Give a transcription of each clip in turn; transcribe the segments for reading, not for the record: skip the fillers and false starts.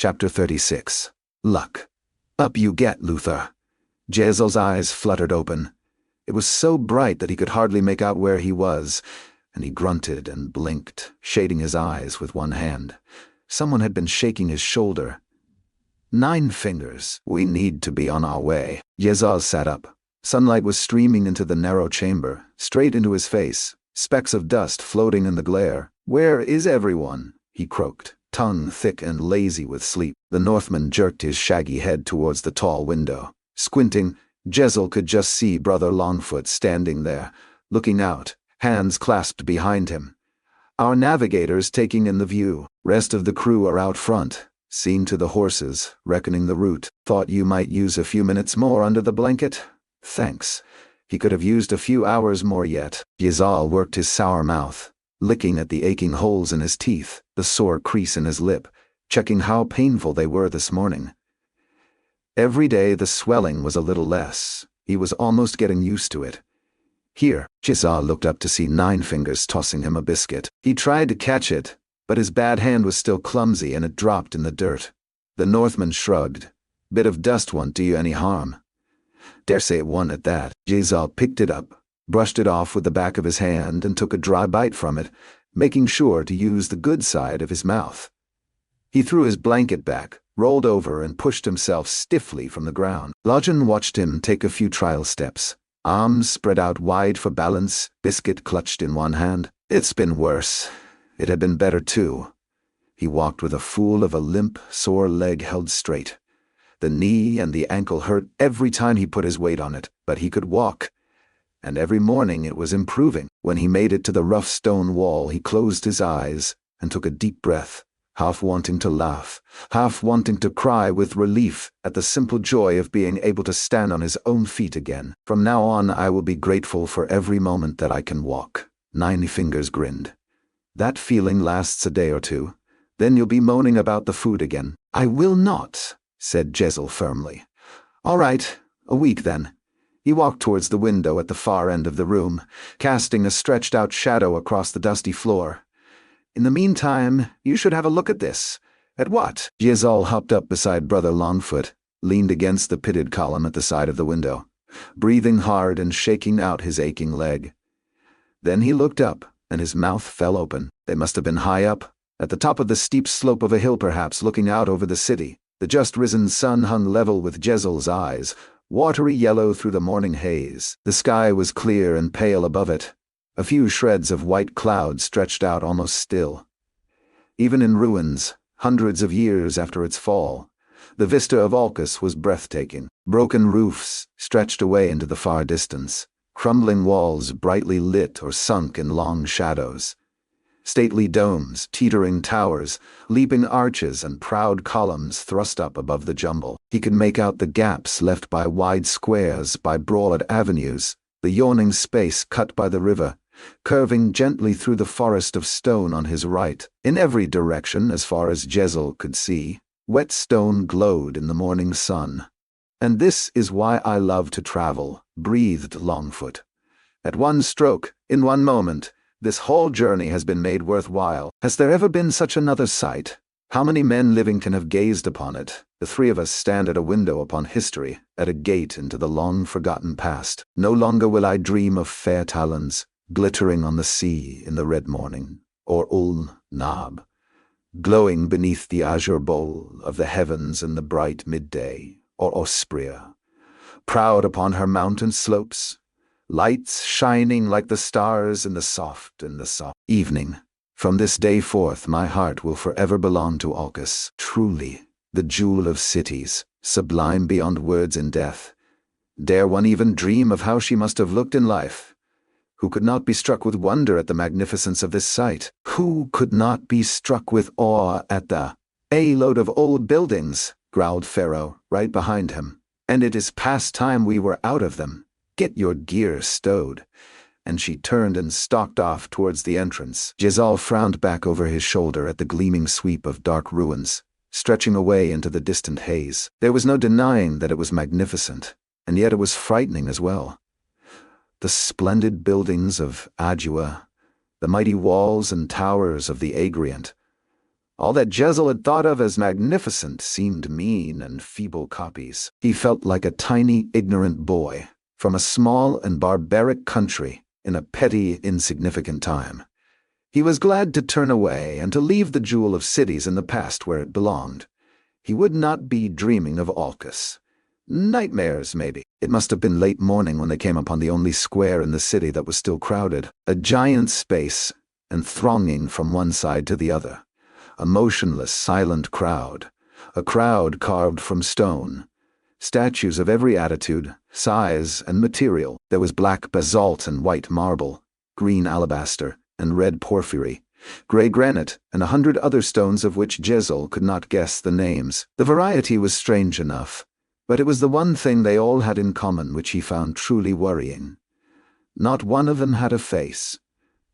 Chapter 36. Luck. Up you get, Luther. Jezal's eyes fluttered open. It was so bright that he could hardly make out where he was, and he grunted and blinked, shading his eyes with one hand. Someone had been shaking his shoulder. 9 fingers. We need to be on our way. Jezal sat up. Sunlight was streaming into the narrow chamber, straight into his face, specks of dust floating in the glare. Where is everyone? He croaked, tongue thick and lazy with sleep. The Northman jerked his shaggy head towards the tall window. Squinting, Jezal could just see Brother Longfoot standing there, looking out, hands clasped behind him. Our navigator's taking in the view. Rest of the crew are out front, seeing to the horses, reckoning the route. Thought you might use a few minutes more under the blanket? Thanks. He could have used a few hours more yet. Jezal worked his sour mouth, licking at the aching holes in his teeth, the sore crease in his lip, checking how painful they were this morning. Every day the swelling was a little less. He was almost getting used to it. Here, Jezal looked up to see 9 fingers tossing him a biscuit. He tried to catch it, but his bad hand was still clumsy and it dropped in the dirt. The Northman shrugged. Bit of dust won't do you any harm. Dare say it won't at that. Jezal picked it up, brushed it off with the back of his hand and took a dry bite from it, making sure to use the good side of his mouth. He threw his blanket back, rolled over and pushed himself stiffly from the ground. Logen watched him take a few trial steps. Arms spread out wide for balance, biscuit clutched in one hand. It's been worse. It had been better too. He walked with a fool of a limp, sore leg held straight. The knee and the ankle hurt every time he put his weight on it, but he could walk. And every morning it was improving. When he made it to the rough stone wall, he closed his eyes and took a deep breath, half wanting to laugh, half wanting to cry with relief at the simple joy of being able to stand on his own feet again. From now on I will be grateful for every moment that I can walk. 9 fingers grinned. That feeling lasts a day or two. Then you'll be moaning about the food again. I will not, said Jezal firmly. All right, a week then. He walked towards the window at the far end of the room, casting a stretched-out shadow across the dusty floor. In the meantime, you should have a look at this. At what? Jezal hopped up beside Brother Longfoot, leaned against the pitted column at the side of the window, breathing hard and shaking out his aching leg. Then he looked up, and his mouth fell open. They must have been high up, at the top of the steep slope of a hill perhaps, looking out over the city. The just-risen sun hung level with Jezal's eyes, watery yellow through the morning haze. The sky was clear and pale above it. A few shreds of white cloud stretched out almost still. Even in ruins, hundreds of years after its fall, the vista of Alcus was breathtaking. Broken roofs stretched away into the far distance, crumbling walls brightly lit or sunk in long shadows. Stately domes, teetering towers, leaping arches and proud columns thrust up above the jumble. He could make out the gaps left by wide squares, by broad avenues, the yawning space cut by the river, curving gently through the forest of stone on his right. In every direction, as far as Jezal could see, wet stone glowed in the morning sun. And this is why I love to travel, breathed Longfoot. At one stroke, in one moment, this whole journey has been made worthwhile. Has there ever been such another sight? How many men living can have gazed upon it? The 3 of us stand at a window upon history, at a gate into the long-forgotten past. No longer will I dream of fair talons, glittering on the sea in the red morning, or Nab, glowing beneath the azure bowl of the heavens in the bright midday, or Ospria, proud upon her mountain slopes, lights shining like the stars in the soft evening. From this day forth my heart will forever belong to Alcus, truly, the jewel of cities, sublime beyond words in death. Dare one even dream of how she must have looked in life? Who could not be struck with wonder at the magnificence of this sight? Who could not be struck with awe at the load of old buildings, growled Pharaoh, right behind him. And it is past time we were out of them. Get your gear stowed. And she turned and stalked off towards the entrance. Jezal frowned back over his shoulder at the gleaming sweep of dark ruins, stretching away into the distant haze. There was no denying that it was magnificent, and yet it was frightening as well. The splendid buildings of Adua, the mighty walls and towers of the Agrient, All that Jezal had thought of as magnificent seemed mean and feeble copies. He felt like a tiny, ignorant boy from a small and barbaric country in a petty, insignificant time. He was glad to turn away and to leave the jewel of cities in the past where it belonged. He would not be dreaming of Alcus. Nightmares, maybe. It must have been late morning when they came upon the only square in the city that was still crowded, a giant space, and thronging from one side to the other. A motionless, silent crowd. A crowd carved from stone. Statues of every attitude, size, and material. There was black basalt and white marble, green alabaster, and red porphyry, gray granite, and 100 other stones of which Jezal could not guess the names. The variety was strange enough, but it was the one thing they all had in common which he found truly worrying. Not one of them had a face.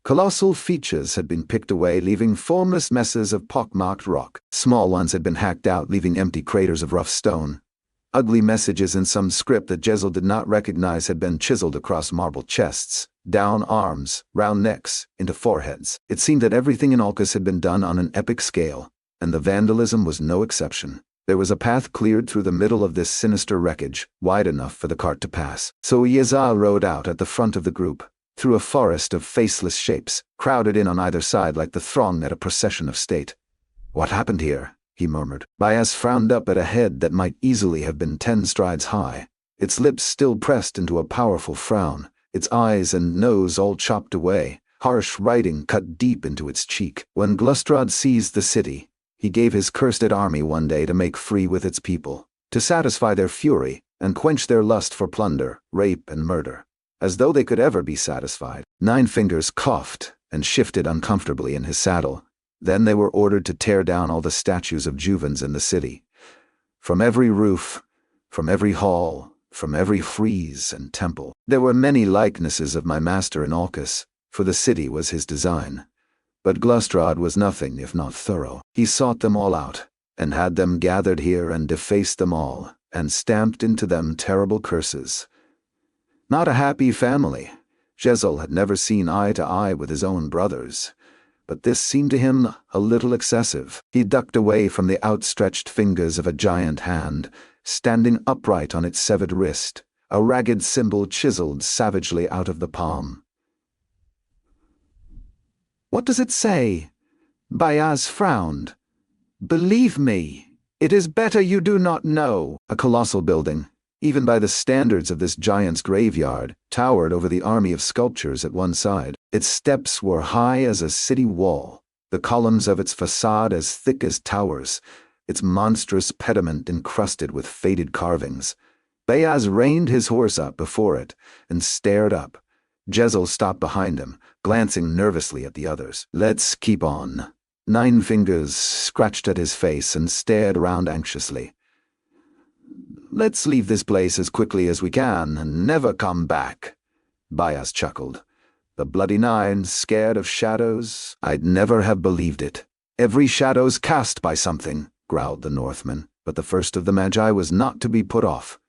Colossal features had been picked away, leaving formless messes of pockmarked rock. Small ones had been hacked out, leaving empty craters of rough stone. Ugly messages in some script that Jezal did not recognize had been chiseled across marble chests, down arms, round necks, into foreheads. It seemed that everything in Alcus had been done on an epic scale, and the vandalism was no exception. There was a path cleared through the middle of this sinister wreckage, wide enough for the cart to pass. So Jezal rode out at the front of the group, through a forest of faceless shapes, crowded in on either side like the throng at a procession of state. "What happened here?" he murmured. Bayaz frowned up at a head that might easily have been 10 strides high, its lips still pressed into a powerful frown, its eyes and nose all chopped away, harsh writing cut deep into its cheek. When Glokta seized the city, he gave his cursed army one day to make free with its people, to satisfy their fury and quench their lust for plunder, rape, and murder. As though they could ever be satisfied. Nine Fingers coughed and shifted uncomfortably in his saddle. Then they were ordered to tear down all the statues of Juvens in the city. From every roof, from every hall, from every frieze and temple. There were many likenesses of my master in Alcus, for the city was his design. But Glokta was nothing if not thorough. He sought them all out, and had them gathered here and defaced them all, and stamped into them terrible curses. Not a happy family. Jezal had never seen eye to eye with his own brothers. But this seemed to him a little excessive. He ducked away from the outstretched fingers of a giant hand, standing upright on its severed wrist, a ragged symbol chiseled savagely out of the palm. "What does it say?" Bayaz frowned. "Believe me, it is better you do not know." A colossal building, even by the standards of this giant's graveyard, towered over the army of sculptures at one side. Its steps were high as a city wall, the columns of its facade as thick as towers, its monstrous pediment encrusted with faded carvings. Bayaz reined his horse up before it and stared up. Jezal stopped behind him, glancing nervously at the others. "Let's keep on." Nine Fingers scratched at his face and stared around anxiously. "Let's leave this place as quickly as we can and never come back." Bayaz chuckled. "The Bloody Nine, scared of shadows? I'd never have believed it." "Every shadow's cast by something," growled the Northman, but the first of the Magi was not to be put off.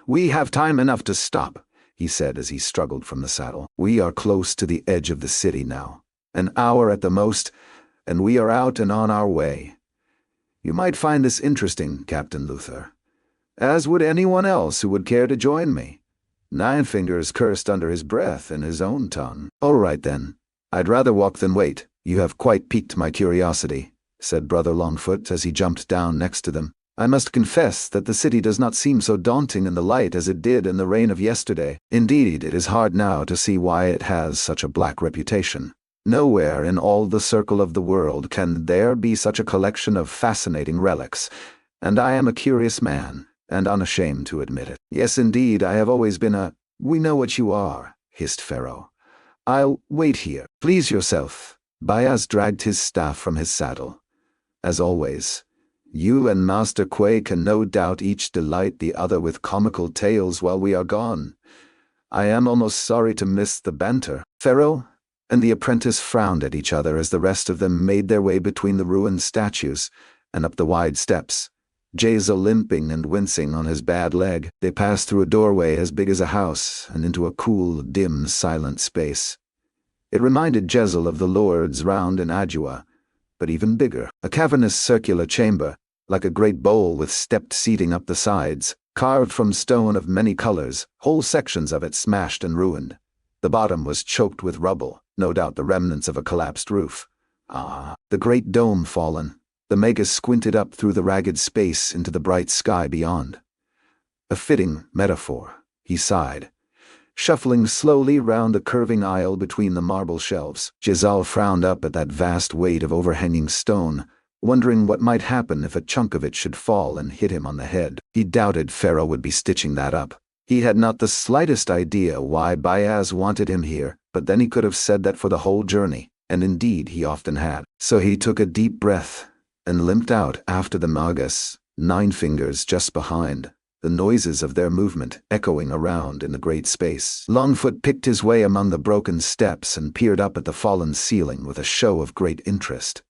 "We have time enough to stop," he said as he struggled from the saddle. "We are close to the edge of the city now. An hour at the most, and we are out and on our way. You might find this interesting, Captain Luther, as would anyone else who would care to join me." Nine Fingers cursed under his breath in his own tongue. "All right then. I'd rather walk than wait. You have quite piqued my curiosity," said Brother Longfoot as he jumped down next to them. "I must confess that the city does not seem so daunting in the light as it did in the rain of yesterday. Indeed, it is hard now to see why it has such a black reputation. Nowhere in all the circle of the world can there be such a collection of fascinating relics, and I am a curious man, and unashamed to admit it." "Yes, indeed, I have always been a—" "We know what you are," hissed Pharaoh. "I'll wait here. Please yourself." Bayaz dragged his staff from his saddle. "As always, you and Master Quay can no doubt each delight the other with comical tales while we are gone. I am almost sorry to miss the banter." Pharaoh and the apprentice frowned at each other as the rest of them made their way between the ruined statues and up the wide steps. Jezal limping and wincing on his bad leg, they passed through a doorway as big as a house and into a cool, dim, silent space. It reminded Jezal of the Lord's round in Adua, but even bigger. A cavernous circular chamber, like a great bowl with stepped seating up the sides, carved from stone of many colors, whole sections of it smashed and ruined. The bottom was choked with rubble, no doubt the remnants of a collapsed roof. The great dome fallen. The Magus squinted up through the ragged space into the bright sky beyond. A fitting metaphor, he sighed. Shuffling slowly round the curving aisle between the marble shelves, Jezal frowned up at that vast weight of overhanging stone, wondering what might happen if a chunk of it should fall and hit him on the head. He doubted Pharaoh would be stitching that up. He had not the slightest idea why Bayaz wanted him here, but then he could have said that for the whole journey, and indeed he often had. So he took a deep breath and limped out after the Magus, 9 fingers just behind, the noises of their movement echoing around in the great space. Longfoot picked his way among the broken steps and peered up at the fallen ceiling with a show of great interest.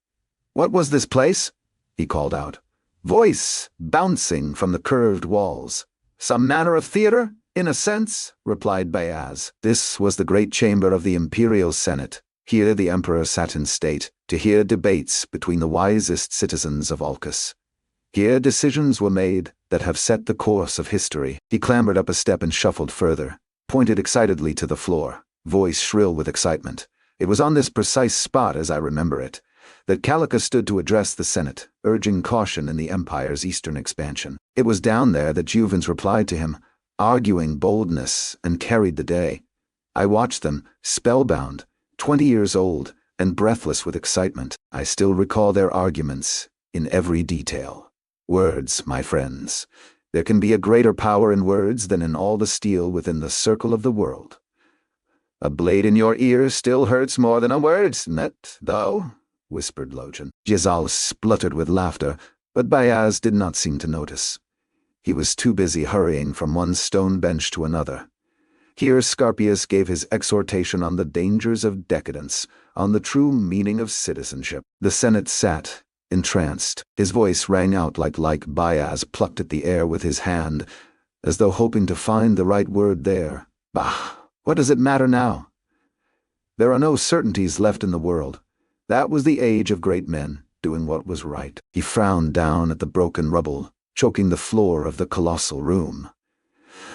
"What was this place?" he called out. Voice bouncing from the curved walls. "Some manner of theater, in a sense," replied Bayaz. This was the great chamber of the Imperial Senate. Here the Emperor sat in state, to hear debates between the wisest citizens of Alcus. Here decisions were made that have set the course of history. He clambered up a step and shuffled further, pointed excitedly to the floor, voice shrill with excitement. It was on this precise spot, as I remember it, that Calica stood to address the Senate, urging caution in the Empire's eastern expansion. It was down there that Juvens replied to him, arguing boldness, and carried the day. I watched them, spellbound, 20 years old, and breathless with excitement. I still recall their arguments, in every detail. Words, my friends. There can be a greater power in words than in all the steel within the circle of the world. "A blade in your ear still hurts more than a word's net, though," whispered Logen. Jezal spluttered with laughter, but Bayaz did not seem to notice. He was too busy hurrying from one stone bench to another. Here Scarpius gave his exhortation on the dangers of decadence, on the true meaning of citizenship. The Senate sat, entranced. His voice rang out like Bayaz plucked at the air with his hand, as though hoping to find the right word there. Bah! What does it matter now? There are no certainties left in the world. That was the age of great men, doing what was right. He frowned down at the broken rubble, choking the floor of the colossal room.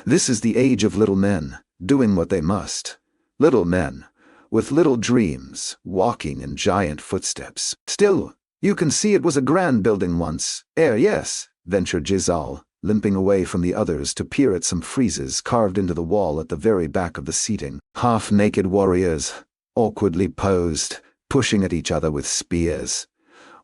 This is the age of little men, doing what they must. Little men, with little dreams, walking in giant footsteps. Still, you can see it was a grand building once. Yes, ventured Jezal, limping away from the others to peer at some friezes carved into the wall at the very back of the seating. Half-naked warriors, awkwardly posed, pushing at each other with spears.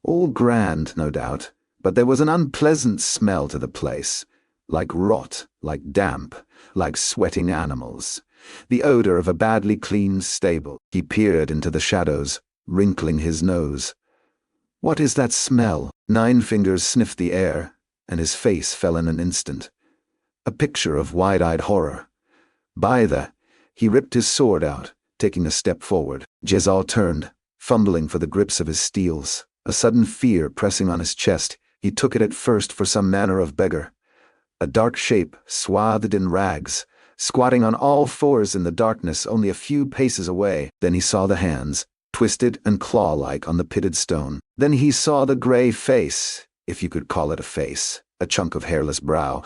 All grand, no doubt, but there was an unpleasant smell to the place, like rot, like damp, like sweating animals. The odor of a badly cleaned stable. He peered into the shadows, wrinkling his nose. What is that smell? 9 fingers sniffed the air, and his face fell in an instant. A picture of wide-eyed horror. He ripped his sword out, taking a step forward. Jezal turned, fumbling for the grips of his steels. A sudden fear pressing on his chest, he took it at first for some manner of beggar. A dark shape, swathed in rags, squatting on all fours in the darkness only a few paces away. Then he saw the hands, twisted and claw-like on the pitted stone. Then he saw the gray face, if you could call it a face, a chunk of hairless brow,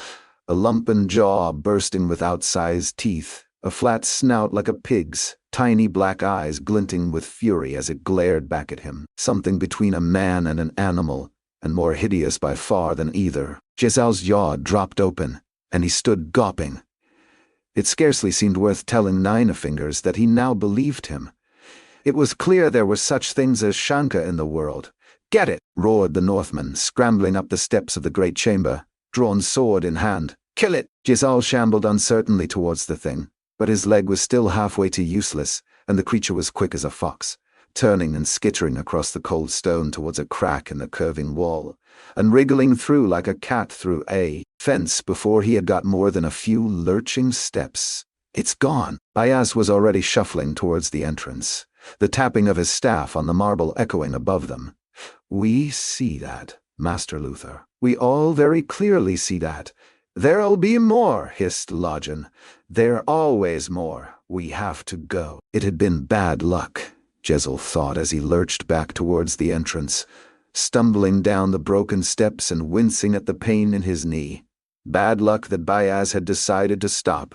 a lumpen jaw bursting with outsized teeth, a flat snout like a pig's, tiny black eyes glinting with fury as it glared back at him. Something between a man and an animal, and more hideous by far than either. Jezal's jaw dropped open, and he stood gawping. It scarcely seemed worth telling 9 fingers that he now believed him. It was clear there were such things as Shanka in the world. "Get it!" roared the Northman, scrambling up the steps of the great chamber, drawn sword in hand. "Kill it!" Jezal shambled uncertainly towards the thing, but his leg was still halfway to useless, and the creature was quick as a fox, turning and skittering across the cold stone towards a crack in the curving wall, and wriggling through like a cat through a fence before he had got more than a few lurching steps. "It's gone." Bayaz was already shuffling towards the entrance, the tapping of his staff on the marble echoing above them. "We see that, Master Luther. We all very clearly see that. There'll be more," hissed Logen. "There always more. We have to go." It had been bad luck. Jezal thought as he lurched back towards the entrance, stumbling down the broken steps and wincing at the pain in his knee. Bad luck that Bayaz had decided to stop,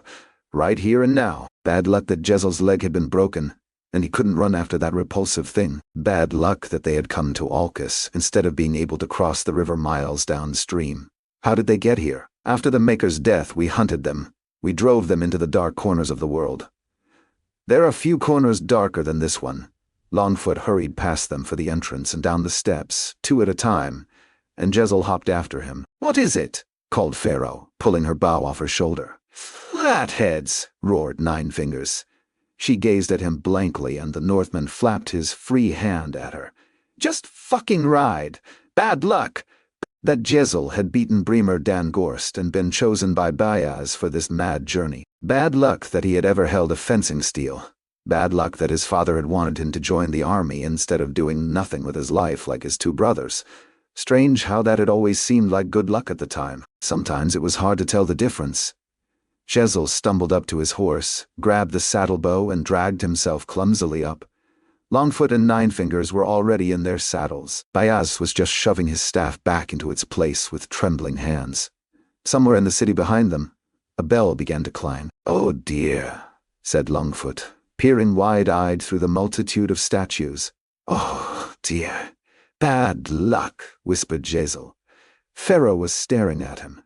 right here and now. Bad luck that Jezal's leg had been broken, and he couldn't run after that repulsive thing. Bad luck that they had come to Alcus instead of being able to cross the river miles downstream. How did they get here? After the Maker's death, we hunted them. We drove them into the dark corners of the world. There are few corners darker than this one. Longfoot hurried past them for the entrance and down the steps, 2 at a time, and Jezal hopped after him. "What is it?" called Pharaoh, pulling her bow off her shoulder. "Flatheads!" roared Nine Fingers. She gazed at him blankly, and the Northman flapped his free hand at her. "Just fucking ride. Bad luck." That Jezal had beaten Bremer Dan Gorst and been chosen by Bayaz for this mad journey. Bad luck that he had ever held a fencing steel. Bad luck that his father had wanted him to join the army instead of doing nothing with his life like his 2 brothers. Strange how that had always seemed like good luck at the time. Sometimes it was hard to tell the difference. Jezal stumbled up to his horse, grabbed the saddle bow, and dragged himself clumsily up. Longfoot and Nine Fingers were already in their saddles. Bayaz was just shoving his staff back into its place with trembling hands. Somewhere in the city behind them, a bell began to clang. "Oh dear," said Longfoot, peering wide-eyed through the multitude of statues. "Oh dear. Bad luck," whispered Jezal. Pharaoh was staring at him.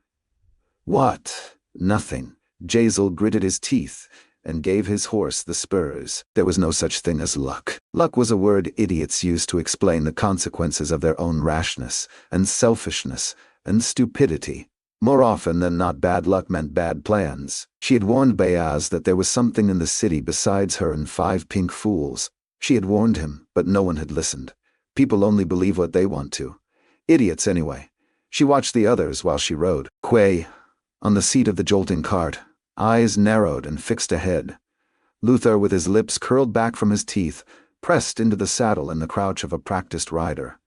"What?" "Nothing." Jezal gritted his teeth and gave his horse the spurs. There was no such thing as luck. Luck was a word idiots used to explain the consequences of their own rashness and selfishness and stupidity. More often than not, bad luck meant bad plans. She had warned Bayaz that there was something in the city besides her and 5 pink fools. She had warned him, but no one had listened. People only believe what they want to. Idiots, anyway. She watched the others while she rode. Quay, on the seat of the jolting cart, eyes narrowed and fixed ahead. Luther, with his lips curled back from his teeth, pressed into the saddle in the crouch of a practiced rider.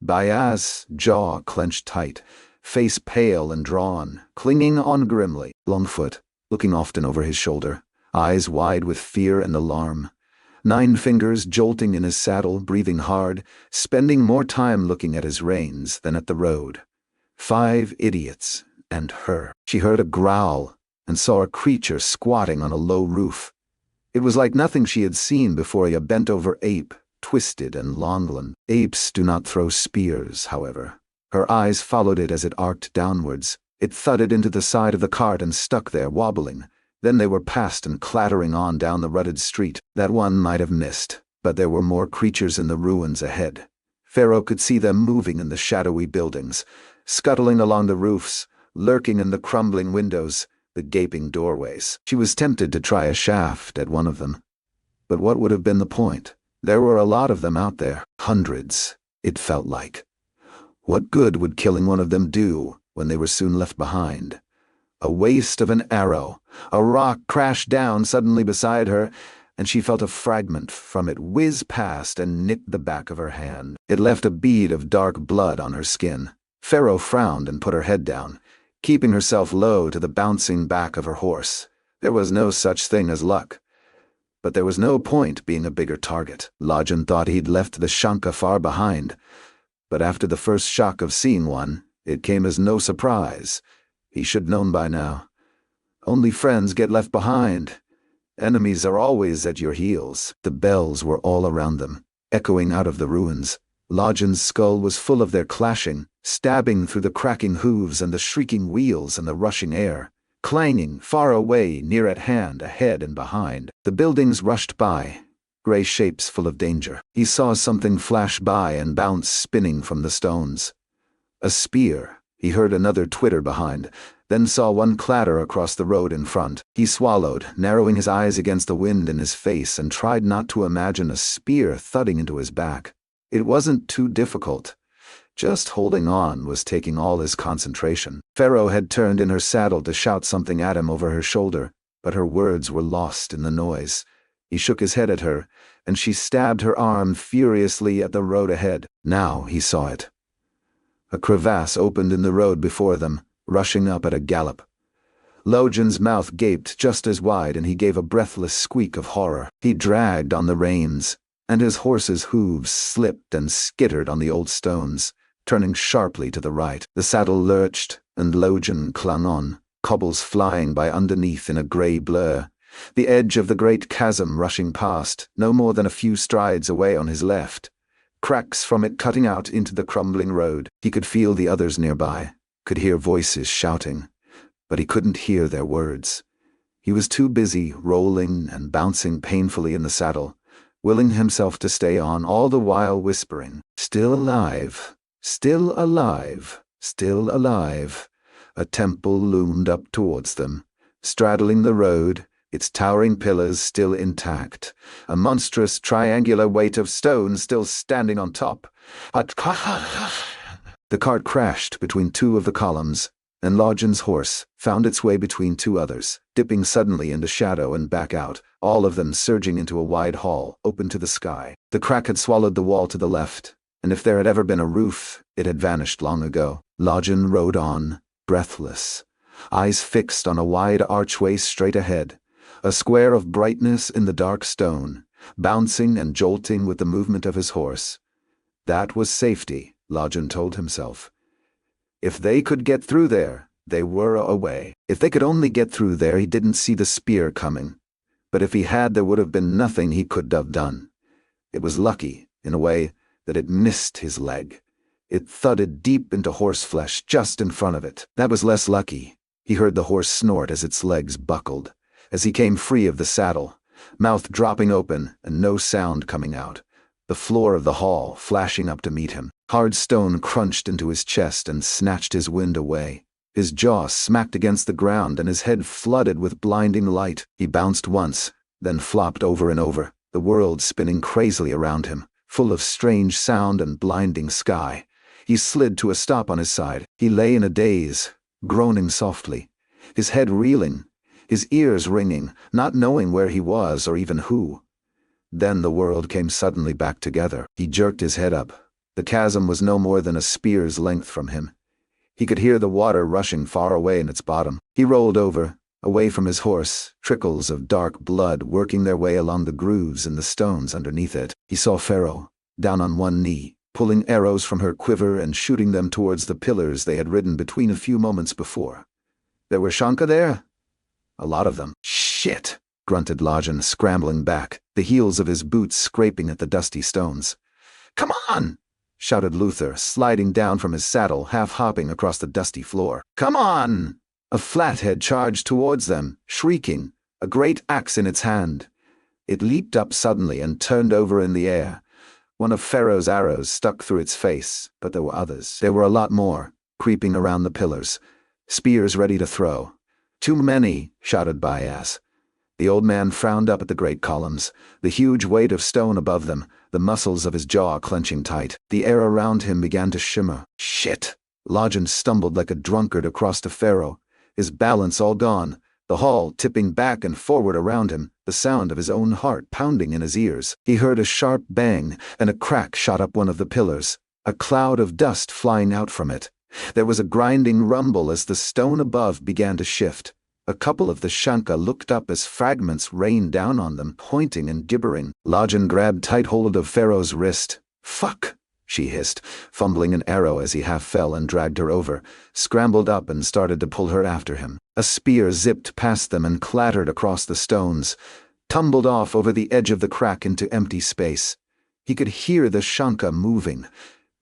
Bayaz, jaw clenched tight, face pale and drawn, clinging on grimly. Longfoot, looking often over his shoulder, eyes wide with fear and alarm. Nine Fingers jolting in his saddle, breathing hard, spending more time looking at his reins than at the road. 5 idiots, and her. She heard a growl and saw a creature squatting on a low roof. It was like nothing she had seen before. A bent-over ape, twisted and longland. Apes do not throw spears, however. Her eyes followed it as it arced downwards. It thudded into the side of the cart and stuck there, wobbling. Then they were past and clattering on down the rutted street. That one might have missed, but there were more creatures in the ruins ahead. Pharaoh could see them moving in the shadowy buildings, scuttling along the roofs, lurking in the crumbling windows, the gaping doorways. She was tempted to try a shaft at one of them. But what would have been the point? There were a lot of them out there. Hundreds, it felt like. What good would killing one of them do when they were soon left behind? A waste of an arrow. A rock crashed down suddenly beside her, and she felt a fragment from it whiz past and nicked the back of her hand. It left a bead of dark blood on her skin. Pharaoh frowned and put her head down, keeping herself low to the bouncing back of her horse. There was no such thing as luck. But there was no point being a bigger target. Logen thought he'd left the Shanka far behind. But after the first shock of seeing one, it came as no surprise. He should known by now. Only friends get left behind. Enemies are always at your heels. The bells were all around them, echoing out of the ruins. Logen's skull was full of their clashing, stabbing through the cracking hooves and the shrieking wheels and the rushing air, clanging far away, near at hand, ahead and behind. The buildings rushed by, gray shapes full of danger. He saw something flash by and bounce spinning from the stones. A spear. He heard another twitter behind, then saw one clatter across the road in front. He swallowed, narrowing his eyes against the wind in his face, and tried not to imagine a spear thudding into his back. It wasn't too difficult. Just holding on was taking all his concentration. Pharaoh had turned in her saddle to shout something at him over her shoulder, but her words were lost in the noise. He shook his head at her, and she stabbed her arm furiously at the road ahead. Now he saw it. A crevasse opened in the road before them, rushing up at a gallop. Logen's mouth gaped just as wide, and he gave a breathless squeak of horror. He dragged on the reins, and his horse's hooves slipped and skittered on the old stones, turning sharply to the right. The saddle lurched, and Logen clung on, cobbles flying by underneath in a grey blur, the edge of the great chasm rushing past, no more than a few strides away on his left, cracks from it cutting out into the crumbling road. He could feel the others nearby, could hear voices shouting, but he couldn't hear their words. He was too busy rolling and bouncing painfully in the saddle, willing himself to stay on, all the while whispering, "Still alive, still alive, still alive." A temple loomed up towards them, straddling the road, its towering pillars still intact, a monstrous triangular weight of stone still standing on top. The cart crashed between two of the columns, and Logen's horse found its way between two others, dipping suddenly into shadow and back out, all of them surging into a wide hall, open to the sky. The crack had swallowed the wall to the left, and if there had ever been a roof, it had vanished long ago. Logen rode on, breathless, eyes fixed on a wide archway straight ahead, a square of brightness in the dark stone, bouncing and jolting with the movement of his horse. That was safety, Logen told himself. If they could get through there, they were away. If they could only get through there, he didn't see the spear coming. But if he had, there would have been nothing he could have done. It was lucky, in a way, that it missed his leg. It thudded deep into horseflesh just in front of it. That was less lucky. He heard the horse snort as its legs buckled, as he came free of the saddle, mouth dropping open and no sound coming out, the floor of the hall flashing up to meet him. Hard stone crunched into his chest and snatched his wind away. His jaw smacked against the ground and his head flooded with blinding light. He bounced once, then flopped over and over, the world spinning crazily around him, full of strange sound and blinding sky. He slid to a stop on his side. He lay in a daze, groaning softly, his head reeling, his ears ringing, not knowing where he was or even who. Then the world came suddenly back together. He jerked his head up. The chasm was no more than a spear's length from him. He could hear the water rushing far away in its bottom. He rolled over, away from his horse, trickles of dark blood working their way along the grooves in the stones underneath it. He saw Pharaoh, down on one knee, pulling arrows from her quiver and shooting them towards the pillars they had ridden between a few moments before. There were Shanka there? A lot of them. "Shit!" grunted Logen, scrambling back, the heels of his boots scraping at the dusty stones. "Come on!" shouted Luther, sliding down from his saddle, half-hopping across the dusty floor. "Come on!" A flathead charged towards them, shrieking, a great axe in its hand. It leaped up suddenly and turned over in the air. One of Pharaoh's arrows stuck through its face, but there were others. There were a lot more, creeping around the pillars, spears ready to throw. "Too many," shouted Bayaz. The old man frowned up at the great columns, the huge weight of stone above them, the muscles of his jaw clenching tight. The air around him began to shimmer. "Shit!" Logen stumbled like a drunkard across to Pharaoh, his balance all gone, the hall tipping back and forward around him, the sound of his own heart pounding in his ears. He heard a sharp bang, and a crack shot up one of the pillars, a cloud of dust flying out from it. There was a grinding rumble as the stone above began to shift. A couple of the Shanka looked up as fragments rained down on them, pointing and gibbering. Logen grabbed tight hold of Pharaoh's wrist. "Fuck!" she hissed, fumbling an arrow as he half fell and dragged her over, scrambled up and started to pull her after him. A spear zipped past them and clattered across the stones, tumbled off over the edge of the crack into empty space. He could hear the Shanka moving,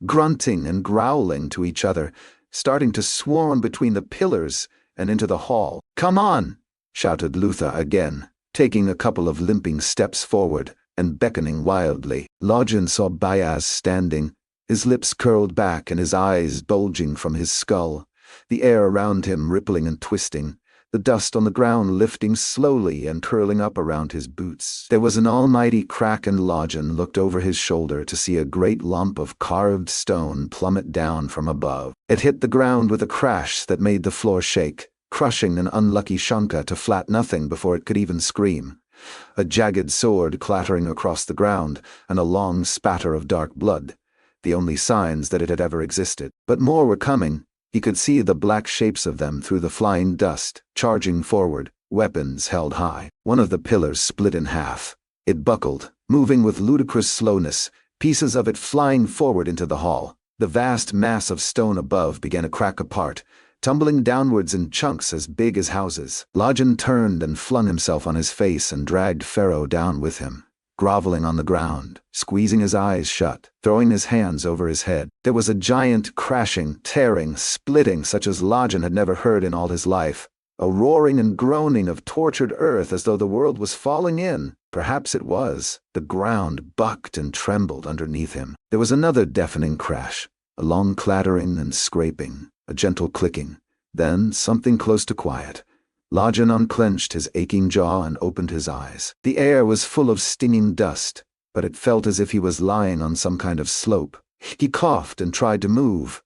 grunting and growling to each other, starting to swarm between the pillars and into the hall. "Come on!" shouted Luther again, taking a couple of limping steps forward and beckoning wildly. Logen saw Bayaz standing, his lips curled back and his eyes bulging from his skull, the air around him rippling and twisting, the dust on the ground lifting slowly and curling up around his boots. There was an almighty crack and Logen looked over his shoulder to see a great lump of carved stone plummet down from above. It hit the ground with a crash that made the floor shake, crushing an unlucky Shanka to flat nothing before it could even scream. A jagged sword clattering across the ground, and a long spatter of dark blood, the only signs that it had ever existed. But more were coming. He could see the black shapes of them through the flying dust, charging forward, weapons held high. One of the pillars split in half. It buckled, moving with ludicrous slowness, pieces of it flying forward into the hall. The vast mass of stone above began to crack apart, tumbling downwards in chunks as big as houses. Logen turned and flung himself on his face and dragged Pharaoh down with him, groveling on the ground, squeezing his eyes shut, throwing his hands over his head. There was a giant crashing, tearing, splitting such as Logen had never heard in all his life, a roaring and groaning of tortured earth as though the world was falling in. Perhaps it was. The ground bucked and trembled underneath him. There was another deafening crash, a long clattering and scraping, a gentle clicking, then something close to quiet. Logen unclenched his aching jaw and opened his eyes. The air was full of stinging dust, but it felt as if he was lying on some kind of slope. He coughed and tried to move.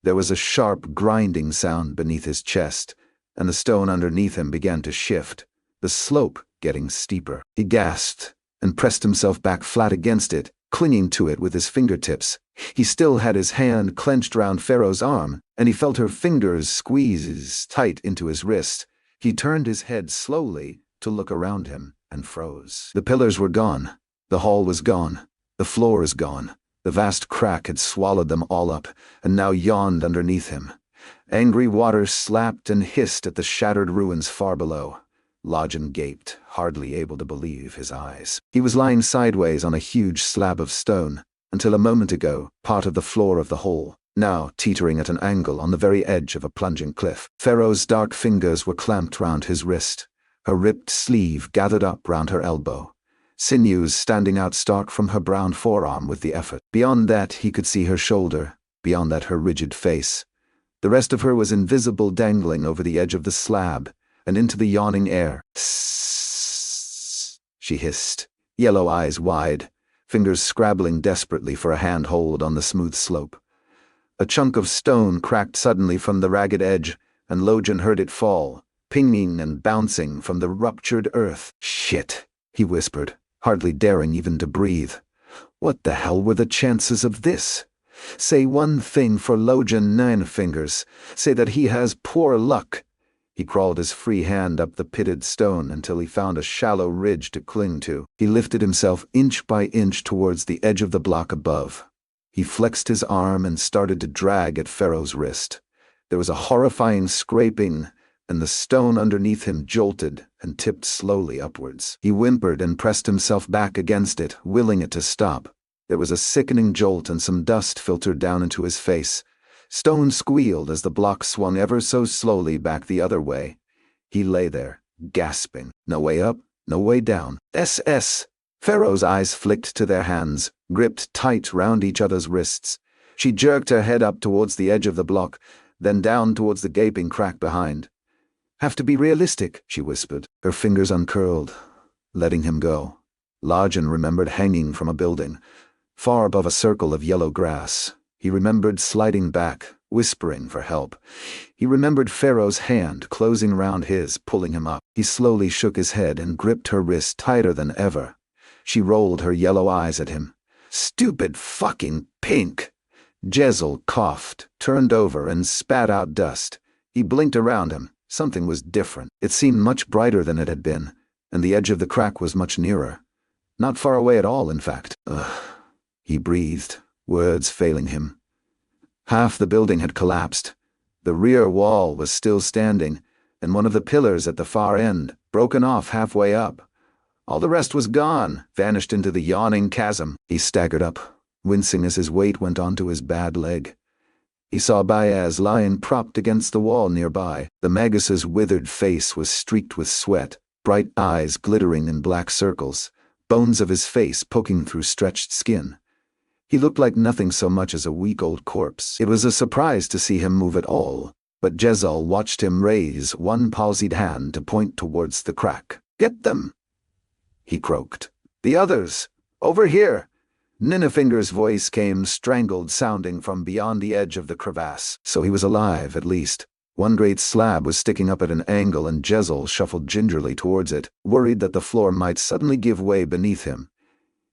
There was a sharp grinding sound beneath his chest, and the stone underneath him began to shift, the slope getting steeper. He gasped and pressed himself back flat against it, clinging to it with his fingertips. He still had his hand clenched round Pharaoh's arm, and he felt her fingers squeeze tight into his wrist. He turned his head slowly to look around him and froze. The pillars were gone. The hall was gone. The floor is gone. The vast crack had swallowed them all up, and now yawned underneath him. Angry water slapped and hissed at the shattered ruins far below. Logen gaped, hardly able to believe his eyes. He was lying sideways on a huge slab of stone, until a moment ago part of the floor of the hall, now teetering at an angle on the very edge of a plunging cliff. Pharaoh's dark fingers were clamped round his wrist, her ripped sleeve gathered up round her elbow, sinews standing out stark from her brown forearm with the effort. Beyond that he could see her shoulder, beyond that her rigid face. The rest of her was invisible, dangling over the edge of the slab and into the yawning air. "Sssss," she hissed, yellow eyes wide, fingers scrabbling desperately for a handhold on the smooth slope. A chunk of stone cracked suddenly from the ragged edge, and Logen heard it fall, pinging and bouncing from the ruptured earth. "Shit," he whispered, hardly daring even to breathe. What the hell were the chances of this? Say one thing for Logen Ninefingers. Say that he has poor luck. He crawled his free hand up the pitted stone until he found a shallow ridge to cling to. He lifted himself inch by inch towards the edge of the block above. He flexed his arm and started to drag at Pharaoh's wrist. There was a horrifying scraping, and the stone underneath him jolted and tipped slowly upwards. He whimpered and pressed himself back against it, willing it to stop. There was a sickening jolt and some dust filtered down into his face. Stone squealed as the block swung ever so slowly back the other way. He lay there, gasping. No way up, no way down. SS! Pharaoh's eyes flicked to their hands, gripped tight round each other's wrists. She jerked her head up towards the edge of the block, then down towards the gaping crack behind. "Have to be realistic," she whispered. Her fingers uncurled, letting him go. Logen remembered hanging from a building, far above a circle of yellow grass. He remembered sliding back, whispering for help. He remembered Pharaoh's hand closing round his, pulling him up. He slowly shook his head and gripped her wrist tighter than ever. She rolled her yellow eyes at him. "Stupid fucking pink!" Jezal coughed, turned over, and spat out dust. He blinked around him. Something was different. It seemed much brighter than it had been, and the edge of the crack was much nearer. Not far away at all, in fact. Ugh. He breathed, words failing him. Half the building had collapsed. The rear wall was still standing, and one of the pillars at the far end, broken off halfway up. All the rest was gone, vanished into the yawning chasm. He staggered up, wincing as his weight went onto his bad leg. He saw Bayaz lying propped against the wall nearby. The Magus's withered face was streaked with sweat, bright eyes glittering in black circles, bones of his face poking through stretched skin. He looked like nothing so much as a week-old corpse. It was a surprise to see him move at all, but Jezal watched him raise one palsied hand to point towards the crack. "Get them!" he croaked. "The others! Over here!" Ninefingers' voice came strangled sounding from beyond the edge of the crevasse. So he was alive, at least. One great slab was sticking up at an angle, and Jezal shuffled gingerly towards it, worried that the floor might suddenly give way beneath him.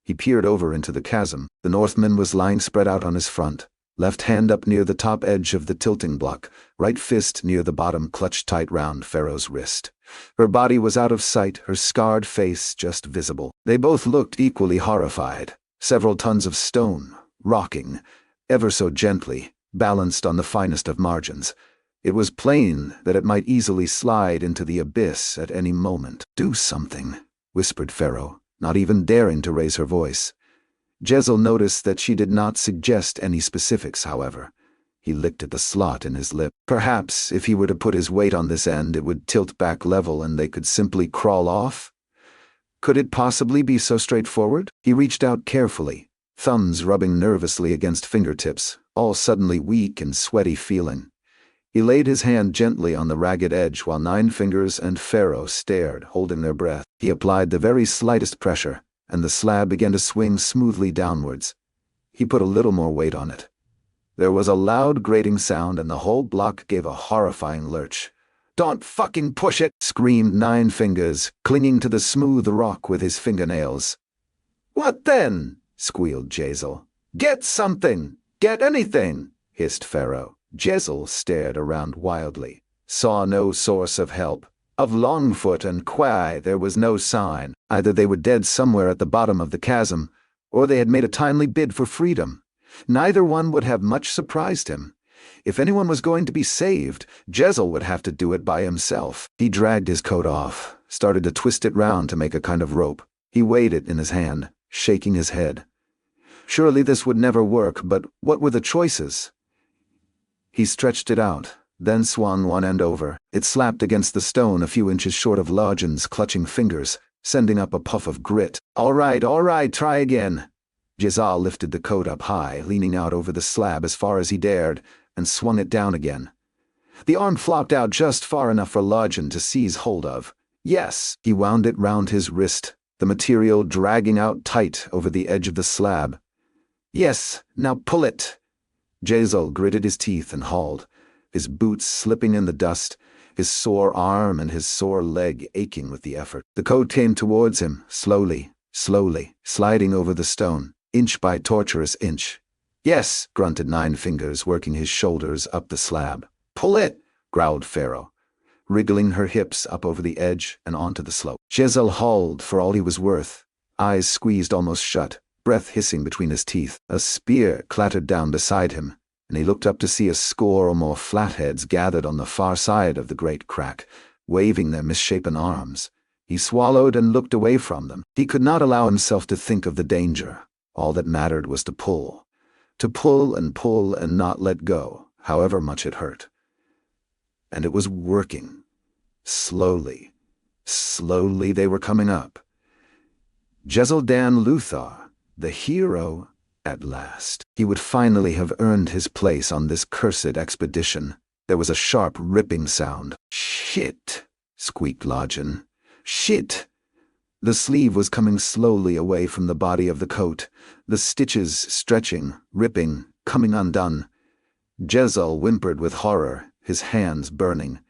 He peered over into the chasm. The Northman was lying spread out on his front, left hand up near the top edge of the tilting block, right fist near the bottom clutched tight round Pharaoh's wrist. Her body was out of sight, her scarred face just visible. They both looked equally horrified. Several tons of stone, rocking, ever so gently, balanced on the finest of margins. It was plain that it might easily slide into the abyss at any moment. "Do something," whispered Pharaoh, not even daring to raise her voice. Jezal noticed that she did not suggest any specifics, however. He licked at the slot in his lip. Perhaps, if he were to put his weight on this end, it would tilt back level and they could simply crawl off? Could it possibly be so straightforward? He reached out carefully, thumbs rubbing nervously against fingertips, all suddenly weak and sweaty feeling. He laid his hand gently on the ragged edge while Nine Fingers and Pharaoh stared, holding their breath. He applied the very slightest pressure, and the slab began to swing smoothly downwards. He put a little more weight on it. There was a loud grating sound and the whole block gave a horrifying lurch. "Don't fucking push it!" screamed Nine Fingers, clinging to the smooth rock with his fingernails. "What then?" squealed Jezal. "Get something! Get anything!" hissed Pharaoh. Jezal stared around wildly, saw no source of help. Of Longfoot and Quai there was no sign. Either they were dead somewhere at the bottom of the chasm, or they had made a timely bid for freedom. Neither one would have much surprised him. If anyone was going to be saved, Jezal would have to do it by himself. He dragged his coat off, started to twist it round to make a kind of rope. He weighed it in his hand, shaking his head. Surely this would never work, but what were the choices? He stretched it out, then swung one end over. It slapped against the stone a few inches short of Logen's clutching fingers, sending up a puff of grit. All right, try again." Jezal lifted the coat up high, leaning out over the slab as far as he dared, and swung it down again. The arm flopped out just far enough for Logen to seize hold of. Yes, he wound it round his wrist, the material dragging out tight over the edge of the slab. "Yes, now pull it." Jezal gritted his teeth and hauled, his boots slipping in the dust, his sore arm and his sore leg aching with the effort. The coat came towards him, slowly, sliding over the stone, inch by torturous inch. "Yes," grunted Nine Fingers, working his shoulders up the slab. "Pull it," growled Pharaoh, wriggling her hips up over the edge and onto the slope. Jezal hauled for all he was worth, eyes squeezed almost shut, breath hissing between his teeth. A spear clattered down beside him, and he looked up to see a score or more flatheads gathered on the far side of the great crack, waving their misshapen arms. He swallowed and looked away from them. He could not allow himself to think of the danger. All that mattered was to pull. To pull and not let go, however much it hurt. And it was working. Slowly they were coming up. Jezal Dan Luthor, the hero, at last. He would finally have earned his place on this cursed expedition. There was a sharp, ripping sound. "Shit," squeaked Logen. "Shit." The sleeve was coming slowly away from the body of the coat, the stitches stretching, ripping, coming undone. Jezal whimpered with horror, his hands burning.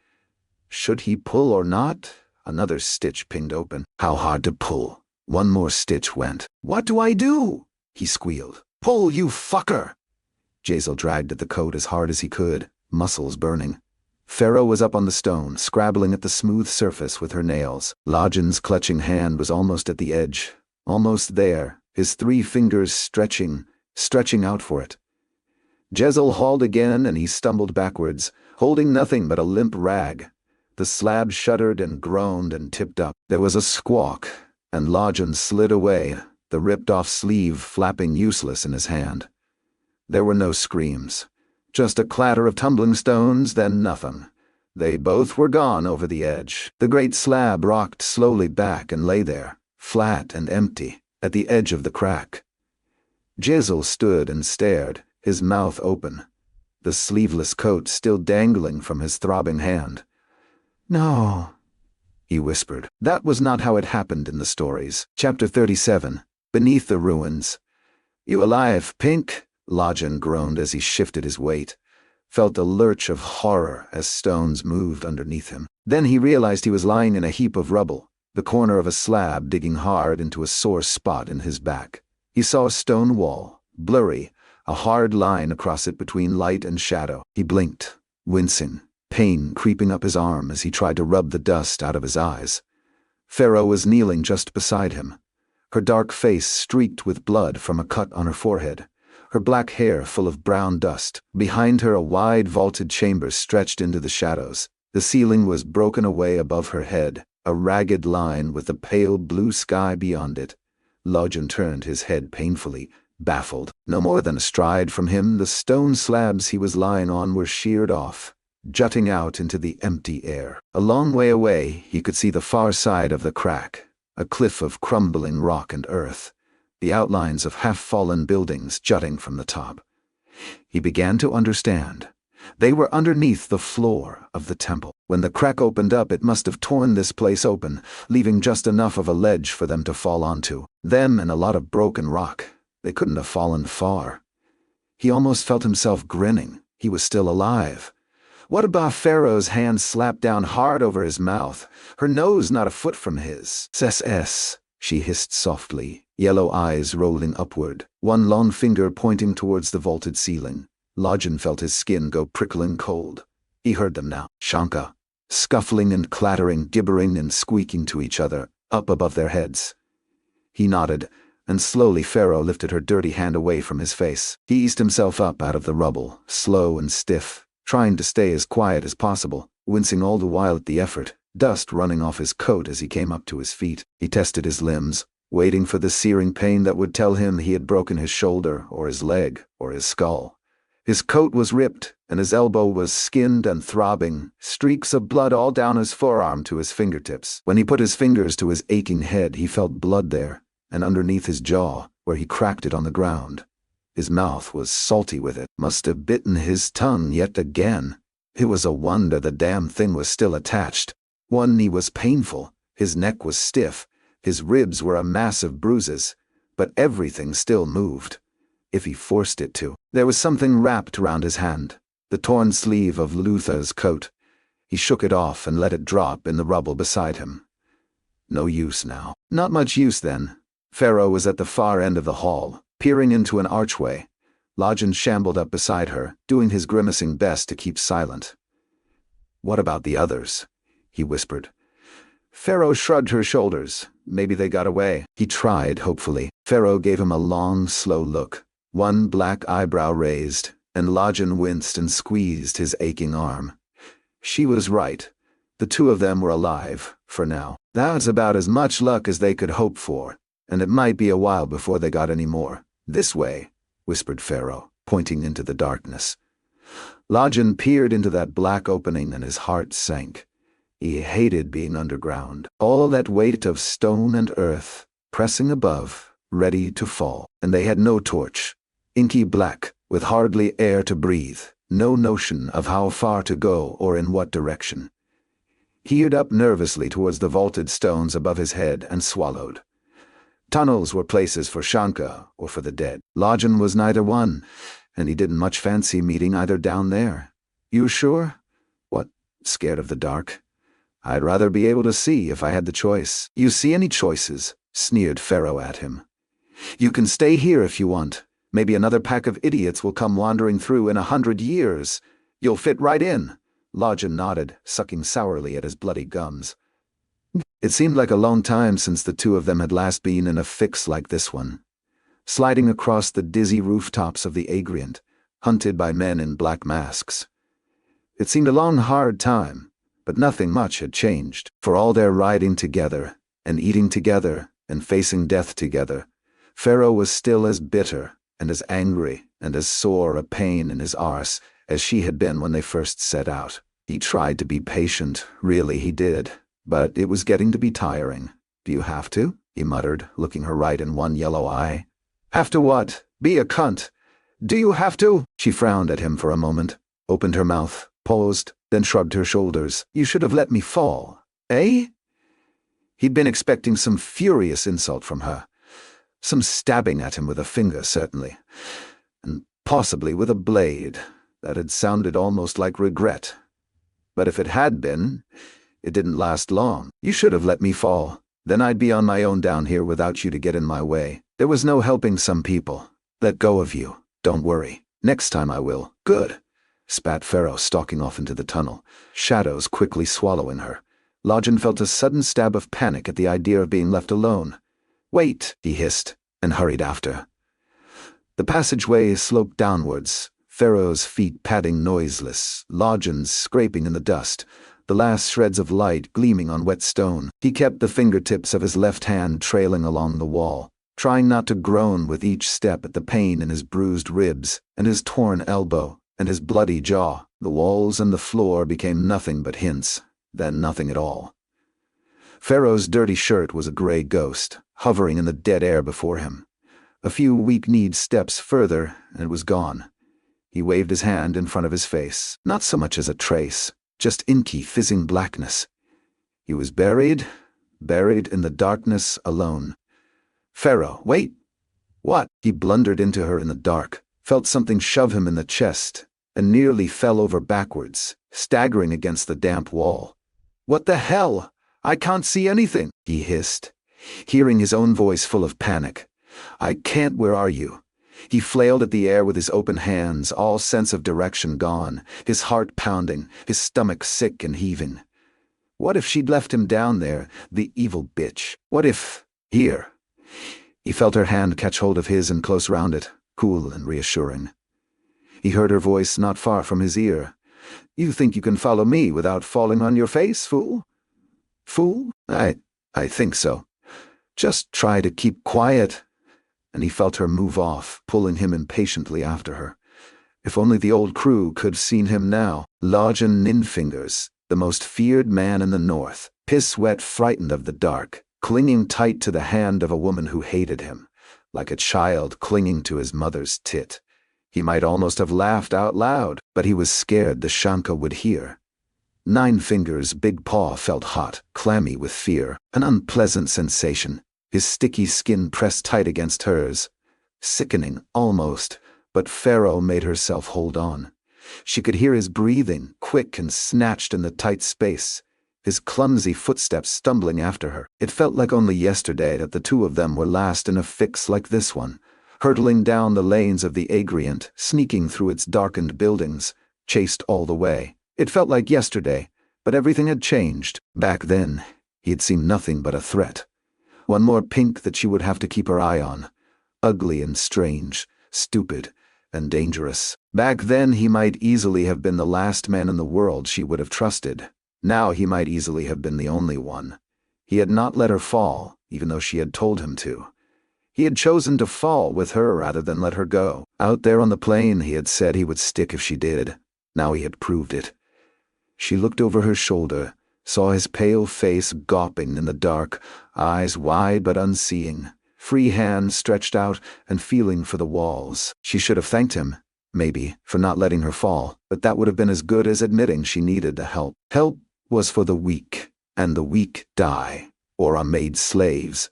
Should he pull or not? Another stitch pinged open. How hard to pull. One more stitch went. "What do I do?" he squealed. "Pull, you fucker!" Jezal dragged at the coat as hard as he could, muscles burning. Pharaoh was up on the stone, scrabbling at the smooth surface with her nails. Logen's clutching hand was almost at the edge, almost there, his 3 fingers stretching out for it. Jezal hauled again and he stumbled backwards, holding nothing but a limp rag. The slab shuddered and groaned and tipped up. There was a squawk, and Logen slid away, the ripped-off sleeve flapping useless in his hand. There were no screams. Just a clatter of tumbling stones, then nothing. They both were gone over the edge. The great slab rocked slowly back and lay there, flat and empty, at the edge of the crack. Jezal stood and stared, his mouth open, the sleeveless coat still dangling from his throbbing hand. "No," he whispered. That was not how it happened in the stories. Chapter 37, Beneath the Ruins. "You alive, Pink?" Logen groaned as he shifted his weight, felt a lurch of horror as stones moved underneath him. Then he realized he was lying in a heap of rubble, the corner of a slab digging hard into a sore spot in his back. He saw a stone wall, blurry, a hard line across it between light and shadow. He blinked, wincing, pain creeping up his arm as he tried to rub the dust out of his eyes. Pharaoh was kneeling just beside him, her dark face streaked with blood from a cut on her forehead, her black hair full of brown dust. Behind her a wide vaulted chamber stretched into the shadows. The ceiling was broken away above her head, a ragged line with the pale blue sky beyond it. Logen turned his head painfully, baffled. No more than a stride from him, the stone slabs he was lying on were sheared off, jutting out into the empty air. A long way away, he could see the far side of the crack, a cliff of crumbling rock and earth, the outlines of half-fallen buildings jutting from the top. He began to understand. They were underneath the floor of the temple. When the crack opened up, it must have torn this place open, leaving just enough of a ledge for them to fall onto. Them and a lot of broken rock. They couldn't have fallen far. He almost felt himself grinning. He was still alive. What about Pharaoh's hand slapped down hard over his mouth, her nose not a foot from his? "SS," she hissed softly, yellow eyes rolling upward, one long finger pointing towards the vaulted ceiling. Logen felt his skin go prickling cold. He heard them now, Shanka, scuffling and clattering, gibbering and squeaking to each other, up above their heads. He nodded, and slowly Pharaoh lifted her dirty hand away from his face. He eased himself up out of the rubble, slow and stiff, trying to stay as quiet as possible, wincing all the while at the effort, dust running off his coat as he came up to his feet. He tested his limbs, waiting for the searing pain that would tell him he had broken his shoulder or his leg or his skull. His coat was ripped, and his elbow was skinned and throbbing, streaks of blood all down his forearm to his fingertips. When he put his fingers to his aching head, he felt blood there, and underneath his jaw, where he cracked it on the ground. His mouth was salty with it, must have bitten his tongue yet again. It was a wonder the damn thing was still attached. One knee was painful, his neck was stiff, his ribs were a mass of bruises, but everything still moved. If he forced it to. There was something wrapped around his hand, the torn sleeve of Luther's coat. He shook it off and let it drop in the rubble beside him. No use now. Not much use then. Pharaoh was at the far end of the hall, peering into an archway. Logen shambled up beside her, doing his grimacing best to keep silent. "What about the others?" he whispered. Pharaoh shrugged her shoulders. Maybe they got away. He tried, hopefully. Pharaoh gave him a long, slow look. One black eyebrow raised, and Logen winced and squeezed his aching arm. She was right. The two of them were alive, for now. That's about as much luck as they could hope for, and it might be a while before they got any more. "This way," whispered Pharaoh, pointing into the darkness. Logen peered into that black opening and his heart sank. He hated being underground. All that weight of stone and earth, pressing above, ready to fall. And they had no torch. Inky black, with hardly air to breathe, no notion of how far to go or in what direction. He eared up nervously towards the vaulted stones above his head and swallowed. Tunnels were places for Shanka or for the dead. Logen was neither one, and he didn't much fancy meeting either down there. "You sure?" "What, scared of the dark?" "I'd rather be able to see if I had the choice." "You see any choices?" sneered Pharaoh at him. "You can stay here if you want. Maybe another pack of idiots will come wandering through in 100 years. You'll fit right in." Logen nodded, sucking sourly at his bloody gums. It seemed like a long time since the two of them had last been in a fix like this one. Sliding across the dizzy rooftops of the Agrient, hunted by men in black masks. It seemed a long, hard time, but nothing much had changed. For all their riding together, and eating together, and facing death together, Pharaoh was still as bitter, and as angry, and as sore a pain in his arse as she had been when they first set out. He tried to be patient, really he did, but it was getting to be tiring. "Do you have to?" he muttered, looking her right in one yellow eye. "Have to what? Be a cunt. Do you have to?" She frowned at him for a moment, opened her mouth, paused, then shrugged her shoulders. "You should have let me fall. Eh?" He'd been expecting some furious insult from her. Some stabbing at him with a finger, certainly, and possibly with a blade. That had sounded almost like regret. But if it had been, it didn't last long. "You should have let me fall. Then I'd be on my own down here without you to get in my way. There was no helping some people. Let go of you. Don't worry. Next time I will." "Good. spat Pharaoh, stalking off into the tunnel, shadows quickly swallowing her. Logen felt a sudden stab of panic at the idea of being left alone. "Wait," he hissed, and hurried after. The passageway sloped downwards, Pharaoh's feet padding noiseless, Logen's scraping in the dust, the last shreds of light gleaming on wet stone. He kept the fingertips of his left hand trailing along the wall, trying not to groan with each step at the pain in his bruised ribs, and his torn elbow, and his bloody jaw. The walls and the floor became nothing but hints, then nothing at all. Pharaoh's dirty shirt was a gray ghost, hovering in the dead air before him. A few weak-kneed steps further, and it was gone. He waved his hand in front of his face, not so much as a trace, just inky, fizzing blackness. He was buried in the darkness alone. "Pharaoh, wait!" "What?" He blundered into her in the dark, felt something shove him in the chest, and nearly fell over backwards, staggering against the damp wall. "What the hell? I can't see anything," he hissed, hearing his own voice full of panic. "I can't, where are you?" He flailed at the air with his open hands, all sense of direction gone, his heart pounding, his stomach sick and heaving. What if she'd left him down there, the evil bitch? What if... Here. He felt her hand catch hold of his and close round it, cool and reassuring. He heard her voice not far from his ear. "You think you can follow me without falling on your face, fool?" "Fool? I think so. Just try to keep quiet." And he felt her move off, pulling him impatiently after her. If only the old crew could have seen him now. Logen Ninfingers, the most feared man in the north, piss-wet, frightened of the dark, clinging tight to the hand of a woman who hated him, like a child clinging to his mother's tit. He might almost have laughed out loud, but he was scared the Shanka would hear. Ninefingers' big paw felt hot, clammy with fear, an unpleasant sensation. His sticky skin pressed tight against hers. Sickening, almost, but Pharaoh made herself hold on. She could hear his breathing, quick and snatched in the tight space, his clumsy footsteps stumbling after her. It felt like only yesterday that the two of them were last in a fix like this one, hurtling down the lanes of the Agrient, sneaking through its darkened buildings, chased all the way. It felt like yesterday, but everything had changed. Back then, he had seen nothing but a threat. One more pink that she would have to keep her eye on. Ugly and strange, stupid and dangerous. Back then he might easily have been the last man in the world she would have trusted. Now he might easily have been the only one. He had not let her fall, even though she had told him to. He had chosen to fall with her rather than let her go. Out there on the plain he had said he would stick if she did. Now he had proved it. She looked over her shoulder, saw his pale face gawping in the dark, eyes wide but unseeing, free hand stretched out and feeling for the walls. She should have thanked him, maybe, for not letting her fall, but that would have been as good as admitting she needed the help. Help was for the weak, and the weak die, or are made slaves.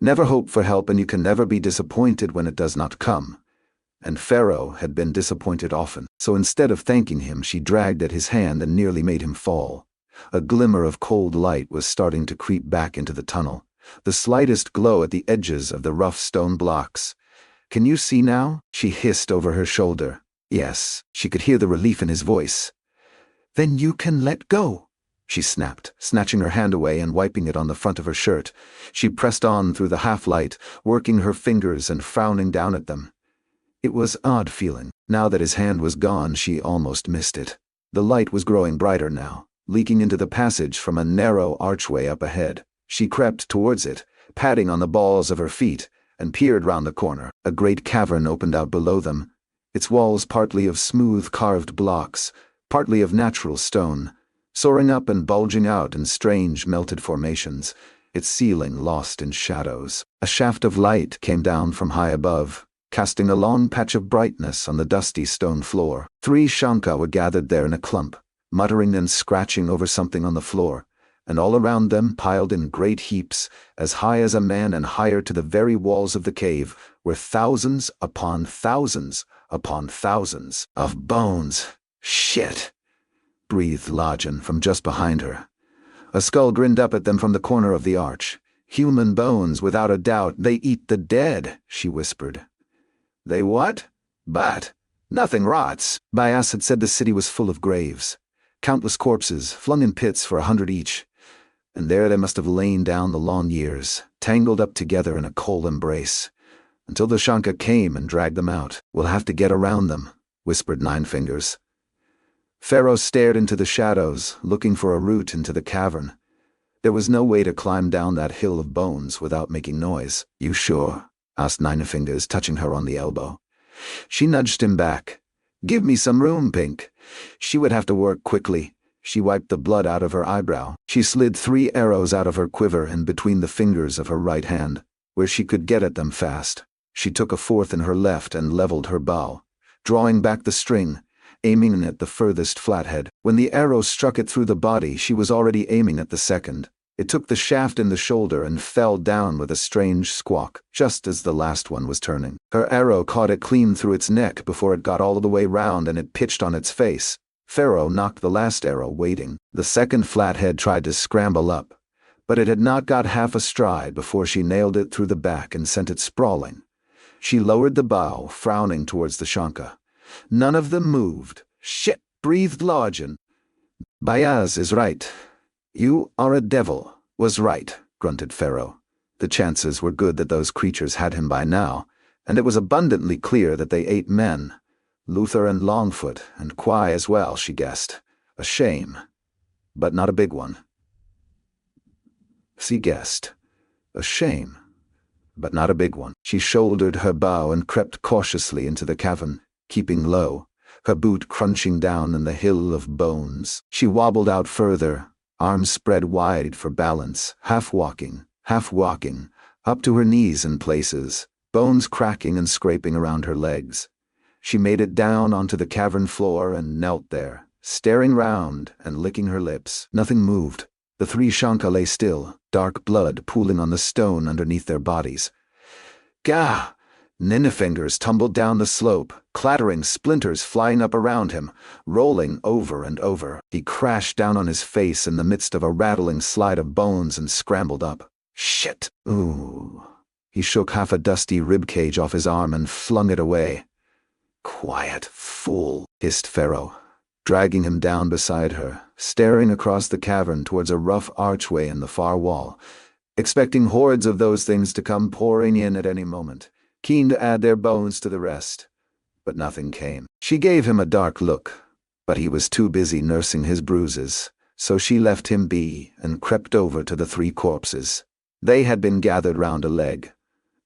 Never hope for help, and you can never be disappointed when it does not come. And Pharaoh had been disappointed often, so instead of thanking him, she dragged at his hand and nearly made him fall. A glimmer of cold light was starting to creep back into the tunnel, the slightest glow at the edges of the rough stone blocks. "Can you see now?" she hissed over her shoulder. Yes, she could hear the relief in his voice. "Then you can let go," she snapped, snatching her hand away and wiping it on the front of her shirt. She pressed on through the half-light, working her fingers and frowning down at them. It was odd feeling. Now that his hand was gone, she almost missed it. The light was growing brighter now, leaking into the passage from a narrow archway up ahead. She crept towards it, patting on the balls of her feet, and peered round the corner. A great cavern opened out below them, its walls partly of smooth carved blocks, partly of natural stone, soaring up and bulging out in strange melted formations, its ceiling lost in shadows. A shaft of light came down from high above, casting a long patch of brightness on the dusty stone floor. 3 Shanka were gathered there in a clump, muttering and scratching over something on the floor, and all around them, piled in great heaps, as high as a man and higher to the very walls of the cave, were thousands upon thousands upon thousands of bones. "Shit," breathed Logen from just behind her. A skull grinned up at them from the corner of the arch. "Human bones, without a doubt. They eat the dead," she whispered. "They what?" "But," Nothing rots. Bayaz had said the city was full of graves. Countless corpses, flung in pits for 100 each. And there they must have lain down the long years, tangled up together in a cold embrace, until the Shanka came and dragged them out. We'll have to get around them, whispered Nine Fingers. Pharaoh stared into the shadows, looking for a route into the cavern. There was no way to climb down that hill of bones without making noise. You sure? Asked Nine Fingers, touching her on the elbow. She nudged him back. Give me some room, Pink. She would have to work quickly. She wiped the blood out of her eyebrow. She slid 3 arrows out of her quiver and between the fingers of her right hand, where she could get at them fast. She took a 4th in her left and leveled her bow, drawing back the string, aiming at the furthest flathead. When the arrow struck it through the body, she was already aiming at the second. It took the shaft in the shoulder and fell down with a strange squawk, just as the last one was turning. Her arrow caught it clean through its neck before it got all the way round and it pitched on its face. Pharaoh knocked the last arrow, waiting. The second flathead tried to scramble up, but it had not got half a stride before she nailed it through the back and sent it sprawling. She lowered the bow, frowning towards the Shanka. None of them moved. Shit, breathed Logen. Bayaz is right. You are a devil, was right, grunted Pharaoh. The chances were good that those creatures had him by now, and it was abundantly clear that they ate men. Luther and Longfoot, and Quai as well, she guessed. A shame, but not a big one. She guessed. A shame, but not a big one. She shouldered her bow and crept cautiously into the cavern, keeping low, her boot crunching down in the hill of bones. She wobbled out further, arms spread wide for balance, half walking, up to her knees in places, bones cracking and scraping around her legs. She made it down onto the cavern floor and knelt there, staring round and licking her lips. Nothing moved. The 3 Shanka lay still, dark blood pooling on the stone underneath their bodies. Gah! Ninefingers tumbled down the slope, clattering, splinters flying up around him, rolling over and over. He crashed down on his face in the midst of a rattling slide of bones and scrambled up. Shit! Ooh. He shook half a dusty ribcage off his arm and flung it away. Quiet, fool, hissed Pharaoh, dragging him down beside her, staring across the cavern towards a rough archway in the far wall, expecting hordes of those things to come pouring in at any moment, keen to add their bones to the rest. But nothing came. She gave him a dark look, but he was too busy nursing his bruises, so she left him be and crept over to the 3 corpses. They had been gathered round a leg.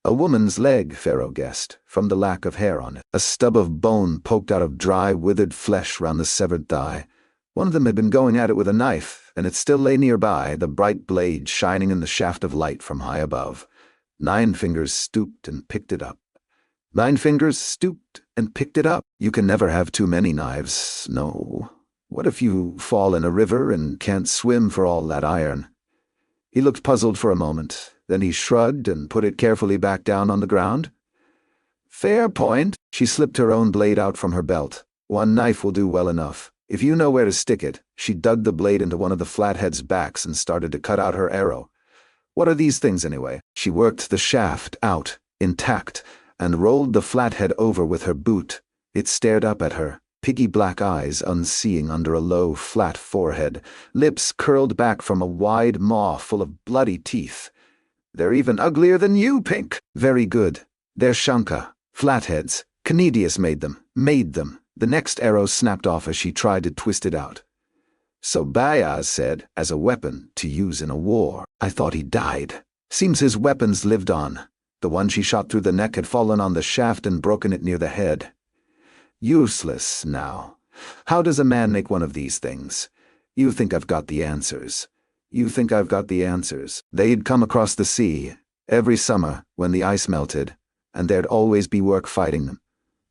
A woman's leg, Pharaoh guessed, from the lack of hair on it. A stub of bone poked out of dry, withered flesh round the severed thigh. One of them had been going at it with a knife, and it still lay nearby, the bright blade shining in the shaft of light from high above. Nine Fingers stooped and picked it up. Nine Fingers stooped and picked it up. You can never have too many knives, no. What if you fall in a river and can't swim for all that iron? He looked puzzled for a moment. Then he shrugged and put it carefully back down on the ground. Fair point. She slipped her own blade out from her belt. One knife will do well enough. If you know where to stick it. She dug the blade into one of the flathead's backs and started to cut out her arrow. What are these things anyway? She worked the shaft out, intact, and rolled the flathead over with her boot. It stared up at her, piggy black eyes unseeing under a low, flat forehead, lips curled back from a wide maw full of bloody teeth. They're even uglier than you, Pink. Very good. They're Shanka, flatheads. Canedius made them. The next arrow snapped off as she tried to twist it out. So Bayaz said, as a weapon to use in a war. I thought he died. Seems his weapons lived on. The one she shot through the neck had fallen on the shaft and broken it near the head. Useless now. How does a man make one of these things? You think I've got the answers. They'd come across the sea, every summer when the ice melted, and there'd always be work fighting them.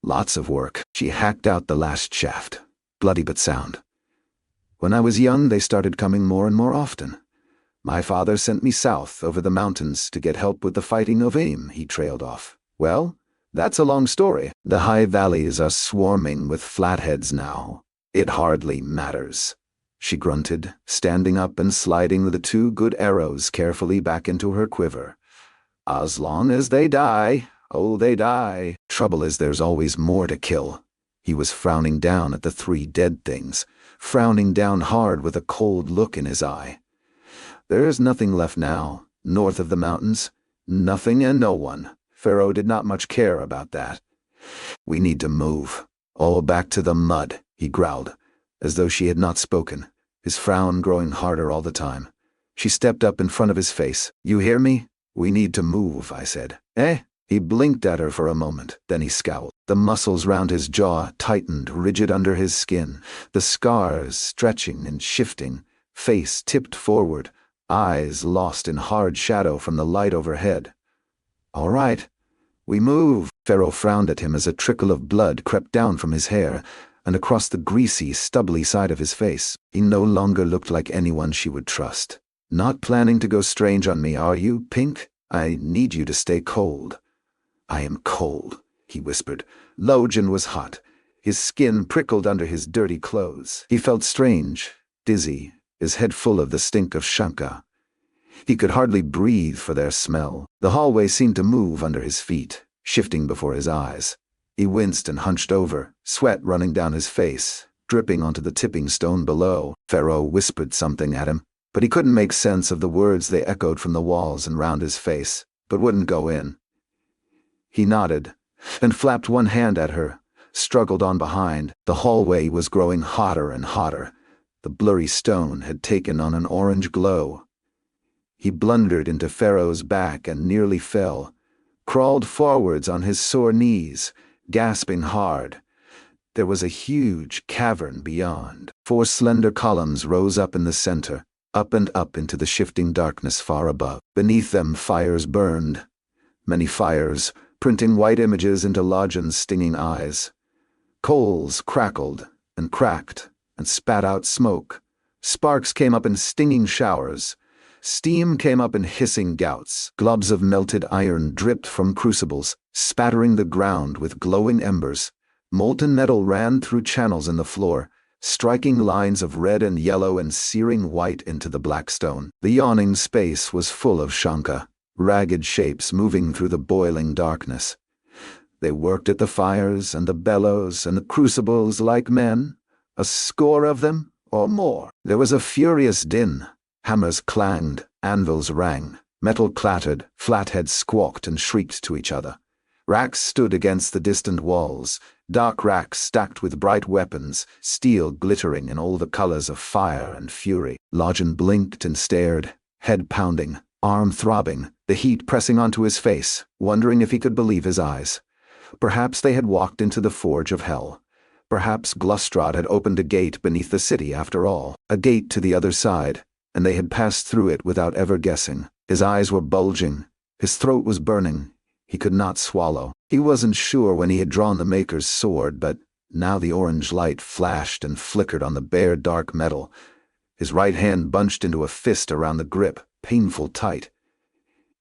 Lots of work. She hacked out the last shaft, bloody but sound. When I was young, they started coming more and more often. My father sent me south over the mountains to get help with the fighting of AIM, he trailed off. Well, that's a long story. The high valleys are swarming with flatheads now. It hardly matters. She grunted, standing up and sliding the 2 good arrows carefully back into her quiver. As long as they die, oh, they die. Trouble is there's always more to kill. He was frowning down at the three dead things, frowning down hard with a cold look in his eye. There's nothing left now, north of the mountains. Nothing and no one. Pharaoh did not much care about that. We need to move. All back to the mud, he growled, as though she had not spoken, his frown growing harder all the time. She stepped up in front of his face. You hear me? We need to move, I said. Eh? He blinked at her for a moment, then he scowled. The muscles round his jaw tightened, rigid under his skin, the scars stretching and shifting, face tipped forward, eyes lost in hard shadow from the light overhead. All right, we move. Pharaoh frowned at him as a trickle of blood crept down from his hair and across the greasy, stubbly side of his face. He no longer looked like anyone she would trust. Not planning to go strange on me, are you, Pink? I need you to stay cold. I am cold, he whispered. Logen was hot. His skin prickled under his dirty clothes. He felt strange, dizzy, his head full of the stink of shanka. He could hardly breathe for their smell. The hallway seemed to move under his feet, shifting before his eyes. He winced and hunched over, sweat running down his face, dripping onto the tipping stone below. Pharaoh whispered something at him, but he couldn't make sense of the words. They echoed from the walls and round his face, but wouldn't go in. He nodded, and flapped one hand at her, struggled on behind. The hallway was growing hotter and hotter. The blurry stone had taken on an orange glow. He blundered into Pharaoh's back and nearly fell, crawled forwards on his sore knees, gasping hard. There was a huge cavern beyond. 4 slender columns rose up in the center, up and up into the shifting darkness far above. Beneath them fires burned. Many fires, printing white images into Logen's stinging eyes. Coals crackled and cracked and spat out smoke. Sparks came up in stinging showers. Steam came up in hissing gouts. Globs of melted iron dripped from crucibles, spattering the ground with glowing embers. Molten metal ran through channels in the floor, striking lines of red and yellow and searing white into the black stone. The yawning space was full of shanka, ragged shapes moving through the boiling darkness. They worked at the fires and the bellows and the crucibles like men, a score of them or more. There was a furious din. Hammers clanged, anvils rang, metal clattered, flatheads squawked and shrieked to each other. Racks stood against the distant walls, dark racks stacked with bright weapons, steel glittering in all the colors of fire and fury. Logen blinked and stared, head pounding, arm throbbing, the heat pressing onto his face, wondering if he could believe his eyes. Perhaps they had walked into the forge of hell. Perhaps Glostrad had opened a gate beneath the city after all, a gate to the other side, and they had passed through it without ever guessing. His eyes were bulging. His throat was burning. He could not swallow. He wasn't sure when he had drawn the Maker's sword, but now the orange light flashed and flickered on the bare dark metal. His right hand bunched into a fist around the grip, painful tight.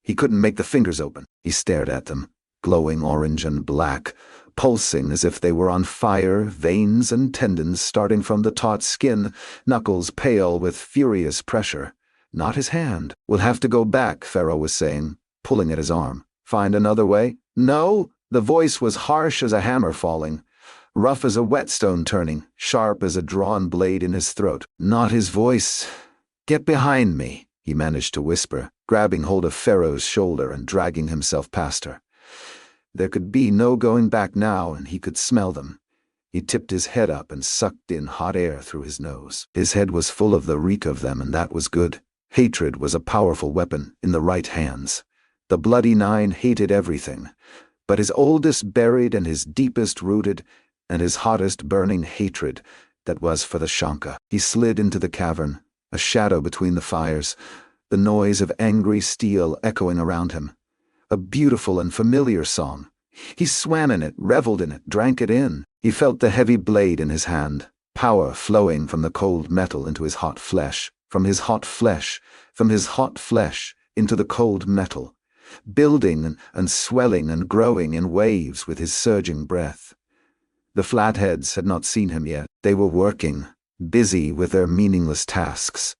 He couldn't make the fingers open. He stared at them, glowing orange and black, pulsing as if they were on fire, veins and tendons starting from the taut skin, knuckles pale with furious pressure. Not his hand. We'll have to go back, Pharaoh was saying, pulling at his arm. Find another way? No! The voice was harsh as a hammer falling, rough as a whetstone turning, sharp as a drawn blade in his throat. Not his voice. Get behind me, he managed to whisper, grabbing hold of Pharaoh's shoulder and dragging himself past her. There could be no going back now, and he could smell them. He tipped his head up and sucked in hot air through his nose. His head was full of the reek of them, and that was good. Hatred was a powerful weapon in the right hands. The Bloody Nine hated everything, but his oldest buried and his deepest rooted, and his hottest burning hatred, that was for the Shanka. He slid into the cavern, a shadow between the fires, the noise of angry steel echoing around him. A beautiful and familiar song. He swam in it, reveled in it, drank it in. He felt the heavy blade in his hand, power flowing from the cold metal into his hot flesh, from his hot flesh, from his hot flesh into the cold metal, building and swelling and growing in waves with his surging breath. The flatheads had not seen him yet. They were working, busy with their meaningless tasks.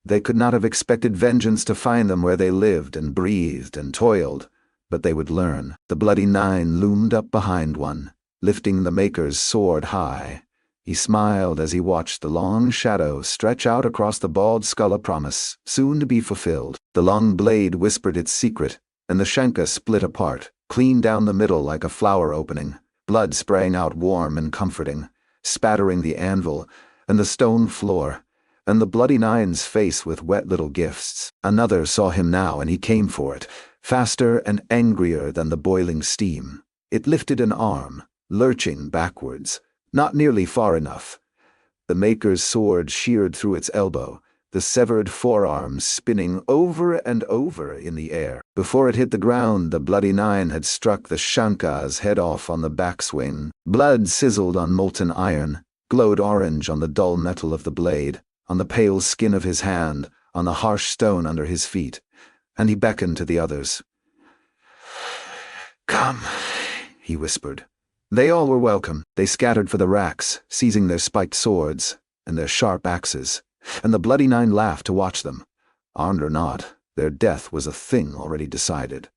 They could not have expected vengeance to find them where they lived and breathed and toiled, but they would learn. The Bloody Nine loomed up behind one, lifting the maker's sword high. He smiled as he watched the long shadow stretch out across the bald skull, a promise soon to be fulfilled. The long blade whispered its secret, and the shanka split apart, clean down the middle like a flower opening, blood spraying out warm and comforting, spattering the anvil and the stone floor, and the bloody nine's face with wet little gifts. Another saw him now, and he came for it, faster and angrier than the boiling steam. It lifted an arm, lurching backwards, not nearly far enough. The maker's sword sheared through its elbow, the severed forearm spinning over and over in the air. Before it hit the ground, the bloody nine had struck the shanka's head off on the backswing. Blood sizzled on molten iron, glowed orange on the dull metal of the blade, on the pale skin of his hand, on the harsh stone under his feet, and he beckoned to the others. "Come," he whispered. They all were welcome. They scattered for the racks, seizing their spiked swords and their sharp axes, and the bloody nine laughed to watch them. Armed or not, their death was a thing already decided.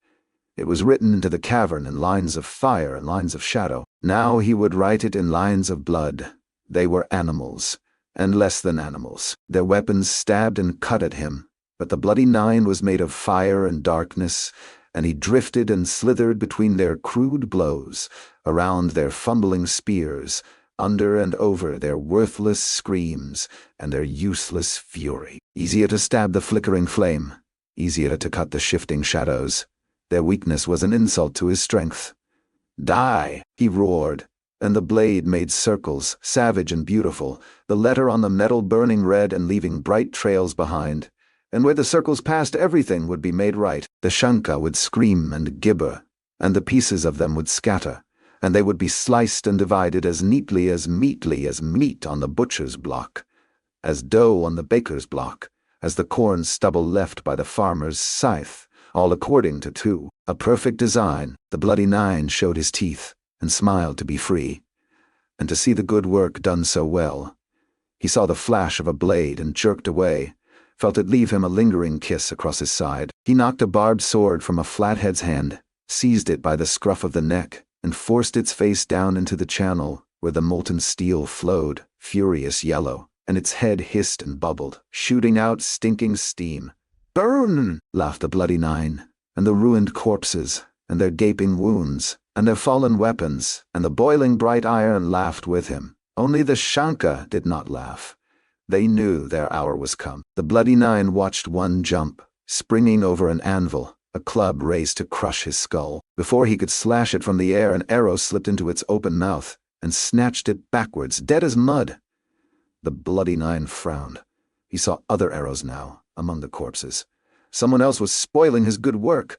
It was written into the cavern in lines of fire and lines of shadow. Now he would write it in lines of blood. They were animals, and less than animals. Their weapons stabbed and cut at him, but the bloody nine was made of fire and darkness, and he drifted and slithered between their crude blows, around their fumbling spears, under and over their worthless screams and their useless fury. Easier to stab the flickering flame, easier to cut the shifting shadows. Their weakness was an insult to his strength. "Die!" he roared, and the blade made circles, savage and beautiful, the letter on the metal burning red and leaving bright trails behind. And where the circles passed, everything would be made right. The shanka would scream and gibber, and the pieces of them would scatter, and they would be sliced and divided as neatly as meat on the butcher's block, as dough on the baker's block, as the corn stubble left by the farmer's scythe, all according to two. A perfect design. The bloody nine showed his teeth, and smiled to be free, and to see the good work done so well. He saw the flash of a blade and jerked away, felt it leave him a lingering kiss across his side. He knocked a barbed sword from a flathead's hand, seized it by the scruff of the neck, and forced its face down into the channel where the molten steel flowed, furious yellow, and its head hissed and bubbled, shooting out stinking steam. "Burn!" laughed the bloody nine, and the ruined corpses, and their gaping wounds, and their fallen weapons, and the boiling bright iron laughed with him. Only the shanka did not laugh. They knew their hour was come. The bloody nine watched one jump, springing over an anvil, a club raised to crush his skull. Before he could slash it from the air, an arrow slipped into its open mouth and snatched it backwards, dead as mud. The bloody nine frowned. He saw other arrows now, among the corpses. Someone else was spoiling his good work.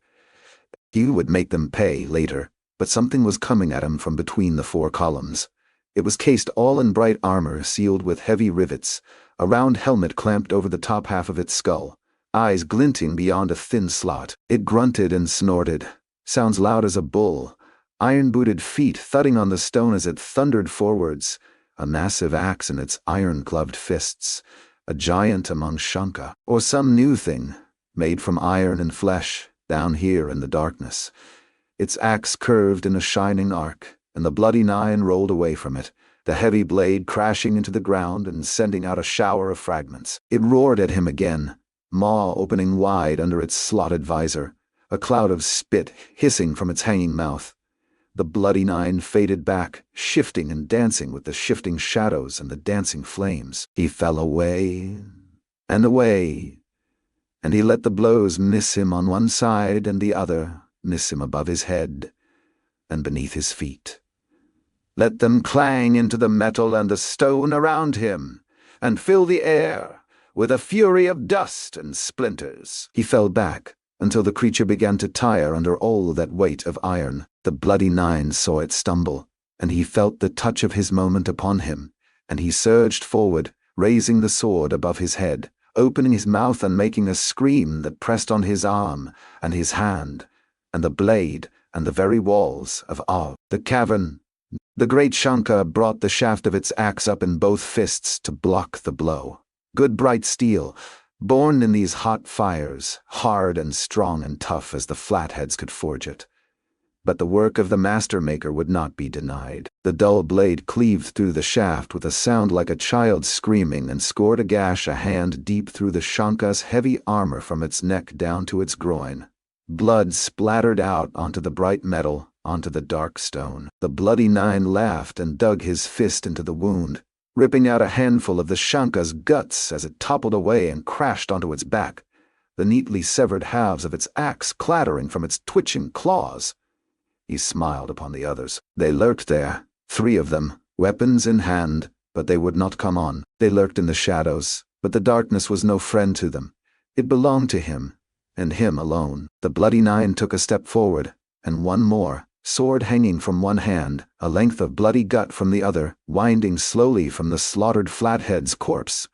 He would make them pay later, but something was coming at him from between the four columns. It was cased all in bright armor, sealed with heavy rivets, a round helmet clamped over the top half of its skull, eyes glinting beyond a thin slot. It grunted and snorted, sounds loud as a bull, iron-booted feet thudding on the stone as it thundered forwards, a massive axe in its iron-gloved fists, a giant among shanka, or some new thing, made from iron and flesh, down here in the darkness. Its axe curved in a shining arc, and the bloody nine rolled away from it, the heavy blade crashing into the ground and sending out a shower of fragments. It roared at him again, maw opening wide under its slotted visor, a cloud of spit hissing from its hanging mouth. The bloody nine faded back, shifting and dancing with the shifting shadows and the dancing flames. He fell away, and away, and he let the blows miss him on one side and the other, miss him above his head and beneath his feet. Let them clang into the metal and the stone around him, and fill the air with a fury of dust and splinters. He fell back until the creature began to tire under all that weight of iron. The bloody nine saw it stumble, and he felt the touch of his moment upon him, and he surged forward, raising the sword above his head, opening his mouth and making a scream that pressed on his arm and his hand, and the blade and the very walls of the cavern. The great shanka brought the shaft of its axe up in both fists to block the blow. Good bright steel, born in these hot fires, hard and strong and tough as the flatheads could forge it. But the work of the master maker would not be denied. The dull blade cleaved through the shaft with a sound like a child screaming and scored a gash a hand deep through the Shanka's heavy armor from its neck down to its groin. Blood splattered out onto the bright metal, onto the dark stone. The bloody nine laughed and dug his fist into the wound, ripping out a handful of the Shanka's guts as it toppled away and crashed onto its back, the neatly severed halves of its axe clattering from its twitching claws. He smiled upon the others. They lurked there, 3 of them, weapons in hand, but they would not come on. They lurked in the shadows, but the darkness was no friend to them. It belonged to him, and him alone. The bloody nine took a step forward, and one more, sword hanging from one hand, a length of bloody gut from the other, winding slowly from the slaughtered flathead's corpse.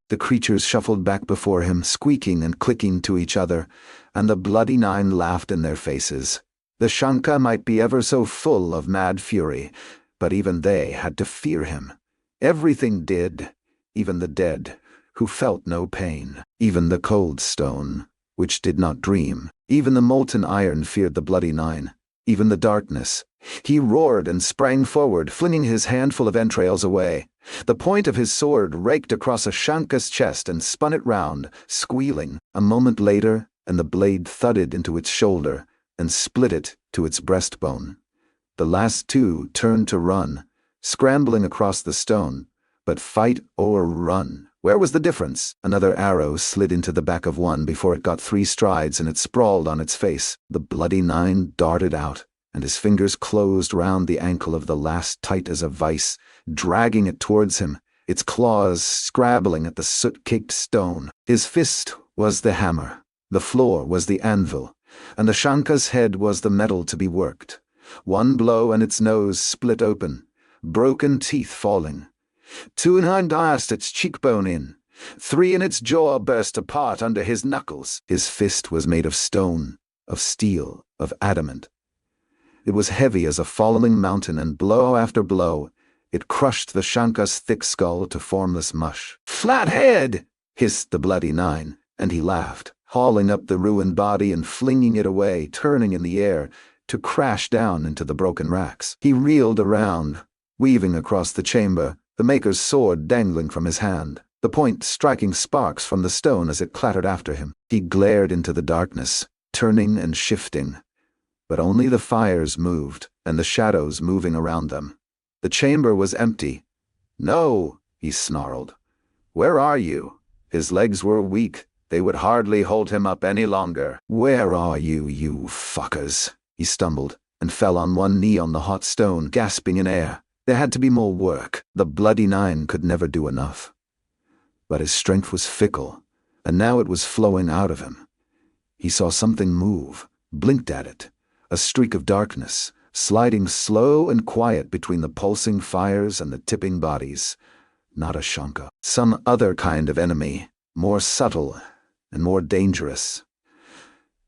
The creatures shuffled back before him, squeaking and clicking to each other, and the bloody nine laughed in their faces. The Shanka might be ever so full of mad fury, but even they had to fear him. Everything did, even the dead, who felt no pain, even the cold stone, which did not dream, even the molten iron feared the bloody nine, even the darkness. He roared and sprang forward, flinging his handful of entrails away. The point of his sword raked across a Shanka's chest and spun it round, squealing. A moment later, and the blade thudded into its shoulder and split it to its breastbone. The last 2 turned to run, scrambling across the stone. But fight or run, where was the difference? Another arrow slid into the back of one before it got 3 strides and it sprawled on its face. The bloody nine darted out, and his fingers closed round the ankle of the last tight as a vice, dragging it towards him, its claws scrabbling at the soot-caked stone. His fist was the hammer, the floor was the anvil, and the Shanka's head was the metal to be worked. One blow and its nose split open, broken teeth falling. 2 in hand dashed its cheekbone in. 3 in its jaw burst apart under his knuckles. His fist was made of stone, of steel, of adamant. It was heavy as a falling mountain, and blow after blow, it crushed the Shanka's thick skull to formless mush. "Flathead!" hissed the bloody nine, and he laughed, hauling up the ruined body and flinging it away, turning in the air, to crash down into the broken racks. He reeled around, weaving across the chamber, the maker's sword dangling from his hand, the point striking sparks from the stone as it clattered after him. He glared into the darkness, turning and shifting, but only the fires moved, and the shadows moving around them. The chamber was empty. "No," he snarled. "Where are you?" His legs were weak. They would hardly hold him up any longer. "Where are you, you fuckers?" He stumbled, and fell on one knee on the hot stone, gasping in air. There had to be more work. The bloody nine could never do enough. But his strength was fickle, and now it was flowing out of him. He saw something move, blinked at it, a streak of darkness, sliding slow and quiet between the pulsing fires and the tipping bodies. Not a Shanka. Some other kind of enemy, more subtle and more dangerous.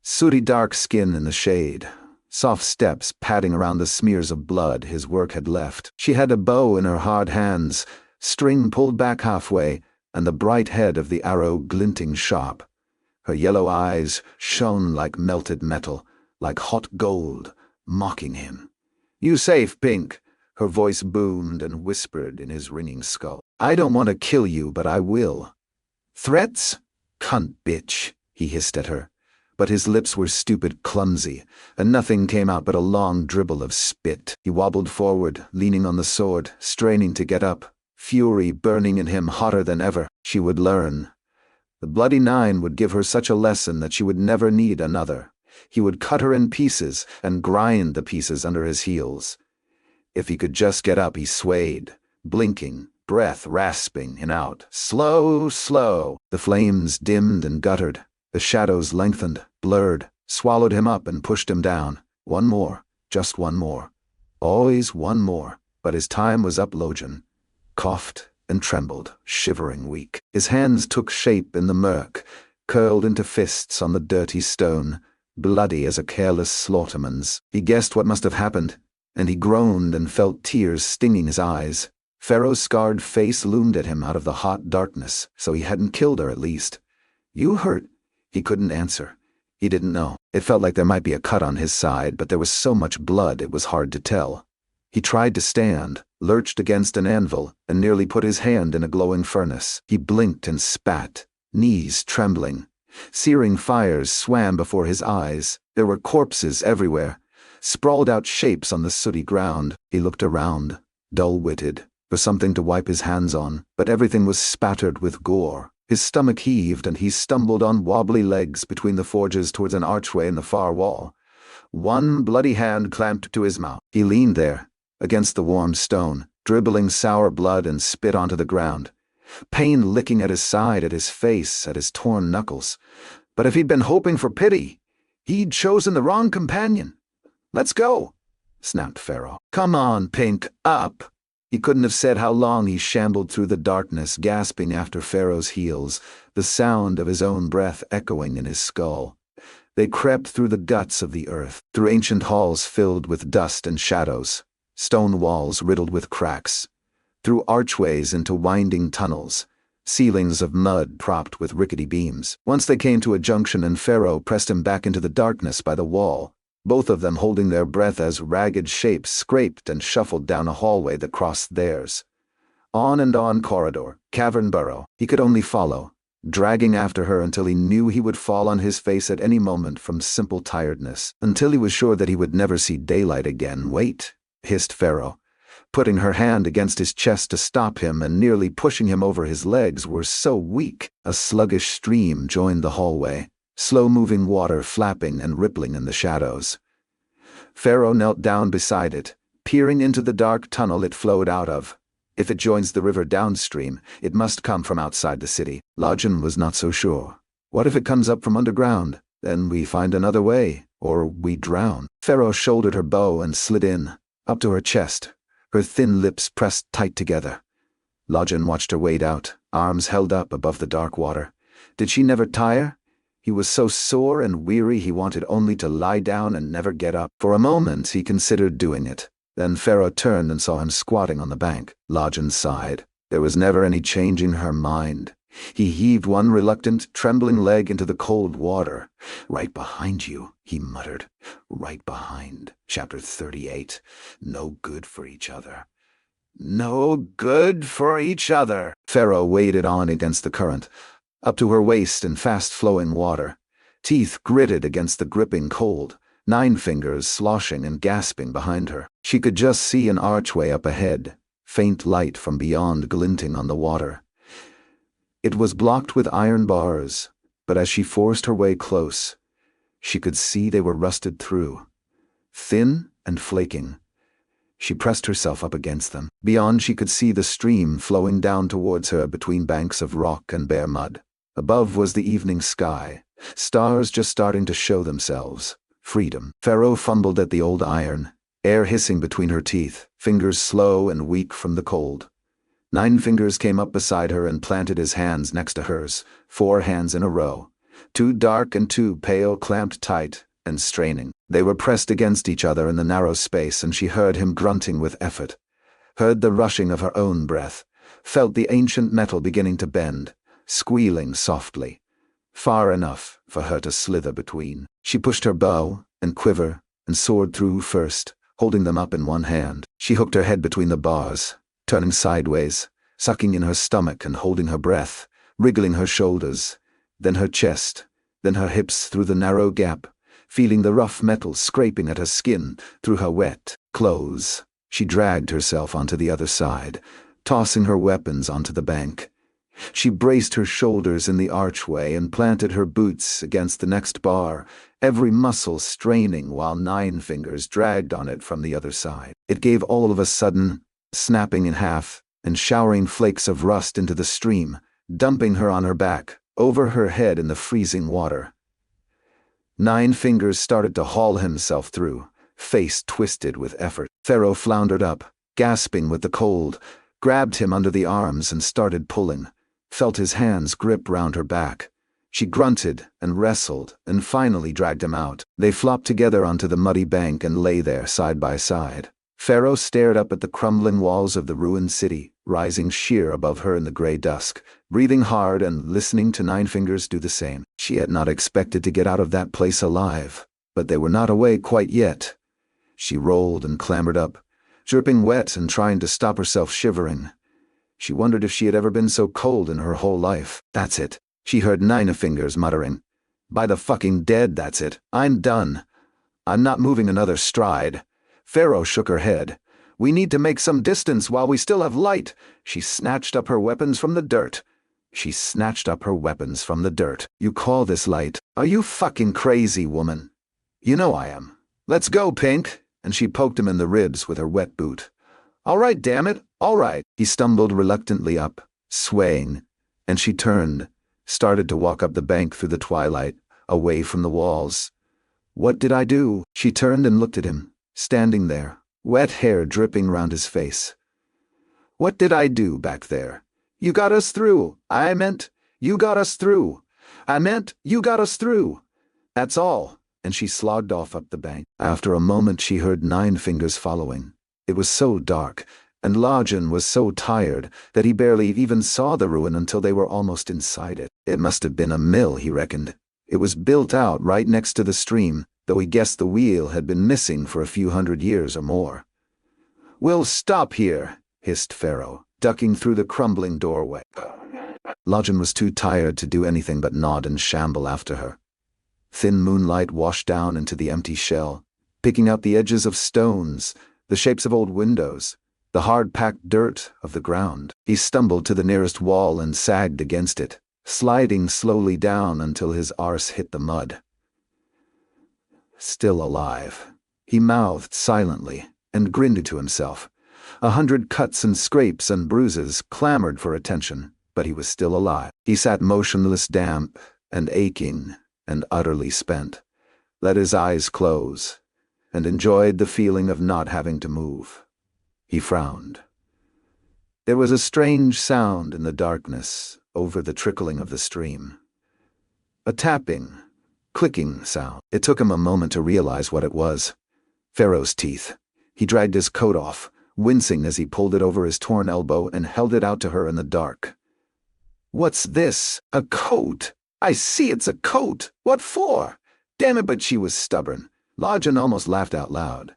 Sooty dark skin in the shade, soft steps padding around the smears of blood his work had left. She had a bow in her hard hands, string pulled back halfway, and the bright head of the arrow glinting sharp. Her yellow eyes shone like melted metal, like hot gold, mocking him. "You safe, Pink?" Her voice boomed and whispered in his ringing skull. "I don't want to kill you, but I will." "Threats? Cunt bitch," he hissed at her. But his lips were stupid clumsy, and nothing came out but a long dribble of spit. He wobbled forward, leaning on the sword, straining to get up, fury burning in him hotter than ever. She would learn. The bloody nine would give her such a lesson that she would never need another. He would cut her in pieces and grind the pieces under his heels. If he could just get up, he swayed, blinking, breath rasping in out. Slow, slow. The flames dimmed and guttered. The shadows lengthened, blurred, swallowed him up and pushed him down. One more, just one more. Always one more. But his time was up. Logen coughed and trembled, shivering weak. His hands took shape in the murk, curled into fists on the dirty stone, bloody as a careless slaughterman's. He guessed what must have happened, and he groaned and felt tears stinging his eyes. Pharaoh's scarred face loomed at him out of the hot darkness, so he hadn't killed her at least. "You hurt?" He couldn't answer. He didn't know. It felt like there might be a cut on his side, but there was so much blood it was hard to tell. He tried to stand, lurched against an anvil, and nearly put his hand in a glowing furnace. He blinked and spat, knees trembling. Searing fires swam before his eyes. There were corpses everywhere, sprawled out shapes on the sooty ground. He looked around, dull-witted, for something to wipe his hands on, but everything was spattered with gore. His stomach heaved, and he stumbled on wobbly legs between the forges towards an archway in the far wall. One bloody hand clamped to his mouth. He leaned there, against the warm stone, dribbling sour blood and spit onto the ground. Pain licking at his side, at his face, at his torn knuckles. But if he'd been hoping for pity, he'd chosen the wrong companion. "Let's go," snapped Pharaoh. "Come on, Pink, up." He couldn't have said how long he shambled through the darkness, gasping after Pharaoh's heels, the sound of his own breath echoing in his skull. They crept through the guts of the earth, through ancient halls filled with dust and shadows, stone walls riddled with cracks, through archways into winding tunnels, ceilings of mud propped with rickety beams. Once they came to a junction and Pharaoh pressed him back into the darkness by the wall, both of them holding their breath as ragged shapes scraped and shuffled down a hallway that crossed theirs. On and on corridor, cavern burrow, he could only follow, dragging after her until he knew he would fall on his face at any moment from simple tiredness, until he was sure that he would never see daylight again. "Wait," hissed Pharaoh, putting her hand against his chest to stop him and nearly pushing him over. His legs were so weak. A sluggish stream joined the hallway, slow-moving water flapping and rippling in the shadows. Pharaoh knelt down beside it, peering into the dark tunnel it flowed out of. If it joins the river downstream, it must come from outside the city. Logen was not so sure. What if it comes up from underground? Then we find another way, or we drown. Pharaoh shouldered her bow and slid in, up to her chest, her thin lips pressed tight together. Logen watched her wade out, arms held up above the dark water. Did she never tire? He was so sore and weary he wanted only to lie down and never get up. For a moment he considered doing it. Then Pharaoh turned and saw him squatting on the bank. Logen sighed. There was never any changing her mind. He heaved one reluctant, trembling leg into the cold water. "Right behind you," he muttered. "Right behind." Chapter 38. No good for each other. No good for each other. Pharaoh waded on against the current, up to her waist in fast-flowing water. Teeth gritted against the gripping cold, 9 fingers sloshing and gasping behind her. She could just see an archway up ahead, faint light from beyond glinting on the water. It was blocked with iron bars, but as she forced her way close, she could see they were rusted through, thin and flaking. She pressed herself up against them. Beyond she could see the stream flowing down towards her between banks of rock and bare mud. Above was the evening sky, stars just starting to show themselves. Freedom. Pharaoh fumbled at the old iron, air hissing between her teeth, fingers slow and weak from the cold. 9 fingers came up beside her and planted his hands next to hers, 4 hands in a row. 2 dark and 2 pale, clamped tight and straining. They were pressed against each other in the narrow space, and she heard him grunting with effort, heard the rushing of her own breath, felt the ancient metal beginning to bend, squealing softly, far enough for her to slither between. She pushed her bow and quiver and sword through first, holding them up in one hand. She hooked her head between the bars, turning sideways, sucking in her stomach and holding her breath, wriggling her shoulders, then her chest, then her hips through the narrow gap, feeling the rough metal scraping at her skin through her wet clothes. She dragged herself onto the other side, tossing her weapons onto the bank. She braced her shoulders in the archway and planted her boots against the next bar, every muscle straining while 9 fingers dragged on it from the other side. It gave all of a sudden, snapping in half and showering flakes of rust into the stream, dumping her on her back, over her head in the freezing water. 9 fingers started to haul himself through, face twisted with effort. Pharaoh floundered up, gasping with the cold, grabbed him under the arms and started pulling, felt his hands grip round her back. She grunted and wrestled and finally dragged him out. They flopped together onto the muddy bank and lay there side by side. Pharaoh stared up at the crumbling walls of the ruined city, rising sheer above her in the gray dusk, breathing hard and listening to 9 fingers do the same. She had not expected to get out of that place alive, but they were not away quite yet. She rolled and clambered up, dripping wet and trying to stop herself shivering. She wondered if she had ever been so cold in her whole life. That's it, she heard Nina Fingers muttering. By the fucking dead, that's it. I'm done. I'm not moving another stride. Pharaoh shook her head. We need to make some distance while we still have light. She snatched up her weapons from the dirt. You call this light? Are you fucking crazy, woman? You know I am. Let's go, Pink. And she poked him in the ribs with her wet boot. All right, damn it, all right. He stumbled reluctantly up, swaying, and she turned, started to walk up the bank through the twilight, away from the walls. What did I do? She turned and looked at him, standing there, wet hair dripping round his face. What did I do back there? You got us through. I meant, you got us through. That's all. And she slogged off up the bank. After a moment she heard Nine Fingers following. It was so dark, and Logen was so tired that he barely even saw the ruin until they were almost inside it. It must have been a mill, he reckoned. It was built out right next to the stream, though he guessed the wheel had been missing for a few hundred years or more. We'll stop here, hissed Pharaoh, ducking through the crumbling doorway. Logen was too tired to do anything but nod and shamble after her. Thin moonlight washed down into the empty shell, picking out the edges of stones, the shapes of old windows, the hard-packed dirt of the ground. He stumbled to the nearest wall and sagged against it, sliding slowly down until his arse hit the mud. Still alive, he mouthed silently and grinned to himself. 100 cuts and scrapes and bruises clamored for attention, but he was still alive. He sat motionless, damp and aching and utterly spent, let his eyes close, and enjoyed the feeling of not having to move. He frowned. There was a strange sound in the darkness over the trickling of the stream. A tapping, clicking sound. It took him a moment to realize what it was. Pharaoh's teeth. He dragged his coat off, wincing as he pulled it over his torn elbow and held it out to her in the dark. What's this? A coat? I see it's a coat. What for? Damn it, but she was stubborn. Logen almost laughed out loud.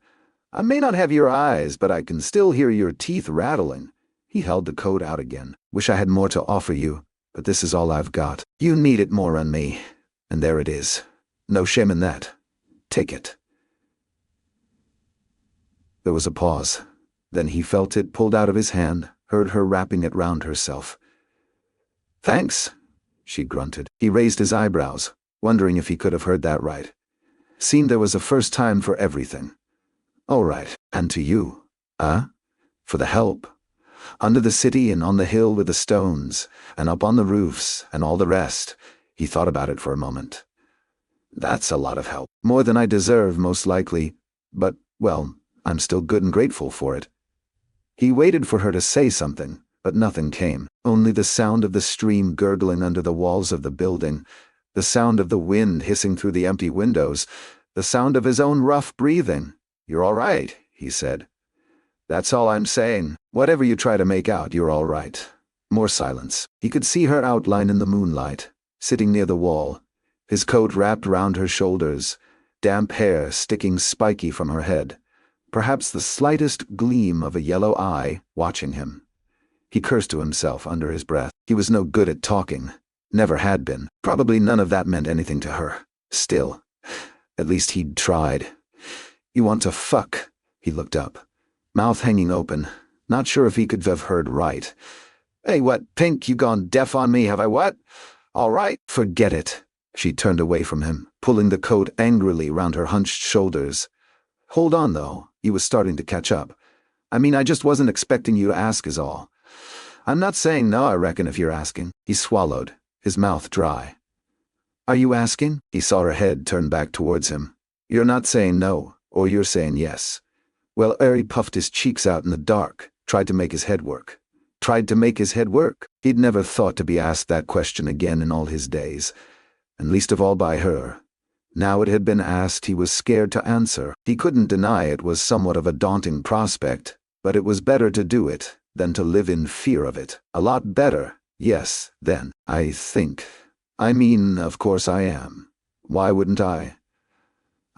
I may not have your eyes, but I can still hear your teeth rattling. He held the coat out again. Wish I had more to offer you, but this is all I've got. You need it more on me. And there it is. No shame in that. Take it. There was a pause. Then he felt it pulled out of his hand, heard her wrapping it round herself. Thanks, she grunted. He raised his eyebrows, wondering if he could have heard that right. Seemed there was a first time for everything. All right, and to you. For the help. Under the city and on the hill with the stones, and up on the roofs, and all the rest. He thought about it for a moment. That's a lot of help. More than I deserve, most likely. But, well, I'm still good and grateful for it. He waited for her to say something, but nothing came. Only the sound of the stream gurgling under the walls of the building, the sound of the wind hissing through the empty windows, the sound of his own rough breathing. You're all right, he said. That's all I'm saying. Whatever you try to make out, you're all right. More silence. He could see her outline in the moonlight, sitting near the wall, his coat wrapped round her shoulders, damp hair sticking spiky from her head, perhaps the slightest gleam of a yellow eye watching him. He cursed to himself under his breath. He was no good at talking. Never had been. Probably none of that meant anything to her. Still, at least he'd tried. You want to fuck? He looked up, mouth hanging open, not sure if he could have heard right. Hey, what, Pink, you gone deaf on me, have I what? All right, forget it. She turned away from him, pulling the coat angrily round her hunched shoulders. Hold on, though. He was starting to catch up. I mean, I just wasn't expecting you to ask is all. I'm not saying no, I reckon, if you're asking. He swallowed, his mouth dry. Are you asking? He saw her head turn back towards him. You're not saying no, or you're saying yes. Well, he puffed his cheeks out in the dark, tried to make his head work. He'd never thought to be asked that question again in all his days, and least of all by her. Now it had been asked, he was scared to answer. He couldn't deny it was somewhat of a daunting prospect, but it was better to do it than to live in fear of it. A lot better, yes, then, I think. I mean, of course I am. Why wouldn't I?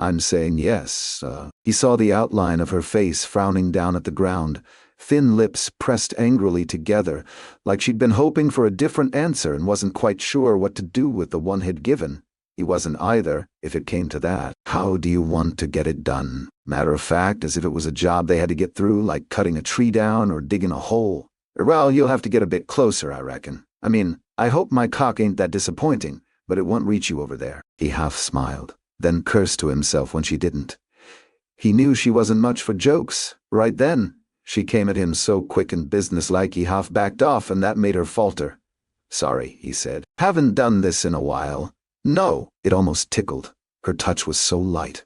I'm saying yes. He saw the outline of her face frowning down at the ground, thin lips pressed angrily together, like she'd been hoping for a different answer and wasn't quite sure what to do with the one he'd given. He wasn't either, if it came to that. How do you want to get it done? Matter of fact, as if it was a job they had to get through, like cutting a tree down or digging a hole. Well, you'll have to get a bit closer, I reckon. I mean, I hope my cock ain't that disappointing, but it won't reach you over there. He half smiled, then cursed to himself when she didn't. He knew she wasn't much for jokes. Right then, she came at him so quick and businesslike he half backed off, and that made her falter. Sorry, he said. Haven't done this in a while. No, it almost tickled. Her touch was so light.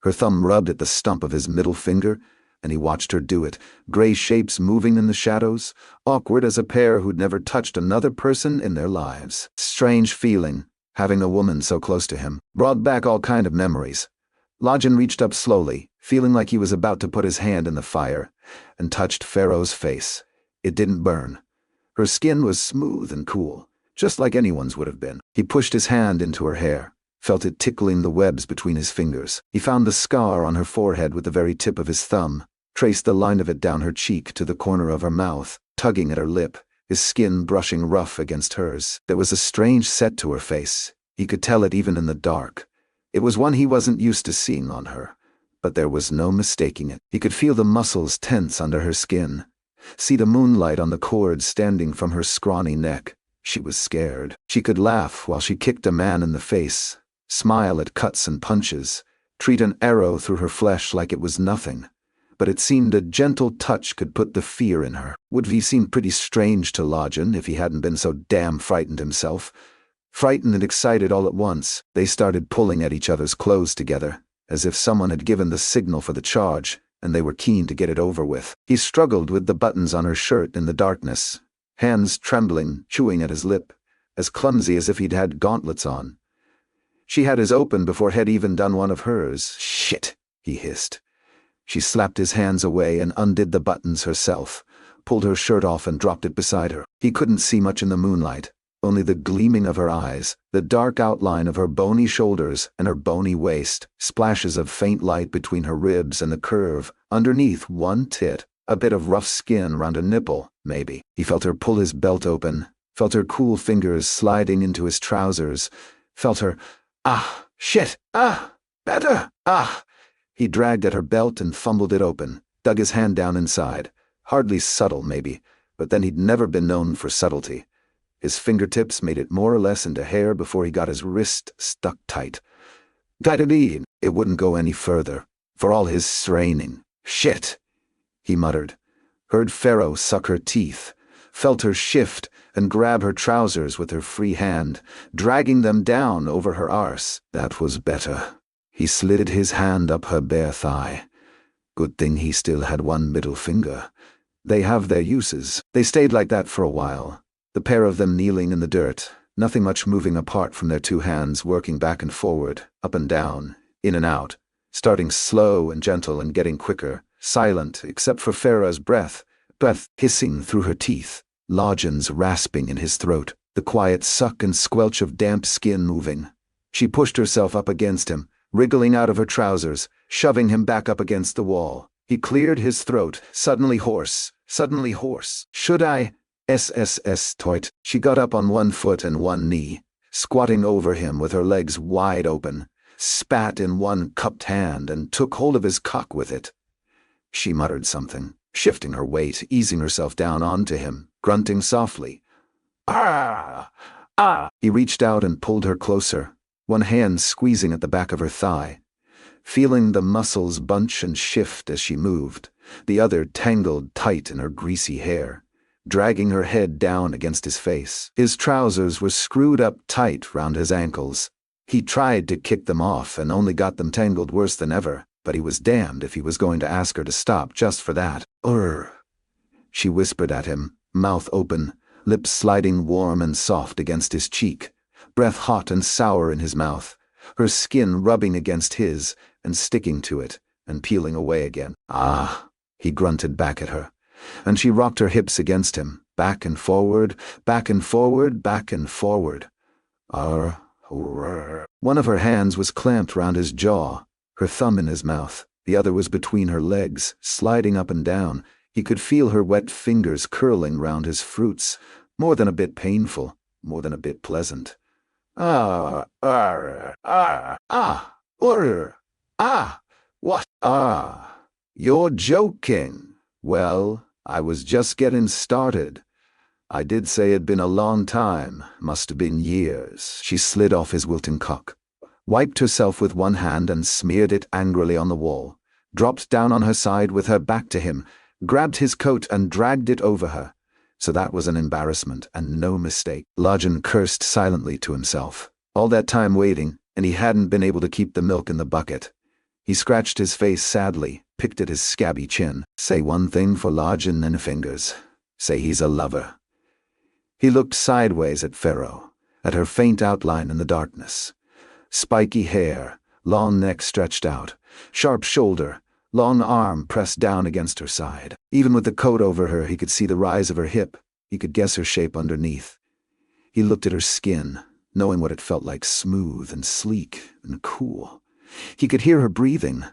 Her thumb rubbed at the stump of his middle finger, and he watched her do it, gray shapes moving in the shadows, awkward as a pair who'd never touched another person in their lives. Strange feeling, having a woman so close to him, brought back all kind of memories. Logen reached up slowly, feeling like he was about to put his hand in the fire, and touched Pharaoh's face. It didn't burn. Her skin was smooth and cool, just like anyone's would have been. He pushed his hand into her hair, felt it tickling the webs between his fingers. He found the scar on her forehead with the very tip of his thumb, traced the line of it down her cheek to the corner of her mouth, tugging at her lip, his skin brushing rough against hers. There was a strange set to her face. He could tell it even in the dark. It was one he wasn't used to seeing on her, but there was no mistaking it. He could feel the muscles tense under her skin, see the moonlight on the cords standing from her scrawny neck. She was scared. She could laugh while she kicked a man in the face, smile at cuts and punches, treat an arrow through her flesh like it was nothing. But it seemed a gentle touch could put the fear in her. Would he seem pretty strange to Logen if he hadn't been so damn frightened himself? Frightened and excited all at once, they started pulling at each other's clothes together, as if someone had given the signal for the charge, and they were keen to get it over with. He struggled with the buttons on her shirt in the darkness, hands trembling, chewing at his lip, as clumsy as if he'd had gauntlets on. She had his open before He'd even done one of hers. Shit, he hissed. She slapped his hands away and undid the buttons herself, pulled her shirt off and dropped it beside her. He couldn't see much in the moonlight, only the gleaming of her eyes, the dark outline of her bony shoulders and her bony waist, splashes of faint light between her ribs and the curve, underneath one tit, a bit of rough skin round a nipple, maybe. He felt her pull his belt open, felt her cool fingers sliding into his trousers, felt her, shit, better, He dragged at her belt and fumbled it open, dug his hand down inside. Hardly subtle, maybe, but then he'd never been known for subtlety. His fingertips made it more or less into hair before he got his wrist stuck tight. Tight-a-dee. It wouldn't go any further, for all his straining. Shit, he muttered. Heard Pharaoh suck her teeth, felt her shift and grab her trousers with her free hand, dragging them down over her arse. That was better. He slid his hand up her bare thigh. Good thing he still had one middle finger. They have their uses. They stayed like that for a while, the pair of them kneeling in the dirt, nothing much moving apart from their two hands working back and forward, up and down, in and out, starting slow and gentle and getting quicker, silent except for Pharaoh's breath hissing through her teeth, Logen's rasping in his throat, the quiet suck and squelch of damp skin moving. She pushed herself up against him, wriggling out of her trousers, shoving him back up against the wall. He cleared his throat, suddenly hoarse. Should I? Toit. She got up on one foot and one knee, squatting over him with her legs wide open, spat in one cupped hand and took hold of his cock with it. She muttered something, shifting her weight, easing herself down onto him, grunting softly. He reached out and pulled her closer, one hand squeezing at the back of her thigh, feeling the muscles bunch and shift as she moved, the other tangled tight in her greasy hair, dragging her head down against his face. His trousers were screwed up tight round his ankles. He tried to kick them off and only got them tangled worse than ever, but he was damned if he was going to ask her to stop just for that. She whispered at him, mouth open, lips sliding warm and soft against his cheek, breath hot and sour in his mouth, her skin rubbing against his and sticking to it and peeling away again. He grunted back at her, and she rocked her hips against him, back and forward, back and forward, back and forward. One of her hands was clamped round his jaw, her thumb in his mouth. The other was between her legs, sliding up and down. He could feel her wet fingers curling round his fruits, more than a bit painful, more than a bit pleasant. What? You're joking. Well, I was just getting started. I did say it'd been a long time, must have been years. She slid off his wilting cock, wiped herself with one hand and smeared it angrily on the wall, dropped down on her side with her back to him, grabbed his coat and dragged it over her. So that was an embarrassment, and no mistake. Logen cursed silently to himself. All that time waiting, and he hadn't been able to keep the milk in the bucket. He scratched his face sadly, picked at his scabby chin. Say one thing for Logen and fingers. Say he's a lover. He looked sideways at Pharaoh, at her faint outline in the darkness. Spiky hair, long neck stretched out, sharp shoulder, long arm pressed down against her side. Even with the coat over her, he could see the rise of her hip. He could guess her shape underneath. He looked at her skin, knowing what it felt like, smooth and sleek and cool. He could hear her breathing.